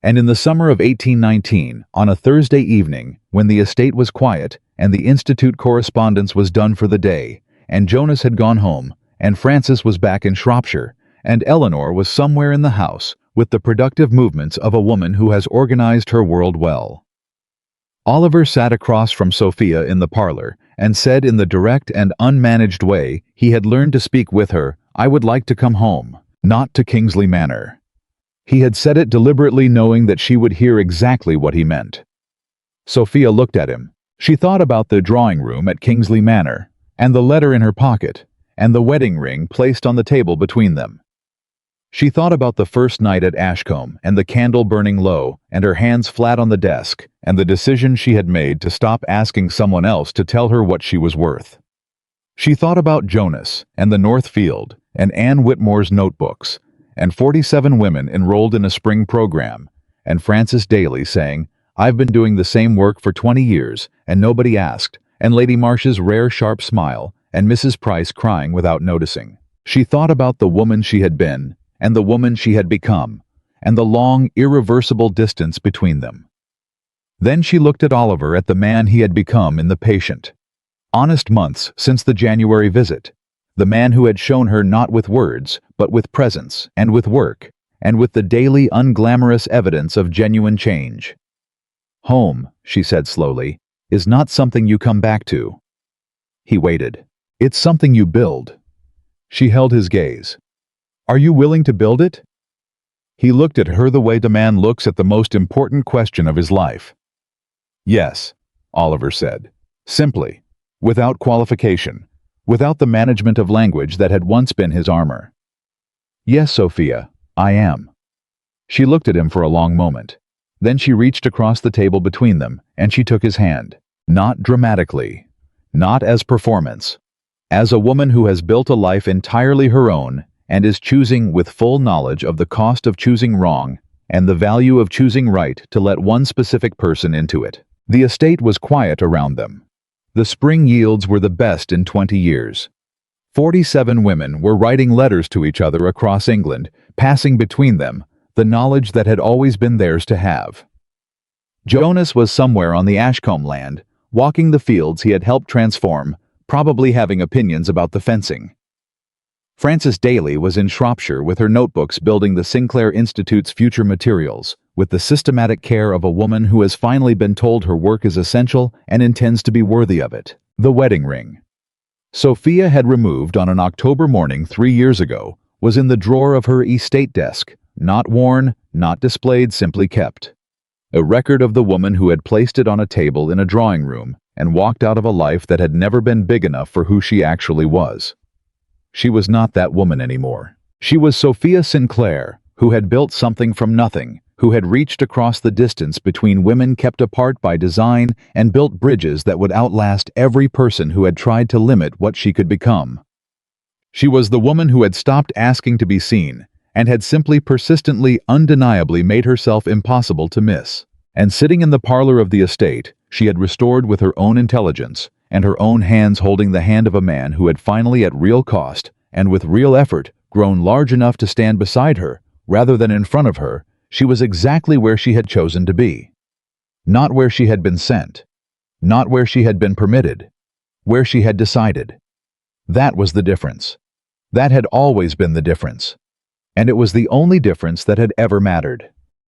And in the summer of 1819, on a Thursday evening, when the estate was quiet and the Institute correspondence was done for the day, and Jonas had gone home, and Francis was back in Shropshire, and Eleanor was somewhere in the house with the productive movements of a woman who has organized her world well. Oliver sat across from Sophia in the parlor and said in the direct and unmanaged way he had learned to speak with her, "I would like to come home, not to Kingsley Manor." He had said it deliberately, knowing that she would hear exactly what he meant. Sophia looked at him. She thought about the drawing room at Kingsley Manor, and the letter in her pocket, and the wedding ring placed on the table between them. She thought about the first night at Ashcombe, and the candle burning low, and her hands flat on the desk, and the decision she had made to stop asking someone else to tell her what she was worth. She thought about Jonas, and the North Field, and Anne Whitmore's notebooks, and 47 women enrolled in a spring program, and Francis Daly saying, "I've been doing the same work for 20 years, and nobody asked," and Lady Marsh's rare sharp smile, and Mrs. Price crying without noticing. She thought about the woman she had been, and the woman she had become, and the long, irreversible distance between them. Then she looked at Oliver, at the man he had become in the patient, honest months since the January visit, the man who had shown her not with words, but with presence, and with work, and with the daily unglamorous evidence of genuine change. "Home," she said slowly, "is not something you come back to." He waited. "It's something you build." She held his gaze. "Are you willing to build it?" He looked at her the way the man looks at the most important question of his life. "Yes," Oliver said, simply, without qualification, without the management of language that had once been his armor. "Yes, Sophia, I am." She looked at him for a long moment. Then she reached across the table between them, and she took his hand, not dramatically, not as performance, as a woman who has built a life entirely her own and is choosing with full knowledge of the cost of choosing wrong and the value of choosing right to let one specific person into it. The estate was quiet around them. The spring yields were the best in 20 years. 47 women were writing letters to each other across England, passing between them the knowledge that had always been theirs to have. Jonas was somewhere on the Ashcombe land, walking the fields he had helped transform, probably having opinions about the fencing. Francis Daly was in Shropshire with her notebooks, building the Sinclair Institute's future materials, with the systematic care of a woman who has finally been told her work is essential and intends to be worthy of it. The wedding ring Sophia had removed on an October morning 3 years ago was in the drawer of her estate desk, not worn, not displayed, simply kept. A record of the woman who had placed it on a table in a drawing room and walked out of a life that had never been big enough for who she actually was. She was not that woman anymore. She was Sophia Sinclair, who had built something from nothing, who had reached across the distance between women kept apart by design and built bridges that would outlast every person who had tried to limit what she could become. She was the woman who had stopped asking to be seen and had simply persistently, undeniably made herself impossible to miss. And sitting in the parlor of the estate, she had restored with her own intelligence and her own hands holding the hand of a man who had finally, at real cost and with real effort, grown large enough to stand beside her, rather than in front of her. She was exactly where she had chosen to be. Not where she had been sent. Not where she had been permitted. Where she had decided. That was the difference. That had always been the difference. And it was the only difference that had ever mattered.